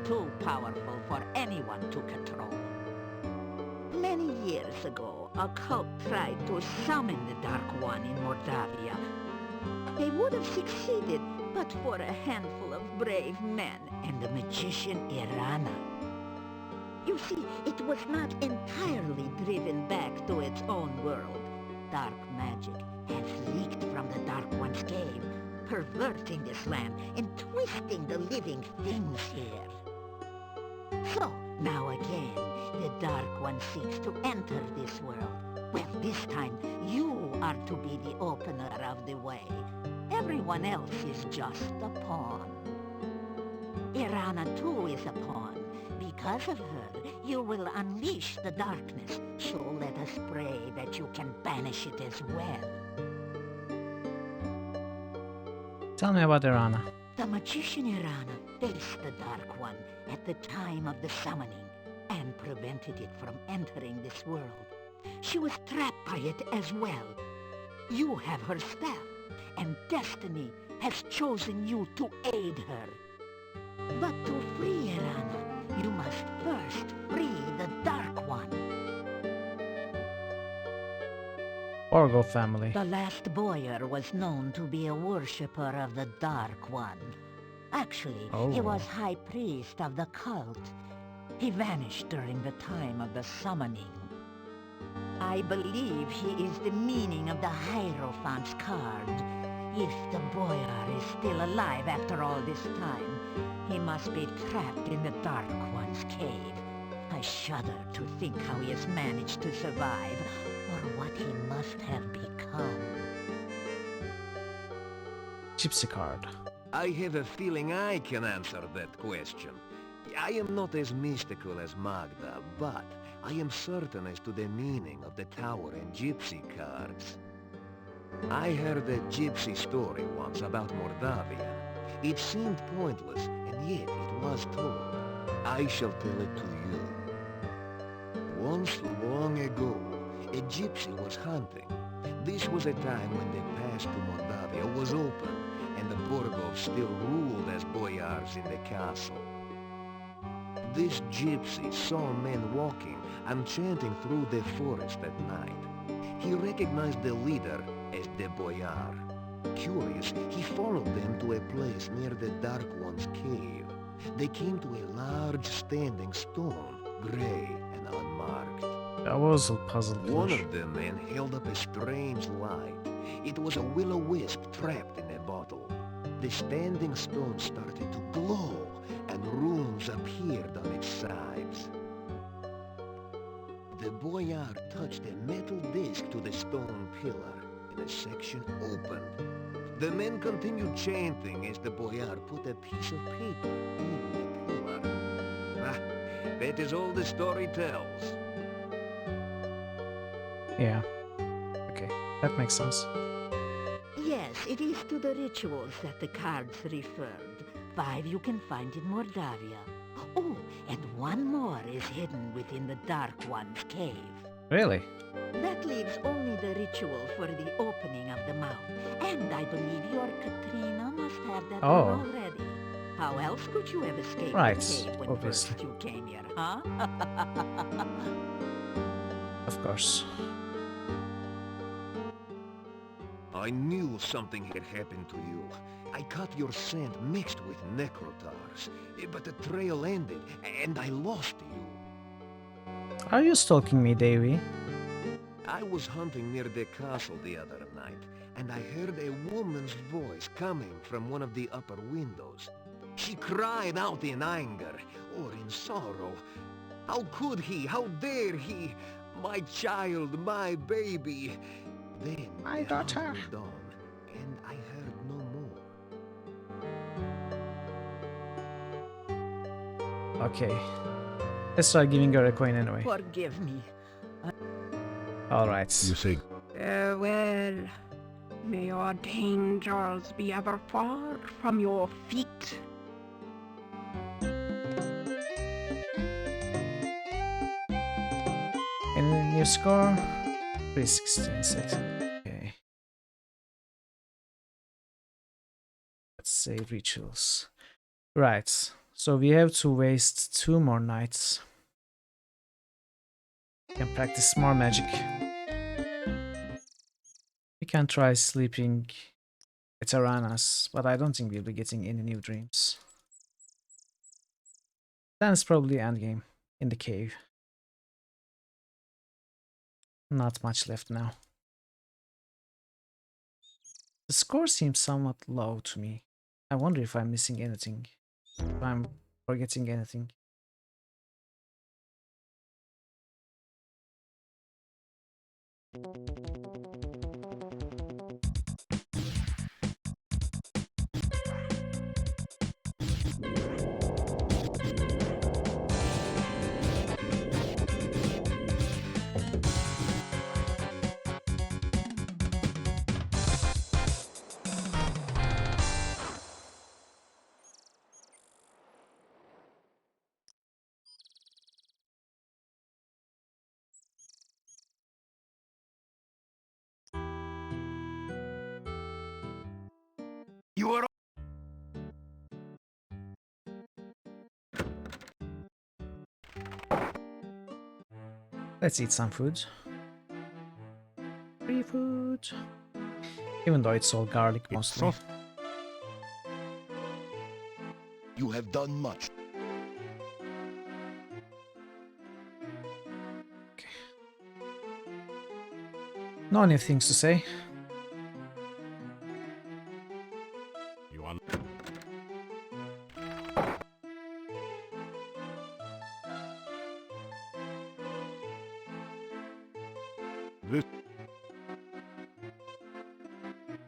Too powerful for anyone to control. Many years ago, a cult tried to summon the Dark One in Mordavia. They would have succeeded, but for a handful of brave men and the magician Irana. You see, it was not entirely driven back to its own world. Dark magic has leaked from the Dark One's cave, perverting this land and twisting the living things here. So, now again, the Dark One seeks to enter this world. Well, this time, you are to be the opener of the way. Everyone else is just a pawn. Irana too is a pawn. Because of her, you will unleash the darkness, so let us pray that you can banish it as well. Tell me about Irana. The magician Irana faced the Dark One at the time of the summoning and prevented it from entering this world. She was trapped by it as well. You have her staff, and destiny has chosen you to aid her. But to free Erana, you must first free the Dark One. Orgo family. The last boyar was known to be a worshipper of the Dark One. Actually, he was high priest of the cult. He vanished during the time of the summoning. I believe he is the meaning of the Hierophant's card. If the boyar is still alive after all this time, he must be trapped in the Dark One's cave. I shudder to think how he has managed to survive, or what he must have become. Gypsy card. I have a feeling I can answer that question. I am not as mystical as Magda, but I am certain as to the meaning of the tower and gypsy cards. I heard a gypsy story once about Mordavia. It seemed pointless, and yet it was told. I shall tell it to you. Once long ago, a gypsy was hunting. This was a time when the pass to Moldavia was open, and the Borgovs still ruled as boyars in the castle. This gypsy saw men walking and chanting through the forest at night. He recognized the leader as the boyar. Curious, he followed them to a place near the Dark One's cave. They came to a large standing stone, gray and unmarked. I was a puzzled. One of the men held up a strange light. It was a will-o-wisp trapped in a bottle. The standing stone started to glow, and runes appeared on its sides. The boyar touched a metal disc to the stone pillar, and a section opened. The men continued chanting as the boyar put a piece of paper in the pillar. Ah, that is all the story tells. Yeah. Okay, that makes sense. Yes, it is to the rituals that the cards referred. 5 you can find in Mordavia. Oh, and one more is hidden within the Dark One's cave. Really? That leaves only the ritual for the opening of the mouth. And I believe your Katrina must have that one already. How else could you have escaped the cave when obviously. first you came here, huh? Of course. I knew something had happened to you. I caught your scent mixed with necrotars, but the trail ended, and I lost you. Are you stalking me, Davy? I was hunting near the castle the other night, and I heard a woman's voice coming from one of the upper windows. She cried out in anger, or in sorrow. How could he? How dare he? My child, my baby. Then my daughter moved on, and I heard no more. Okay. Let's try giving her a coin anyway. Forgive me. Alright. You say, Farewell. May your dangers be ever far from your feet. Any new score? 316 set. Okay. Let's say rituals. Right. So we have to waste 2 more nights. We can practice more magic. We can try sleeping at Aranas, but I don't think we'll be getting any new dreams. Then it's probably endgame in the cave. Not much left now. The score seems somewhat low to me. I wonder if I'm missing anything. If I'm forgetting anything. Let's eat some food. Free food. Even though it's all garlic mostly. You have done much. Okay. No new things to say. You want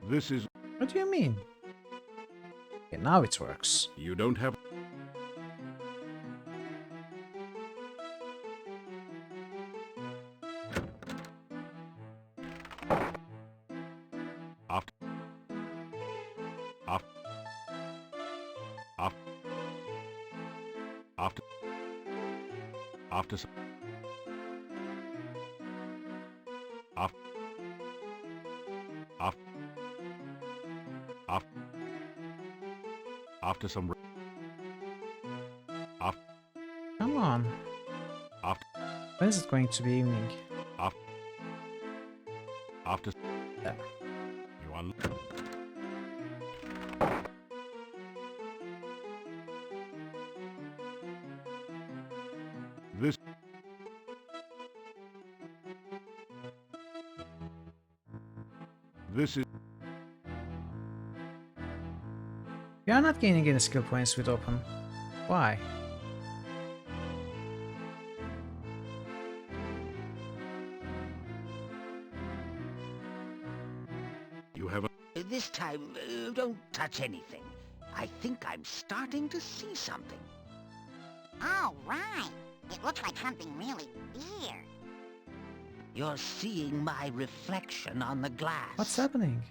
this is... What do you mean? Okay, now it works. You don't have... After... After... After... After... After... After... After some... After... Come on. After... When is it going to be evening? After... Yeah. You want... This... This is... We are not gaining any skill points with open. Why? You haven't... This time, don't touch anything. I think I'm starting to see something. Oh, right. It looks like something really weird. You're seeing my reflection on the glass. What's happening?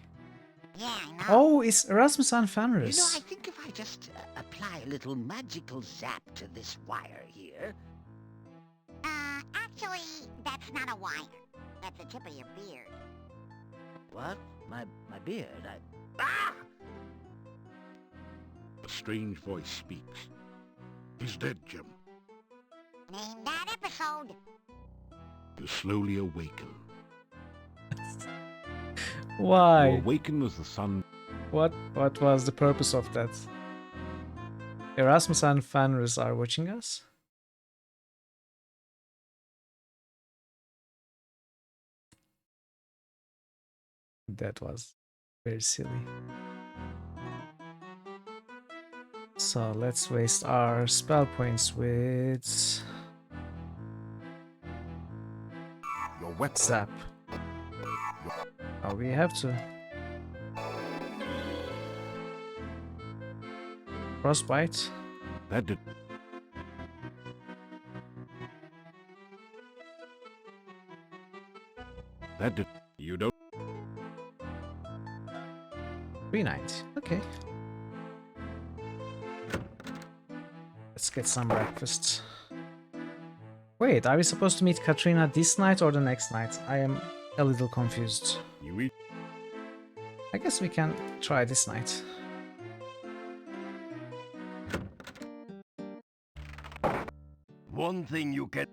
Yeah, I know. Oh, it's Erasmus and You know, Fenris. I think if I just apply a little magical zap to this wire here... Actually, that's not a wire. That's the tip of your beard. What? My beard? Ah! A strange voice speaks. He's dead, Jim. Name that episode. You slowly awaken. You Why? awaken as the sun... What was the purpose of that? Erasmus and Fenris are watching us? That was very silly. So let's waste our spell points with Your weapon... Zap. Oh, we have to. Frostbite. That did... That did... You don't... 390. Okay. Let's get some breakfast. Wait, are we supposed to meet Katrina this night or the next night? I am a little confused. You eat... I guess we can try this night. One thing you can...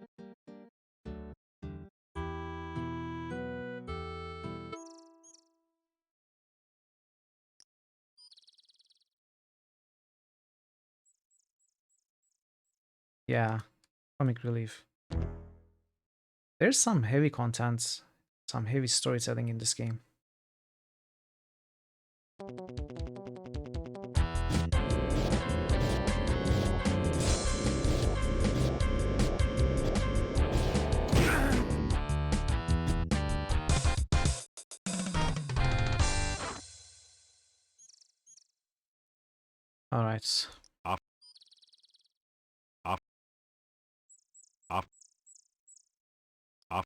Yeah, comic relief. There's some heavy content, some heavy storytelling in this game. All right. Up. Up. Up. Up.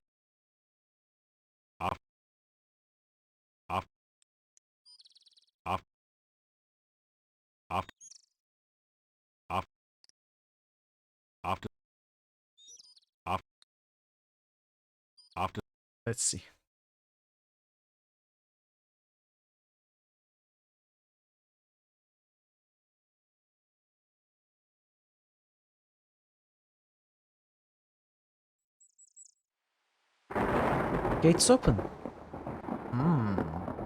Up. Up. Up. Up. Up. After. Up. After. Let's see. Gates open.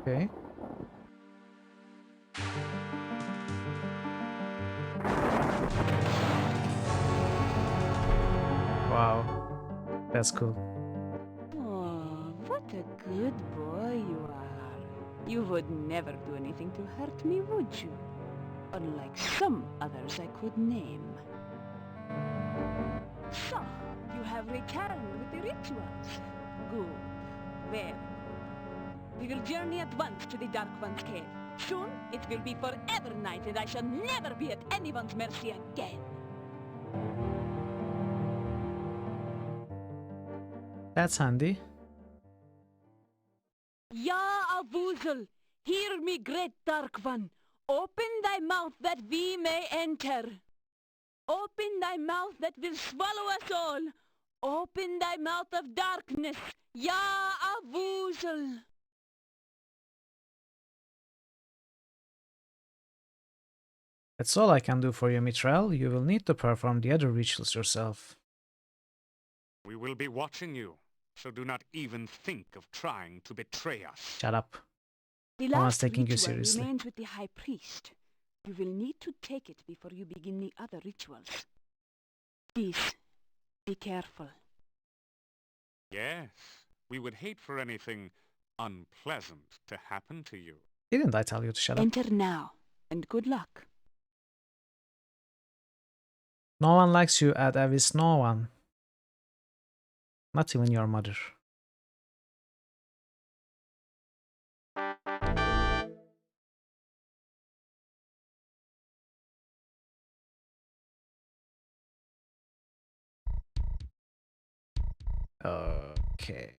Okay. Wow. That's cool. Oh, what a good boy you are. You would never do anything to hurt me, would you? Unlike some others I could name. So, you have returned with the rituals. Good. Very good. We will journey at once to the Dark One's cave. Soon, it will be forever night and I shall never be at anyone's mercy again. That's handy. Ya Avuzel, hear me, great Dark One. Open thy mouth that we may enter. Open thy mouth that will swallow us all. Open thy mouth of darkness, Ya Avuzel. That's all I can do for you, Mithril. You will need to perform the other rituals yourself. We will be watching you, so do not even think of trying to betray us. Shut up. The No one's last taking you ritual seriously. remains with the High Priest. You will need to take it before you begin the other rituals. Please, be careful. Yes, we would hate for anything unpleasant to happen to you. Didn't I tell you to shut up? Enter now, and good luck. No one likes you at Avis, no one. Not even your mother. Okay.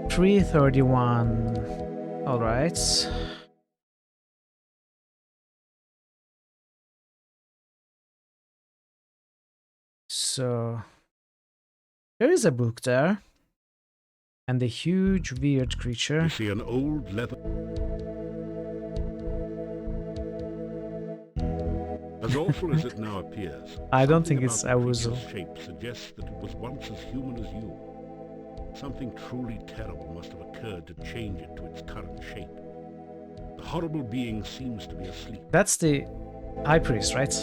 $331. All right. So there is a book there, and a huge weird creature. You see an old leather. As awful as it now appears, I don't think something it's about the Awuzel. creature's shape suggests that it was once as human as you. Something truly terrible must have occurred to change it to its current shape. The horrible being seems to be asleep. That's the high priest, right?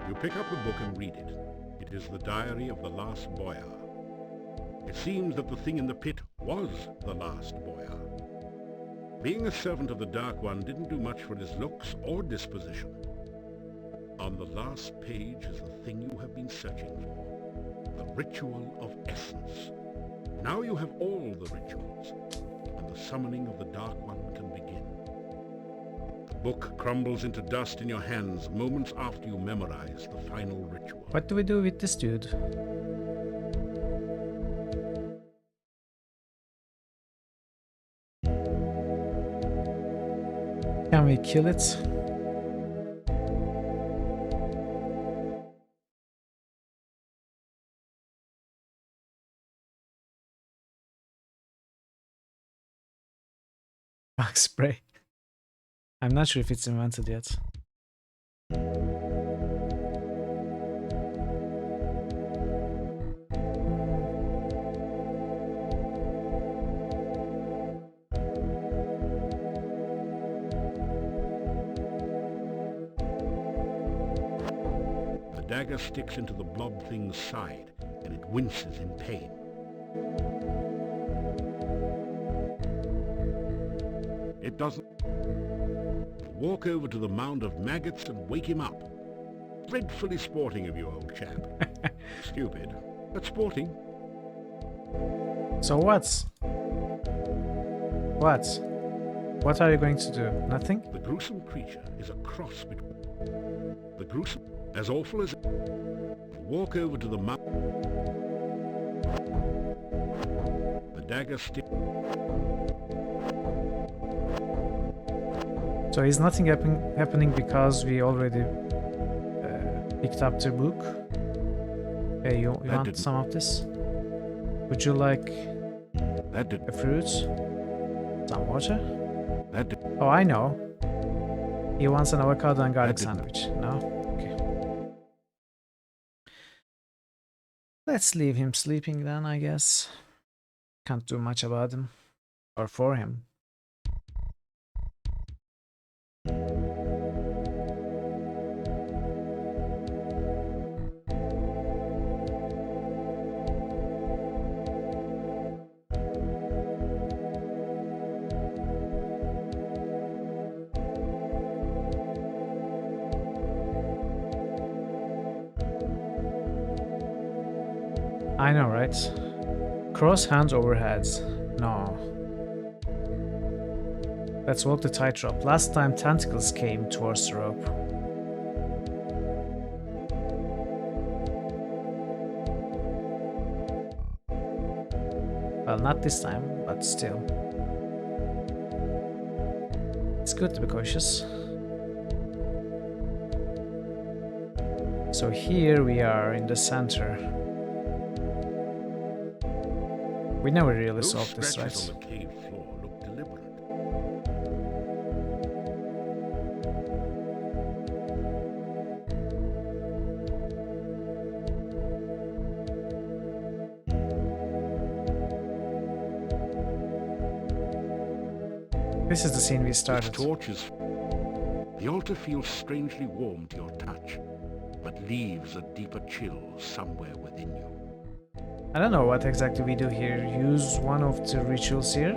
You pick up the book and read it. It is the diary of the last boyar. It seems that the thing in the pit was the last boyar. Being a servant of the Dark One didn't do much for his looks or disposition. On the last page is the thing you have been searching for. The ritual of essence. Now you have all the rituals, and the summoning of the Dark One can begin. The book crumbles into dust in your hands moments after you memorize the final ritual. What do we do with this dude? Can we kill it? Bug spray. I'm not sure if it's invented yet. The dagger sticks into the blob thing's side, and it winces in pain. It doesn't. Walk over to the mound of maggots and wake him up. Dreadfully sporting of you, old chap. Stupid, but sporting. So what? What? What are you going to do? Nothing? The gruesome creature is a cross between... The gruesome... As awful as... Walk over to the mountain. The dagger stick... So is nothing happening because we already picked up the book? Hey, you want some of this? Would you like a fruit? Some water? Oh, I know. He wants an avocado and garlic sandwich. No? Okay. Let's leave him sleeping then, I guess. Can't do much about him. Or for him. I know, right? Cross hands over heads. No. Let's walk the tightrope. Last time tentacles came towards the rope. Well, not this time, but still. It's good to be cautious. So here we are in the center. We never really solved this, right? On the cave floor look deliberate. This is the scene we started. Torches. The altar feels strangely warm to your touch, but leaves a deeper chill somewhere within you. I don't know what exactly we do here. Use one of the rituals here.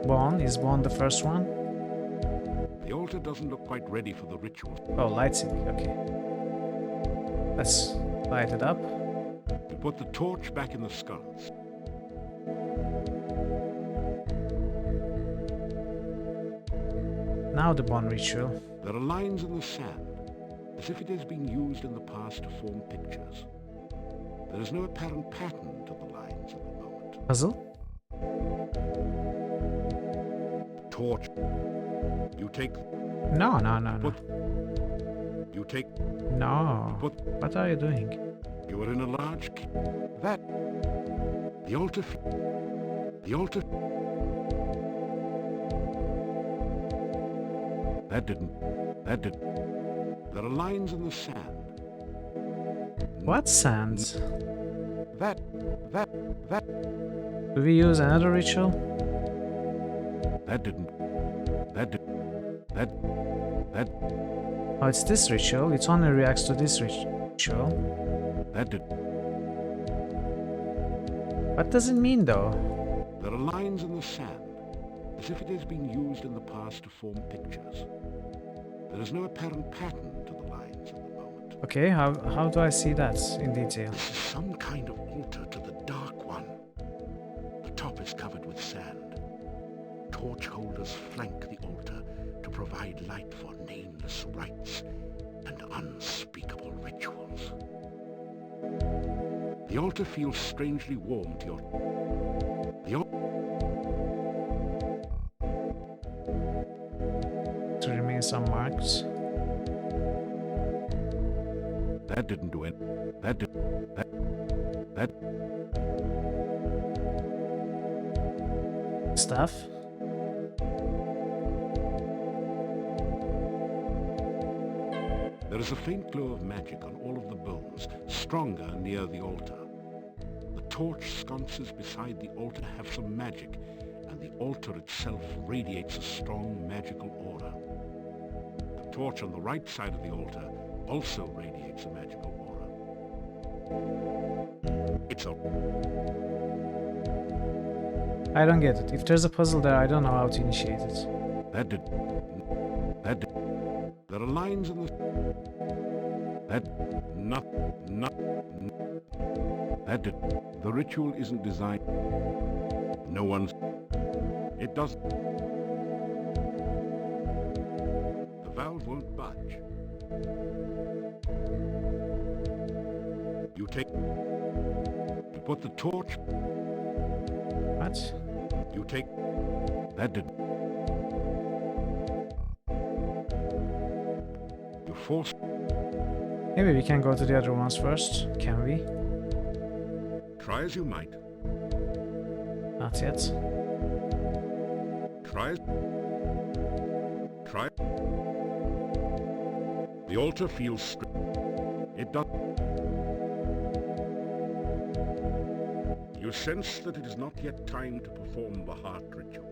Bone. Is Bone the first one? The altar doesn't look quite ready for the ritual. Oh, lighting. Okay. Let's light it up. You put the torch back in the sconce. Now the Bone ritual. There are lines in the sand, as if it has been used in the past to form pictures. There is no apparent pattern to the lines at the moment. Puzzle? Torch. You take... No. You take... No. What are you doing? You are in a large... That... The altar... The altar... That didn't... There are lines in the sand. What sands? That... Do we use another ritual? Oh, it's this ritual. It only reacts to this ritual. What does it mean, though? There are lines in the sand, as if it has been used in the past to form pictures. There is no apparent pattern to the lines at the moment. Okay, how do I see that in detail? This is some kind of altar to the Dark One. The top is covered with sand. Torch holders flank the altar to provide light for nameless rites and unspeakable rituals. The altar feels strangely warm to your... To remain some marks. That didn't do it. That... Stuff. There is a faint glow of magic on all of the bones, stronger near the altar. The torch sconces beside the altar have some magic, and the altar itself radiates a strong magical aura. The torch on the right side of the altar also radiates a magical aura. It's a... I don't get it. If there's a puzzle there, I don't know how to initiate it. There are lines in the... The ritual isn't designed... No one's... It doesn't... The valve won't budge. You put the torch. What? You take. That did. You force. Maybe we can go to the other ones first. Can we? Try as you might. Not yet. Try. Try. The altar feels. It does. You sense that it is not yet time to perform the heart ritual.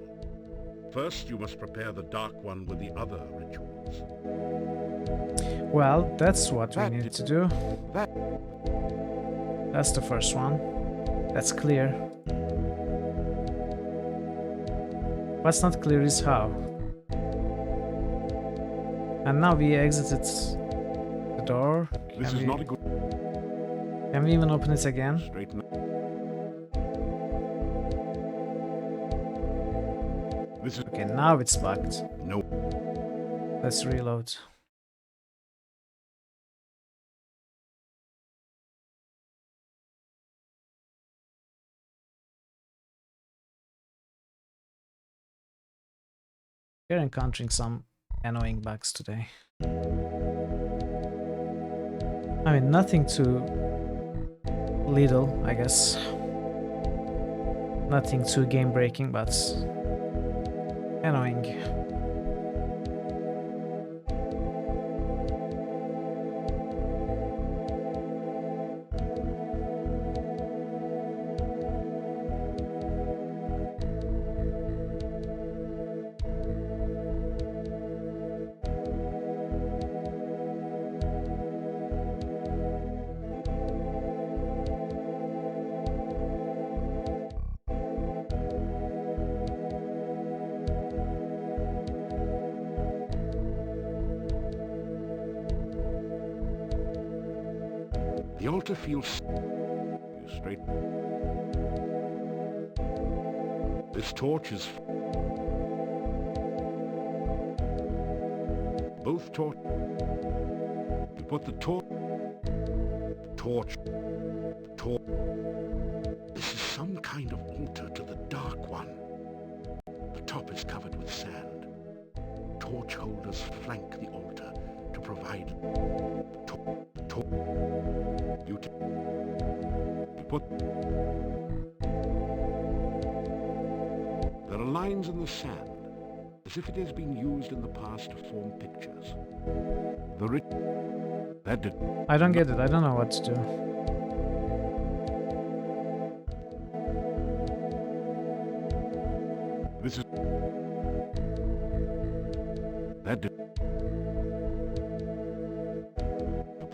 First, you must prepare the Dark One with the other rituals. Well, that's what we need to do. That's the first one. That's clear. What's not clear is how. And now we exited the door. This is not a good. Can we even open it again? Straighten. This is. Okay, now it's blocked. No. Let's reload. We're encountering some annoying bugs today. I mean, nothing too little, I guess. Nothing too game breaking, but annoying. The altar feels. You straight. This torch is. Both torch. You put the torch. Torch. This is some kind of altar to the Dark One. The top is covered with sand. Torch holders flank the altar to provide. You put. There are lines in the sand, as if it has been used in the past to form pictures. That did. I don't get it. I don't know what to do. This is. That did.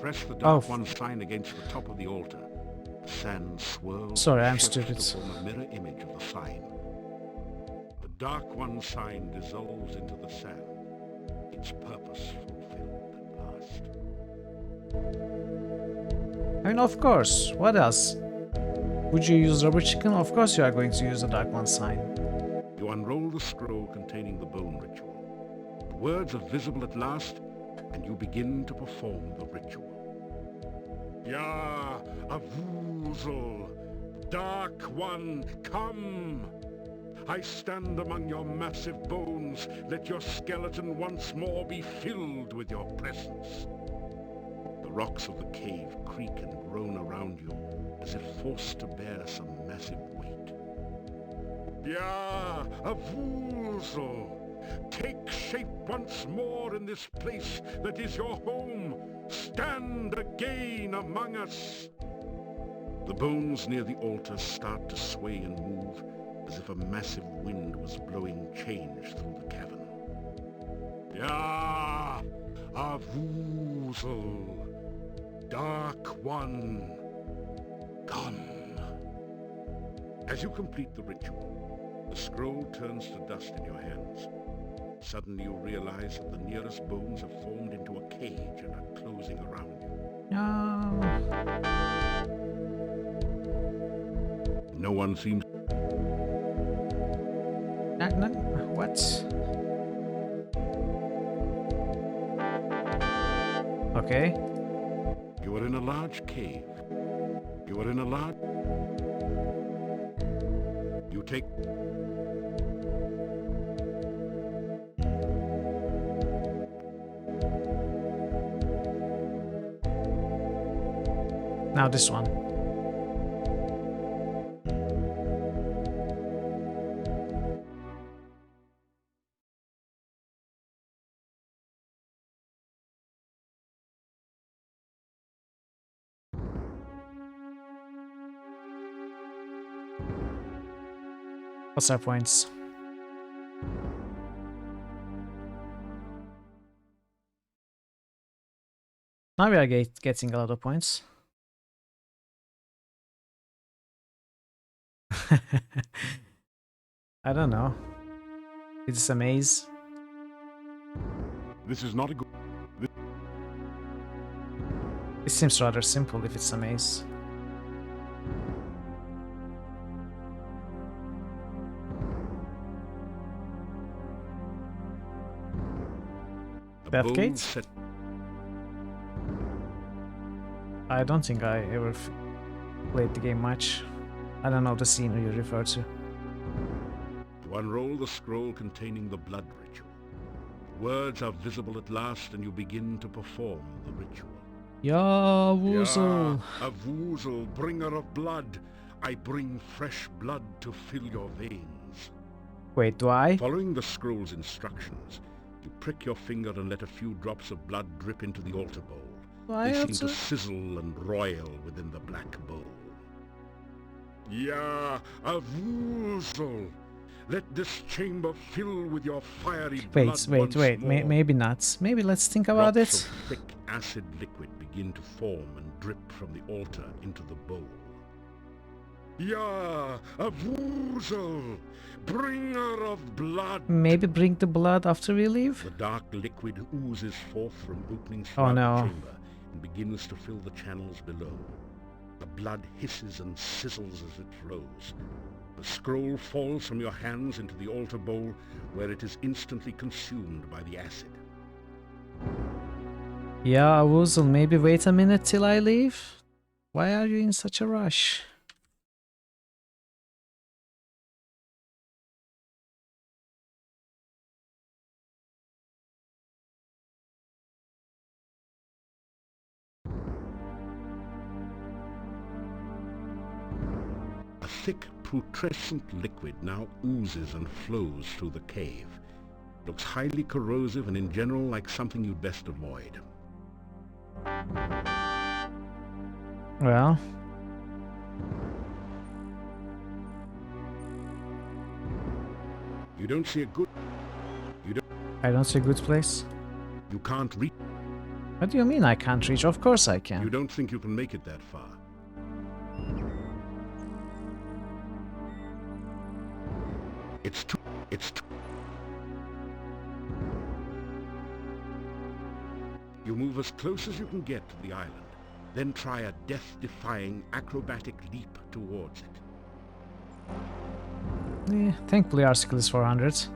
Press the Dark One sign against the top of the altar. The sand swirls. Sorry, I'm shifts stupid. to form a mirror image of the sign. The Dark One sign dissolves into the sand. Its purpose fulfilled at last. I mean, of course. What else? Would you use rubber chicken? Of course you are going to use the Dark One sign. You unroll the scroll containing the bone ritual. The words are visible at last, and you begin to perform the ritual. Ya Avuzel, Dark One, come! I stand among your massive bones. Let your skeleton once more be filled with your presence. The rocks of the cave creak and groan around you, as if forced to bear some massive weight. Ya Avuzel, take shape once more in this place that is your home. Stand again among us. The bones near the altar start to sway and move, as if a massive wind was blowing change through the cavern. Ya Avuzel, Dark One, come. As you complete the ritual, the scroll turns to dust in your hands. Suddenly you realize that the nearest bones have formed into a cage and are closing around you. No. No one seems. What? Okay. You are in a large cave. You are in a large... You take... Now this one. What's our points? Now we are getting a lot of points. I don't know. It's a maze. This is not a good... It seems rather simple if it's a maze. Death Gate? I don't think I ever played the game much. I don't know the scene you refer to. You unroll the scroll containing the blood ritual. Words are visible at last and you begin to perform the ritual. Ya Woozle! Ya, a Woozle, bringer of blood. I bring fresh blood to fill your veins. Wait, do I? Following the scroll's instructions, you prick your finger and let a few drops of blood drip into the altar bowl. They seem to sizzle and roil within the black bowl. Ya, a Woozle! Let this chamber fill with your fiery blood once more. Maybe not. Maybe let's think about Drops it. of thick acid liquid begin to form and drip from the altar into the bowl. Ya, a Woozle! Bringer of blood! Maybe bring the blood after we leave? The dark liquid oozes forth from openings Oh, throughout no. the chamber and begins to fill the channels below. The blood hisses and sizzles as it flows. The scroll falls from your hands into the altar bowl, where it is instantly consumed by the acid. Yeah, Woozle, maybe wait a minute till I leave? Why are you in such a rush? A thick, putrescent liquid now oozes and flows through the cave. It looks highly corrosive and in general like something you'd best avoid. Well, You don't see a good... I don't see a good place. You can't reach... What do you mean I can't reach? Of course I You can. don't think you can make it that far. It's too... You move as close as you can get to the island, then try a death-defying acrobatic leap towards it. Thankfully our skill is 400.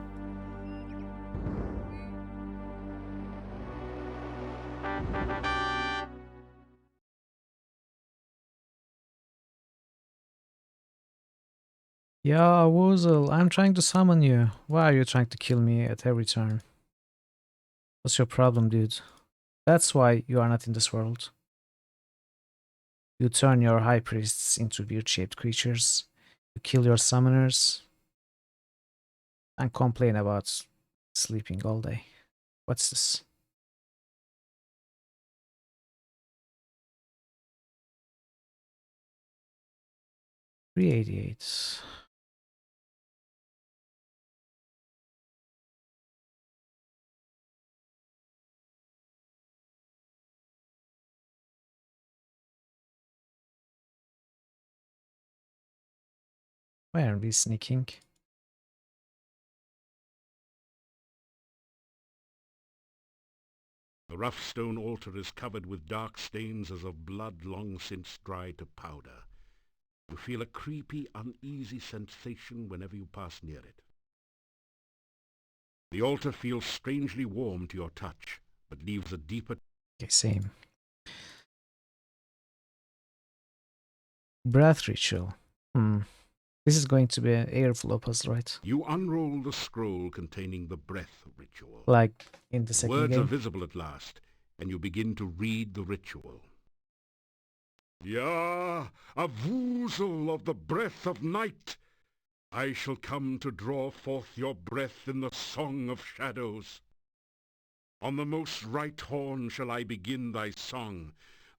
Yeah, Woozle, I'm trying to summon you. Why are you trying to kill me at every turn? What's your problem, dude? That's why you are not in this world. You turn your high priests into weird-shaped creatures. You kill your summoners. And complain about sleeping all day. What's this? $388. Why are we sneaking? The rough stone altar is covered with dark stains as of blood long since dried to powder. You feel a creepy, uneasy sensation whenever you pass near it. The altar feels strangely warm to your touch, but leaves a deeper... Okay, same. Breath ritual. This is going to be an airflow puzzle, right? You unroll the scroll containing the breath ritual. Like in the second Words game. are visible at last, and you begin to read the ritual. Ya, a woozle of the breath of night, I shall come to draw forth your breath in the song of shadows. On the most right horn shall I begin thy song.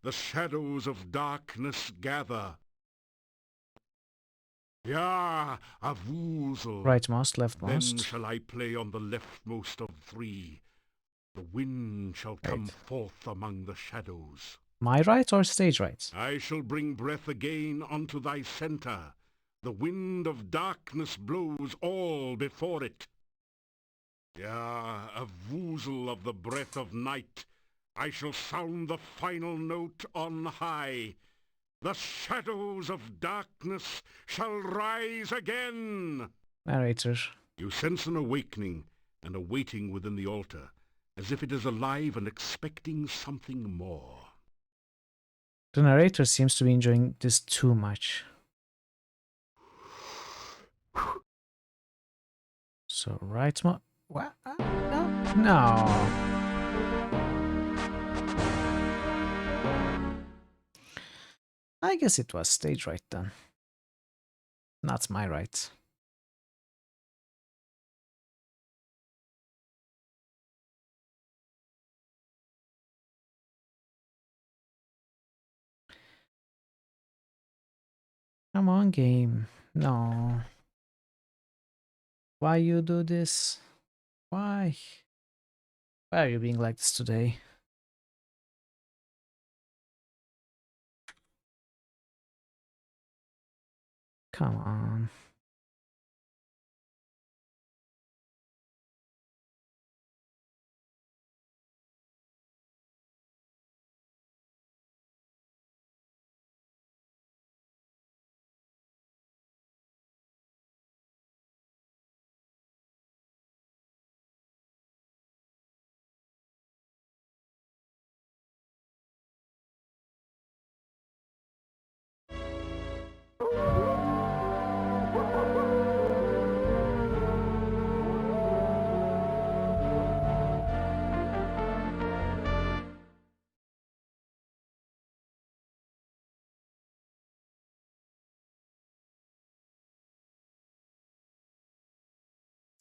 The shadows of darkness gather. Ya, a woozle. Rightmost, Then leftmost. shall I play on the leftmost of three. The wind shall come forth among the shadows. My right or stage right? I shall bring breath again unto thy centre. The wind of darkness blows all before it. Ya, a woozle of the breath of night, I shall sound the final note on high. The shadows of darkness shall rise again. Narrator. You sense an awakening and a waiting within the altar, as if it is alive and expecting something more. The narrator seems to be enjoying this too much. So rightmost. What? No. No. I guess it was stage right then. Not my right. Come on, game. No. Why you do this? Why? Why are you being like this today? Come on.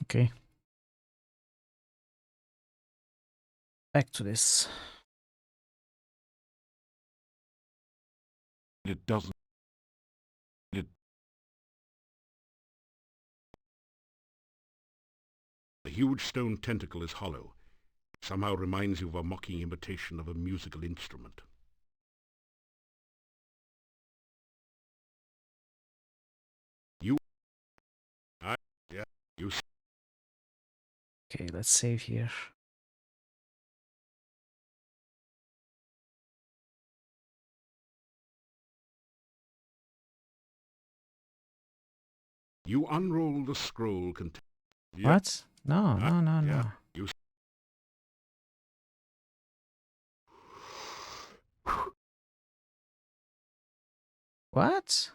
Okay. Back to this. It doesn't. The huge stone tentacle is hollow. It somehow reminds you of a mocking imitation of a musical instrument. Okay, let's save here. You unroll the scroll containing... What? No, no, no, no. What?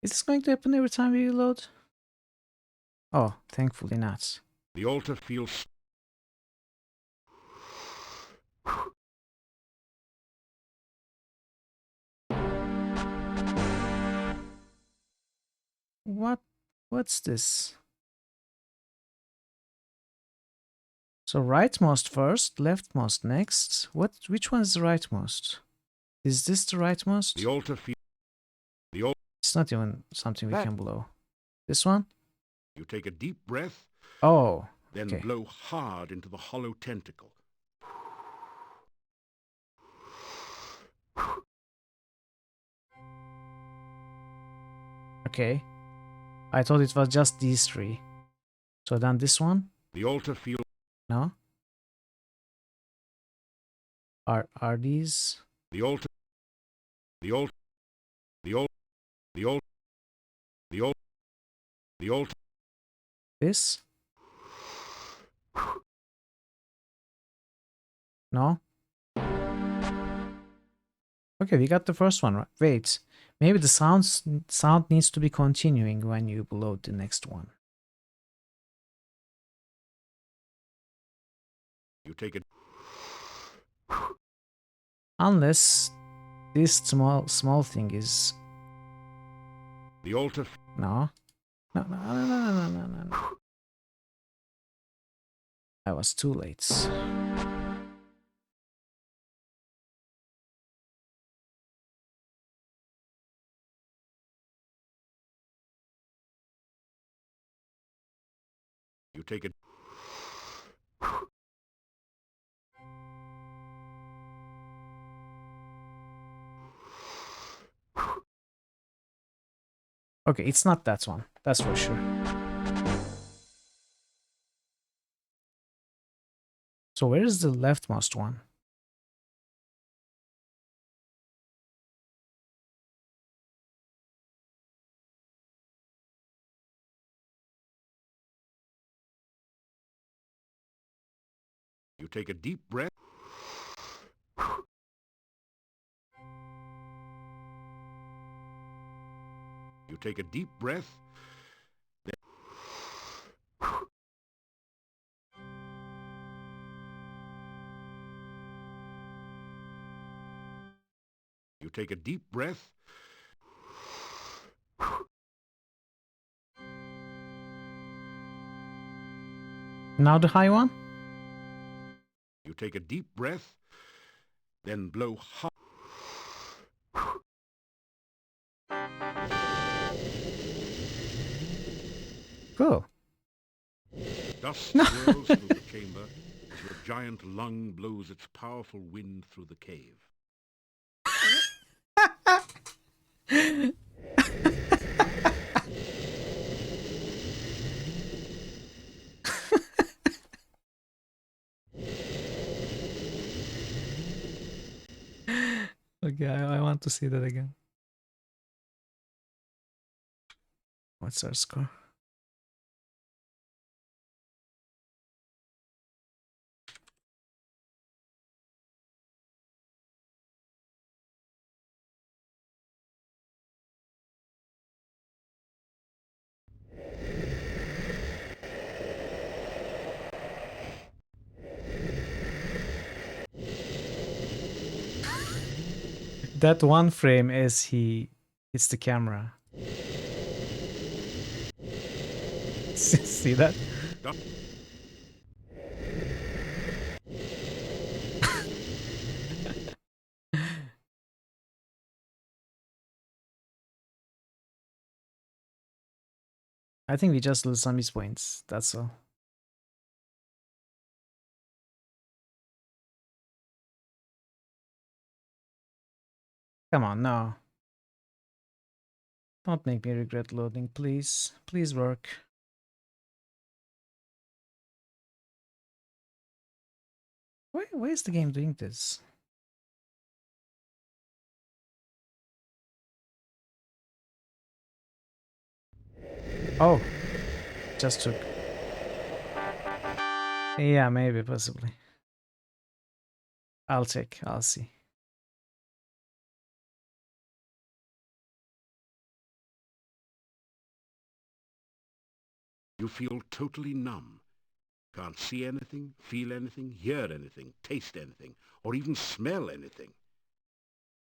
Is this going to happen every time we reload? Oh, thankfully not. The altar feels... What's this? So rightmost first, leftmost next. Which one is the rightmost? Is this the rightmost? The altar feels... It's not even something we can blow. This one? You take a deep breath. Oh, then okay. blow hard into the hollow tentacle. Okay. I thought it was just these three. So then this one? The altar feels... No? Are these? The altar... The altar... The altar... The altar... The altar... The altar... This? No? Okay, we got the first one right. Wait, maybe the sound needs to be continuing when you load the next one. You take it. Unless this small thing is The altar. no. No. I was too late. You take it. Okay, it's not that one. That's for sure. So where is the leftmost one? You take a deep breath. You take a deep breath. You take a deep breath. Now the high one? You take a deep breath, then blow hard. Cool. Dust swirls through the chamber as your giant lung blows its powerful wind through the cave. Okay, I want to see that again. What's our score? That one frame as he hits the camera. See that? I think we just lose some points. That's all. Come on, no. Don't make me regret loading, please. Please work. Why is the game doing this? Oh, just took. Yeah, maybe, possibly. I'll check. I'll see. You feel totally numb. Can't see anything, feel anything, hear anything, taste anything, or even smell anything.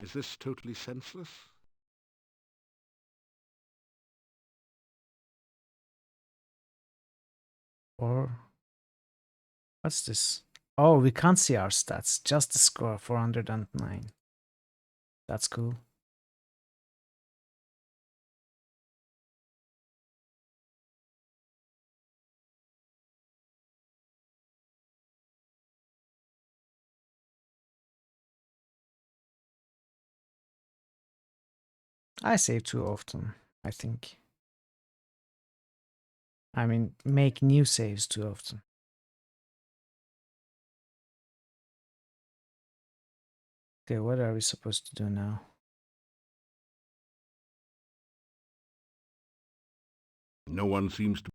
Is this totally senseless? Or what's this? Oh, we can't see our stats. Just the score, 409. That's cool. I save too often, I think. I mean, make new saves too often. Okay, what are we supposed to do now? No one seems to.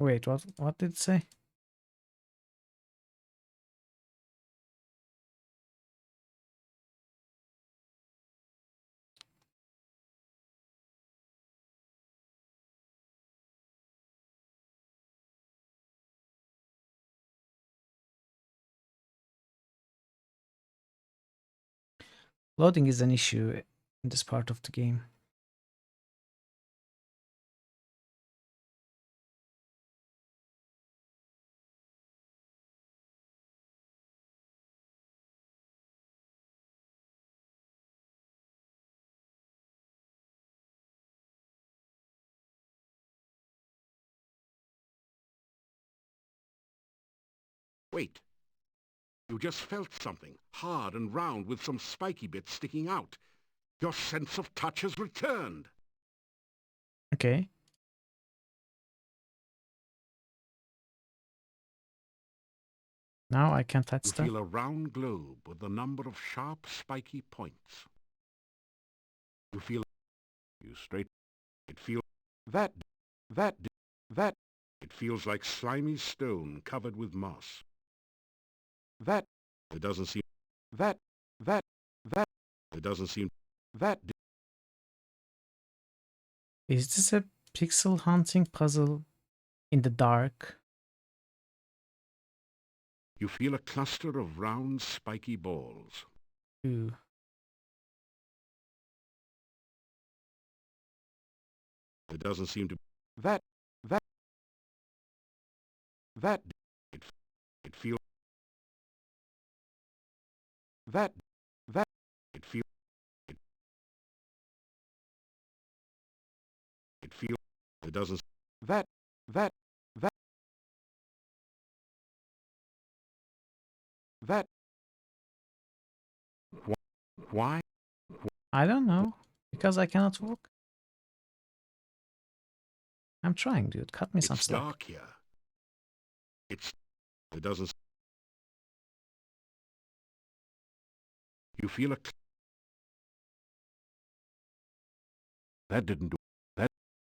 Wait, what did it say? Loading is an issue in this part of the game. Wait. You just felt something, hard and round with some spiky bits sticking out. Your sense of touch has returned. Okay. Now I can touch You stuff. feel a round globe with a number of sharp, spiky points. You feel you straight. It feels that. It feels like slimy stone covered with moss. That. It doesn't seem. That. It doesn't seem. That. Is this a pixel hunting puzzle in the dark? You feel a cluster of round, spiky balls. Ooh. It doesn't seem to. That. It feels. That. It feels. It feels. It doesn't. That. Why? I don't know. Because I cannot walk. I'm trying, dude. Cut me some It's slack. dark here. It doesn't. You feel a. That didn't do. That.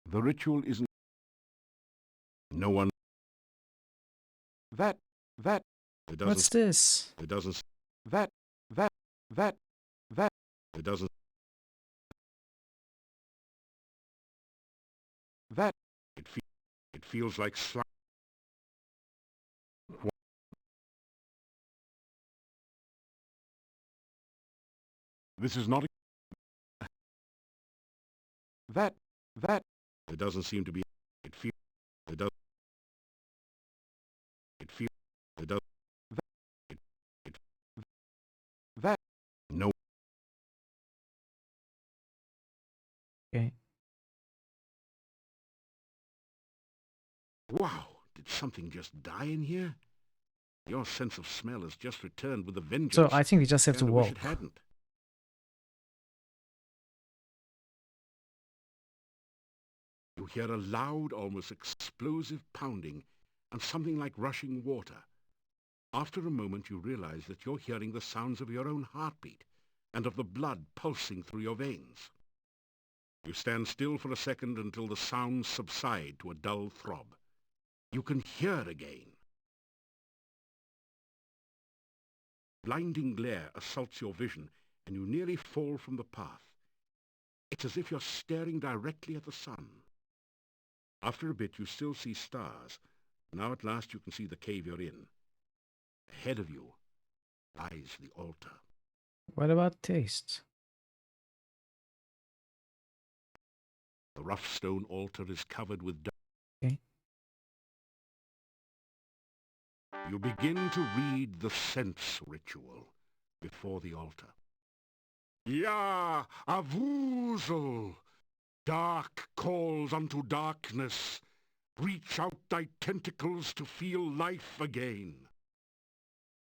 The ritual isn't. No one. That. It doesn't. What's this? It doesn't. That. It doesn't. That. It feels like slime. This is not. That. It doesn't seem to be. It feels. It does. It feels. It does. That. No. Okay. Wow, did something just die in here? Your sense of smell has just returned with a vengeance. So I think we just have to and I wish walk. it hadn't. You hear a loud, almost explosive pounding and something like rushing water. After a moment you realize that you're hearing the sounds of your own heartbeat and of the blood pulsing through your veins. You stand still for a second until the sounds subside to a dull throb. You can hear again. Blinding glare assaults your vision and you nearly fall from the path. It's as if you're staring directly at the sun. After a bit you still see stars. Now at last you can see the cave you're in. Ahead of you lies the altar. What about taste? The rough stone altar is covered with dust. Okay. You begin to read the sense ritual before the altar. Ya Avuzel! Dark calls unto darkness. Reach out thy tentacles to feel life again.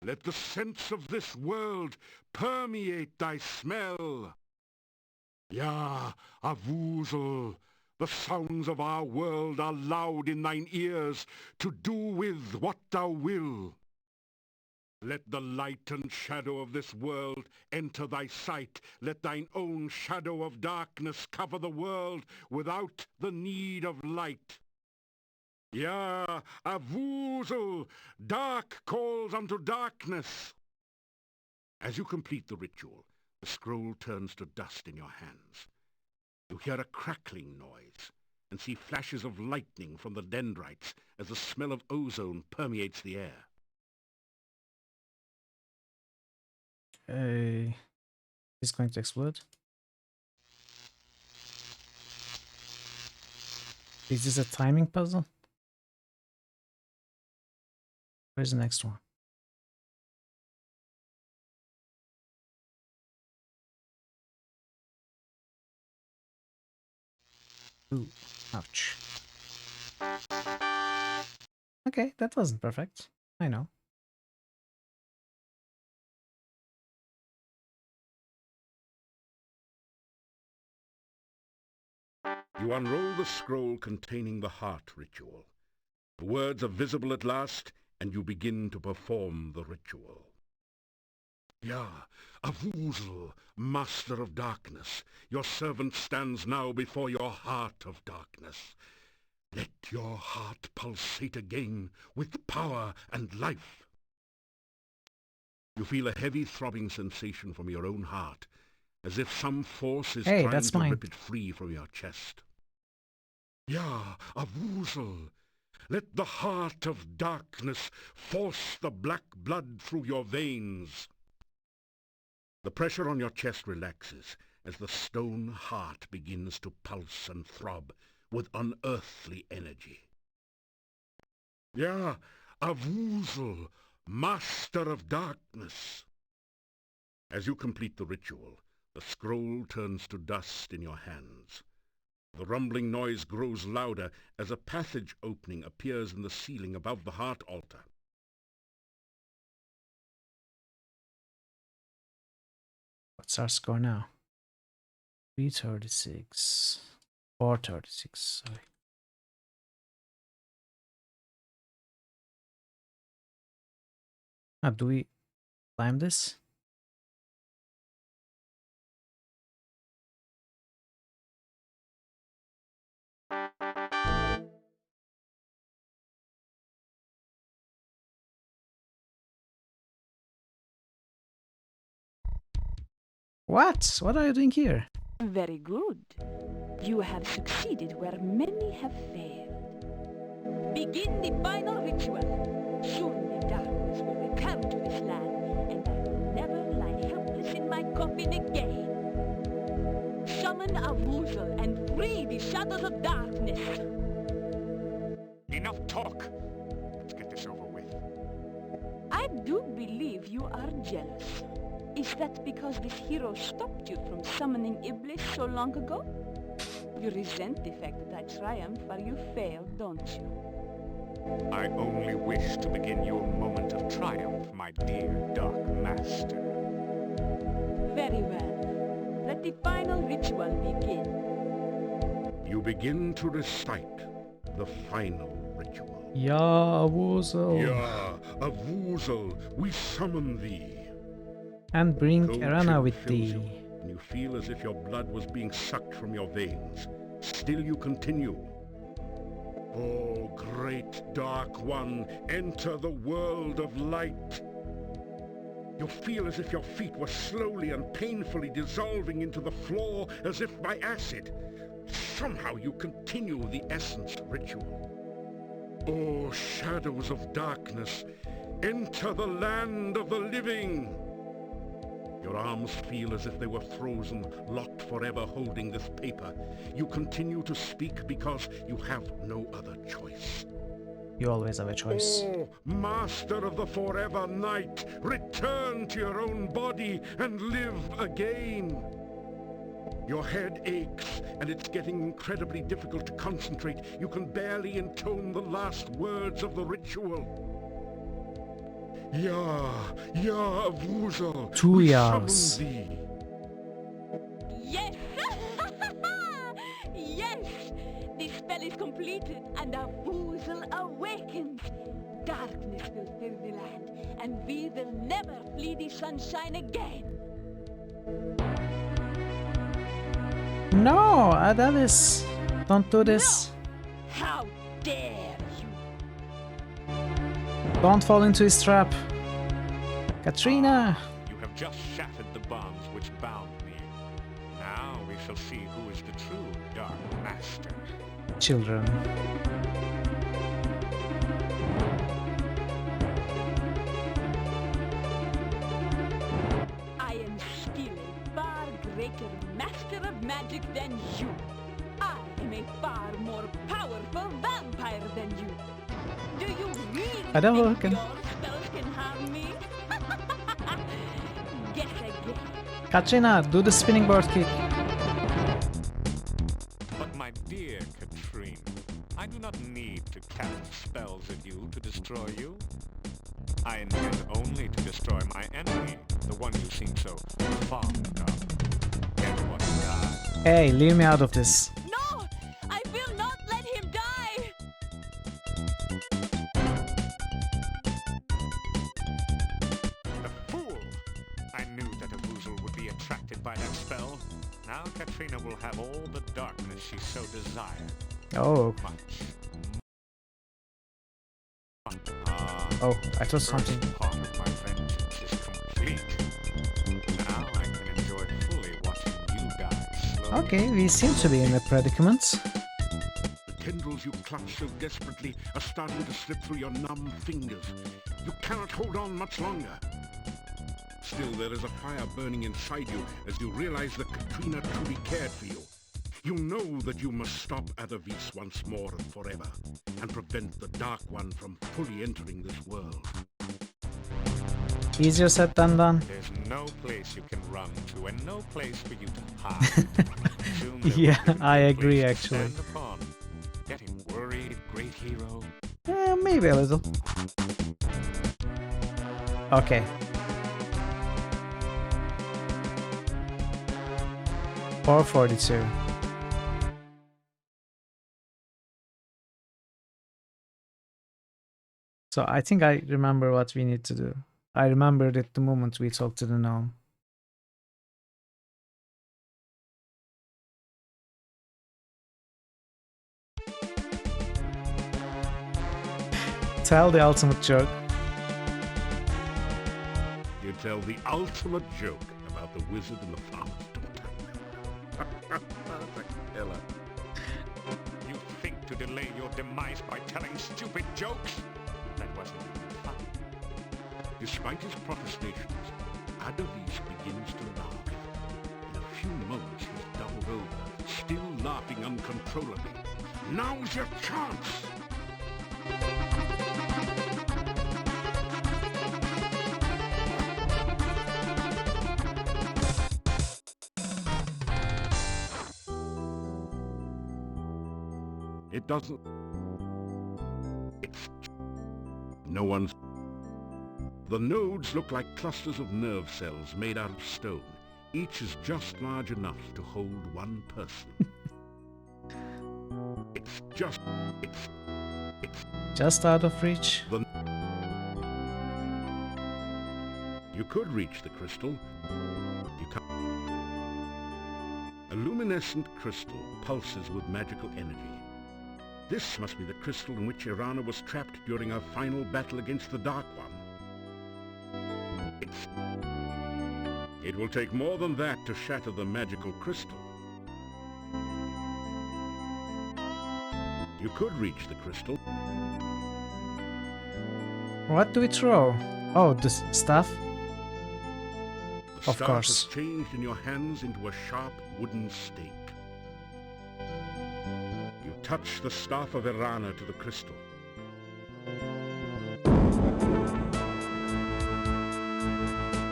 Let the sense of this world permeate thy smell. Ya Avuzel! The sounds of our world are loud in thine ears to do with what thou will. Let the light and shadow of this world enter thy sight. Let thine own shadow of darkness cover the world without the need of light. Ya Avuzel! Dark calls unto darkness. As you complete the ritual, the scroll turns to dust in your hands. You hear a crackling noise and see flashes of lightning from the dendrites as the smell of ozone permeates the air. It's going to explode. Is this a timing puzzle? Where's the next one? Ooh, ouch. Okay, that wasn't perfect. I know. You unroll the scroll containing the heart ritual. The words are visible at last, and you begin to perform the ritual. Ya, Avuzel, master of darkness, your servant stands now before your heart of darkness. Let your heart pulsate again with power and life. You feel a heavy throbbing sensation from your own heart, as if some force is trying to rip it free from your chest. Ya, Avuzel, let the heart of darkness force the black blood through your veins. The pressure on your chest relaxes as the stone heart begins to pulse and throb with unearthly energy. Ya, Avuzel, master of darkness. As you complete the ritual, the scroll turns to dust in your hands. The rumbling noise grows louder as a passage opening appears in the ceiling above the heart altar. What's our score now? 336. 436, sorry. Do we climb this? What? What are you doing here? Very good. You have succeeded where many have failed. Begin the final ritual. Soon the darkness will return to this land, and I will never lie helpless in my coffin again. Summon Avuzel and free the shadows of darkness. Enough talk. Let's get this over with. I do believe you are jealous. Is that because this hero stopped you from summoning Iblis so long ago? You resent the fact that I triumphed while you failed, don't you? I only wish to begin your moment of triumph, my dear Dark Master. Very well. Let the final ritual begin. You begin to recite the final ritual. Ya, Avuzel. Ya, Avuzel, we summon thee. And bring Cold Erana chill with fills thee. you, and you feel as if your blood was being sucked from your veins. Still you continue. Oh, great Dark One, enter the world of light. You feel as if your feet were slowly and painfully dissolving into the floor as if by acid. Somehow you continue the essence ritual. Oh, shadows of darkness, enter the land of the living. Your arms feel as if they were frozen, locked forever holding this paper. You continue to speak because you have no other choice. You always have a choice. Oh, master of the forever night, return to your own body and live again. Your head aches, and it's getting incredibly difficult to concentrate. You can barely intone the last words of the ritual. Ya, Avuzel, 2 we years. summon thee. Yes! Yes! The spell is completed, and Avuzel awakens. Darkness will fill the land, and we will never flee the sunshine again. No, Adalis, don't do this. No. How dare you! Don't fall into his trap. Katrina! You have just shattered the bonds which bound me. Now we shall see who is the true Dark Master. Children. I am still a far magic than you. I am a far more powerful vampire than you. Do you really think your spells can harm me? Guess again. Katrina, do the spinning bird kick. But my dear Katrina, I do not need to cast spells at you to destroy you. I intend only to destroy my enemy, the one you seem so fond of. Get what die. Hey, leave me out of this. No! I will not let him die! The fool! I knew that a Woozle would be attracted by that spell. Now Katrina will have all the darkness she so desired. Oh. Oh, I thought something. Part of my vengeance is complete. Now I can enjoy fully watching you guys slowly. Okay, we seem to be in a predicament. The tendrils you clutch so desperately are starting to slip through your numb fingers. You cannot hold on much longer. Still, there is a fire burning inside you as you realize that Katrina truly cared for you. You know that you must stop Athavis once more and forever, and prevent the Dark One from fully entering this world. Easier said than done. There's no place you can run to, and no place for you to hide. Soon there Yeah, will be no I place agree to actually. stand upon. Getting worried, great hero. Maybe a little. Okay. 442. So I think I remember what we need to do. I remembered it the moment we talked to the gnome. Tell the ultimate joke. You tell the ultimate joke about the wizard and the farmer's daughter. That's a killer. You think to delay your demise by telling stupid jokes? That wasn't even funny. Despite his protestations, Athavis begins to laugh. In a few moments he's doubled over, still laughing uncontrollably. Now's your chance! It doesn't... It's... No one's... The nodes look like clusters of nerve cells made out of stone. Each is just large enough to hold one person. It's just out of reach. You could reach the crystal. You can't. A luminescent crystal pulses with magical energy. This must be the crystal in which Irana was trapped during her final battle against the Dark One. It will take more than that to shatter the magical crystal. You could reach the crystal. What do we throw? Oh, the stuff? The Of staff course. has changed in your hands into a sharp wooden stake. You touch the staff of Irana to the crystal.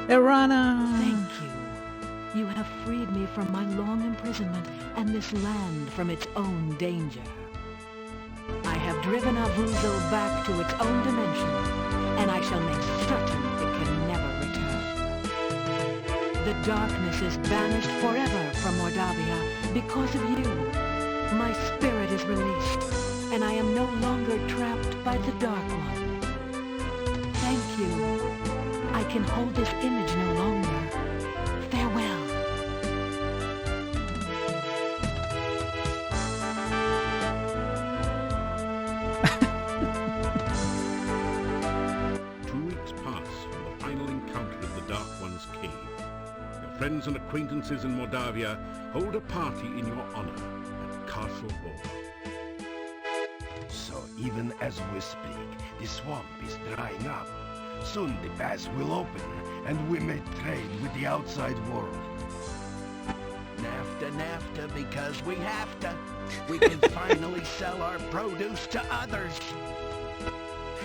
Irana! Thank you. You have freed me from my long imprisonment and this land from its own danger. I have driven our Woozle back to its own dimension, and I shall make certain it can never return. The darkness is banished forever from Mordavia because of you. My spirit is released, and I am no longer trapped by the Dark One. Thank you. I can hold this image no longer. Farewell. Friends and acquaintances in Mordavia hold a party in your honor at Castle Ball. So even as we speak, the swamp is drying up. Soon the pass will open, and we may trade with the outside world. Nafta, nafta. because we have to. We can finally sell our produce to others.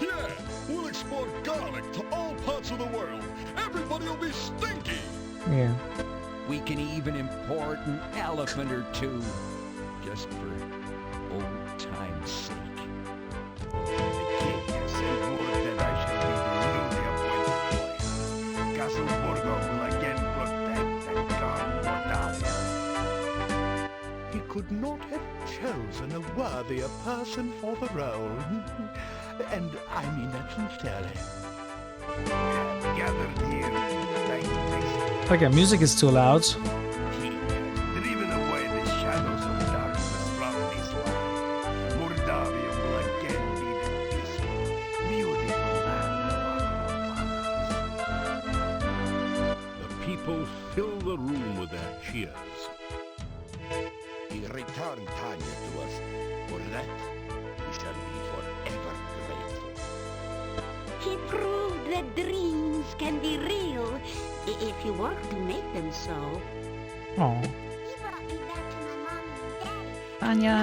Yeah, we'll export garlic to all parts of the world. Everybody will be stinky. Yeah. We can even import an elephant or two, just for old time's sake. The king has sent word that I shall be the newly appointed lawyer. Castle Borgo will again protect and guard Mordavia. He could not have chosen a worthier person for the role. And I mean that sincerely. We have gathered here to thank this. Okay, music is too loud. He has driven away the shadows of darkness from this land. Mordavia will again be the peaceful, beautiful land of our forefathers. The people fill the room with their cheers. He returned Tanya to us. For that, we shall be forever grateful. He proved that dreams can be real if you work to make them so. Oh, He brought me back to my mommy and daddy. Tanya.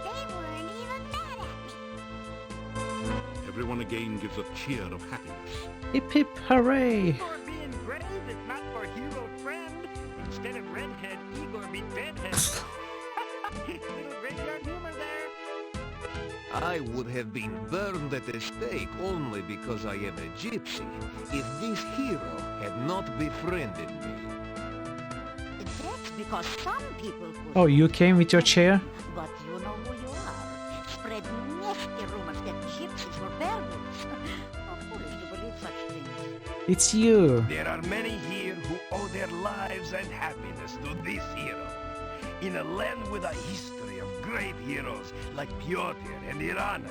They weren't even mad at me. Everyone again gives a cheer of happiness. Hip hip hooray. Igor being brave if not for hero friend. Instead of redhead, Igor be deadhead. Little graveyard humor there. I would have been burned at the stake only because I am a gypsy if this hero had not befriended me. That's because some people who... Oh, you came with your chair? But you know who you are. Spread nasty rumors that gypsies were bear wolves. How foolish to believe such things. It's you. There are many here who owe their lives and happiness to this hero. In a land with a history of great heroes like Piotr and Irana,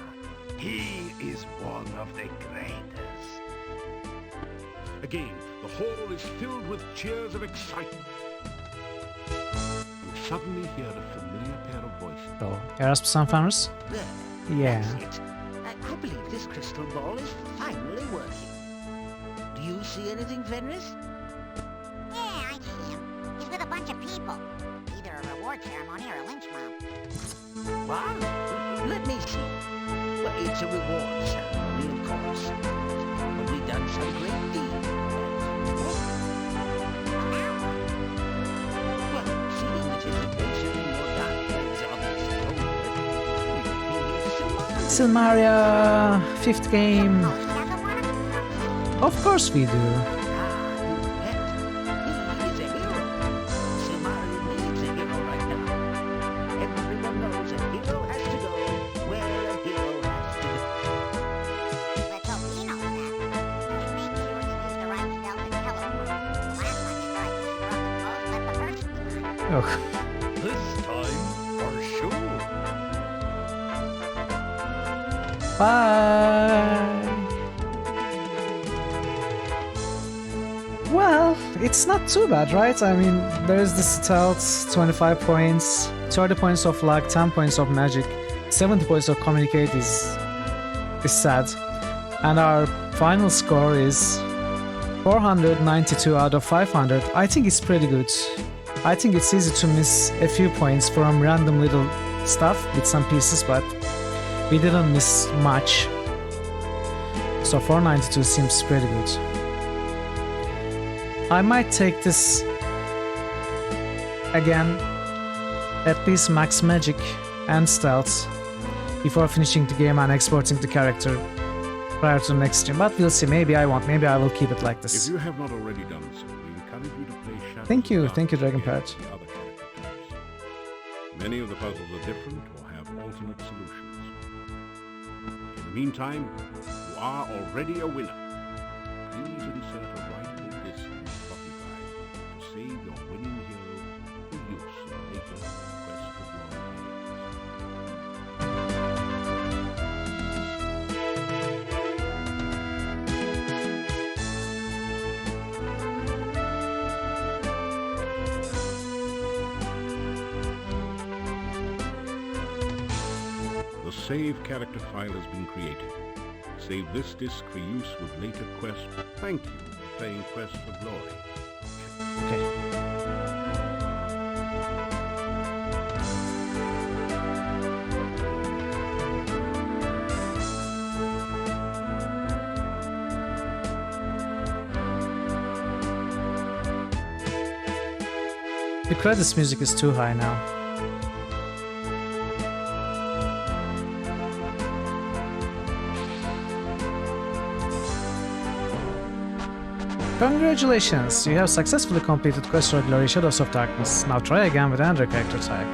he is one of the greatest. Again, the hall is filled with cheers of excitement. You suddenly hear a familiar pair of voices. Oh, Erasmus Fenris? There. Yeah. That's it. I believe this crystal ball is finally working. Do you see anything, Fenris? Yeah, I see him. He's with a bunch of people. Either a reward ceremony or a lynch mob. What? Let me see. Well, it's a reward ceremony, of course. He's probably done some great deed. Well, seeing that his adventure in Mordavia is obviously over, we can Silmaria, 5th game. Oh, he doesn't want to? Of course we do. He is a hero. Silmaria needs a hero right now. Everyone knows a hero has to go where a hero has to go. Let's hope he knows that. He made sure he used the right spell to teleport. The last time he tried this, he brought the clothes left the first time. Oh. This time, for sure. Bye. Well, it's not too bad, right? I mean, there's the stealth, 25 points, 30 points of luck, 10 points of magic, 70 points of communicate is sad. And our final score is 492 out of 500. I think it's pretty good. I think it's easy to miss a few points from random little stuff with some pieces, but we didn't miss much. So 492 seems pretty good. I might take this again, at least max magic and stealth before finishing the game and exporting the character prior to next stream, but we'll see. Maybe I won't, maybe I will keep it like If this. you have not already done so, we encourage you to play Shadows Thank you, of thank you, Darkness Dragon against Parrot. the other character types. Many of the puzzles are different or have alternate solutions. In the meantime, you are already a winner. Please insert a writable disc in the copy guide to save your winning hero for use in later Quest for Glory games. The save character file has been created. Save this disc for use with later quests. Thank you for playing Quest for Glory. Okay. The credits music is too high now. Congratulations! You have successfully completed Quest for Glory Shadows of Darkness. Now try again with another character type.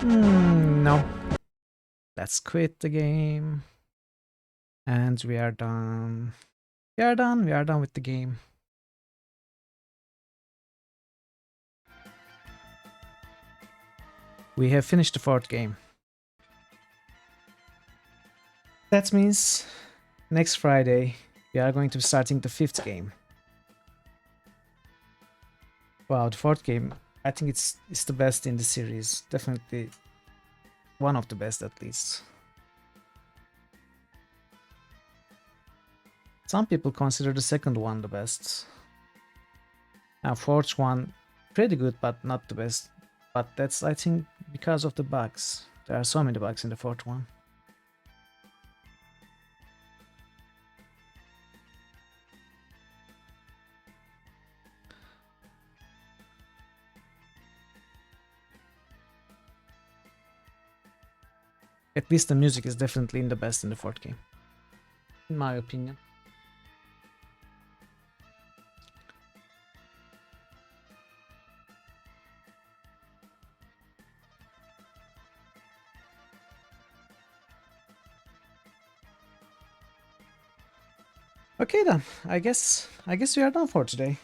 No. Let's quit the game. And we are done. We are done with the game. We have finished the 4th game. That means next Friday we are going to be starting the 5th game. Wow, the 4th game, I think it's the best in the series. Definitely one of the best at least. Some people consider the 2nd one the best. And 4th one pretty good but not the best. But that's, I think, because of the bugs. There are so many bugs in the 4th one. At least the music is definitely the best in the 4th game, in my opinion. Okay then, I guess we are done for today.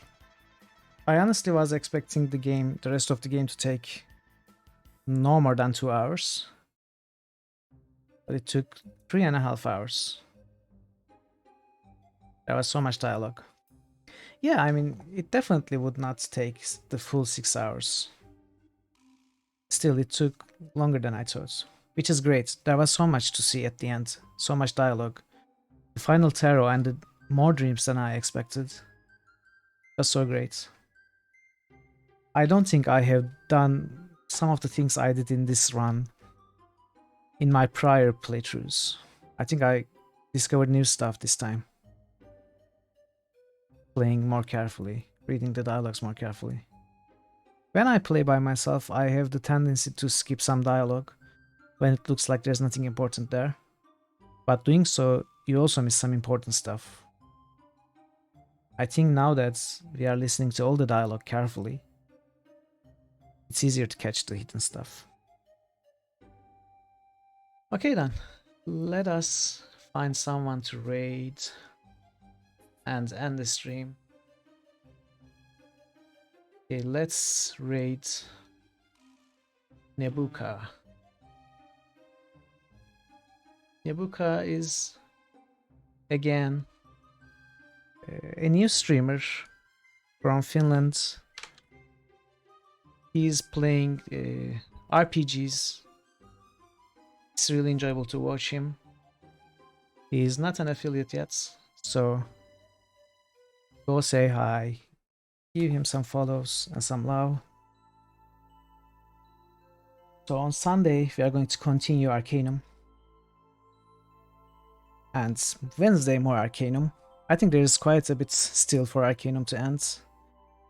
I honestly was expecting the rest of the game to take no more than 2 hours. But it took 3.5 hours. There was so much dialogue. Yeah, I mean, it definitely would not take the full 6 hours. Still, it took longer than I thought, which is great. There was so much to see at the end, so much dialogue. The final tarot ended more dreams than I expected. That's so great. I don't think I have done some of the things I did in this run in my prior playthroughs. I think I discovered new stuff this time. Playing more carefully, reading the dialogues more carefully. When I play by myself, I have the tendency to skip some dialogue when it looks like there's nothing important there. But doing so, you also miss some important stuff. I think now that we are listening to all the dialogue carefully, it's easier to catch the hidden stuff. Okay then, let us find someone to raid and end the stream. Okay, let's raid Nebuka. Nebuka is again a new streamer from Finland. He's playing RPGs. It's really enjoyable to watch him. He's not an affiliate yet, so go say hi, give him some follows and some love. So on Sunday we are going to continue Arcanum, and Wednesday more Arcanum. I think there is quite a bit still for Arcanum to end,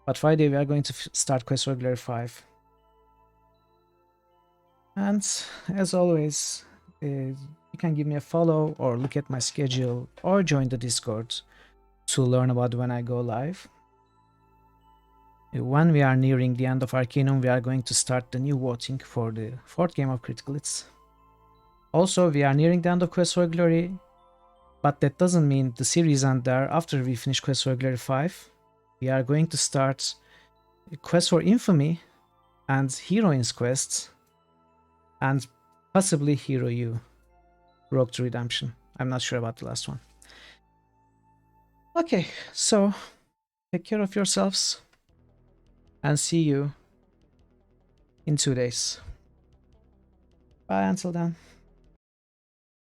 but Friday we are going to start Quest for Glory 5. And as always, you can give me a follow or look at my schedule or join the Discord to learn about when I go live. When we are nearing the end of Arcanum, we are going to start the new voting for the 4th game of Critical Hits. Also, we are nearing the end of Quest for Glory, but that doesn't mean the series ends there. After we finish Quest for Glory 5, we are going to start Quest for Infamy and Heroine's Quest, and possibly Hero U, Rogue to Redemption. I'm not sure about the last one. Okay, so take care of yourselves and see you in 2 days. Bye until then.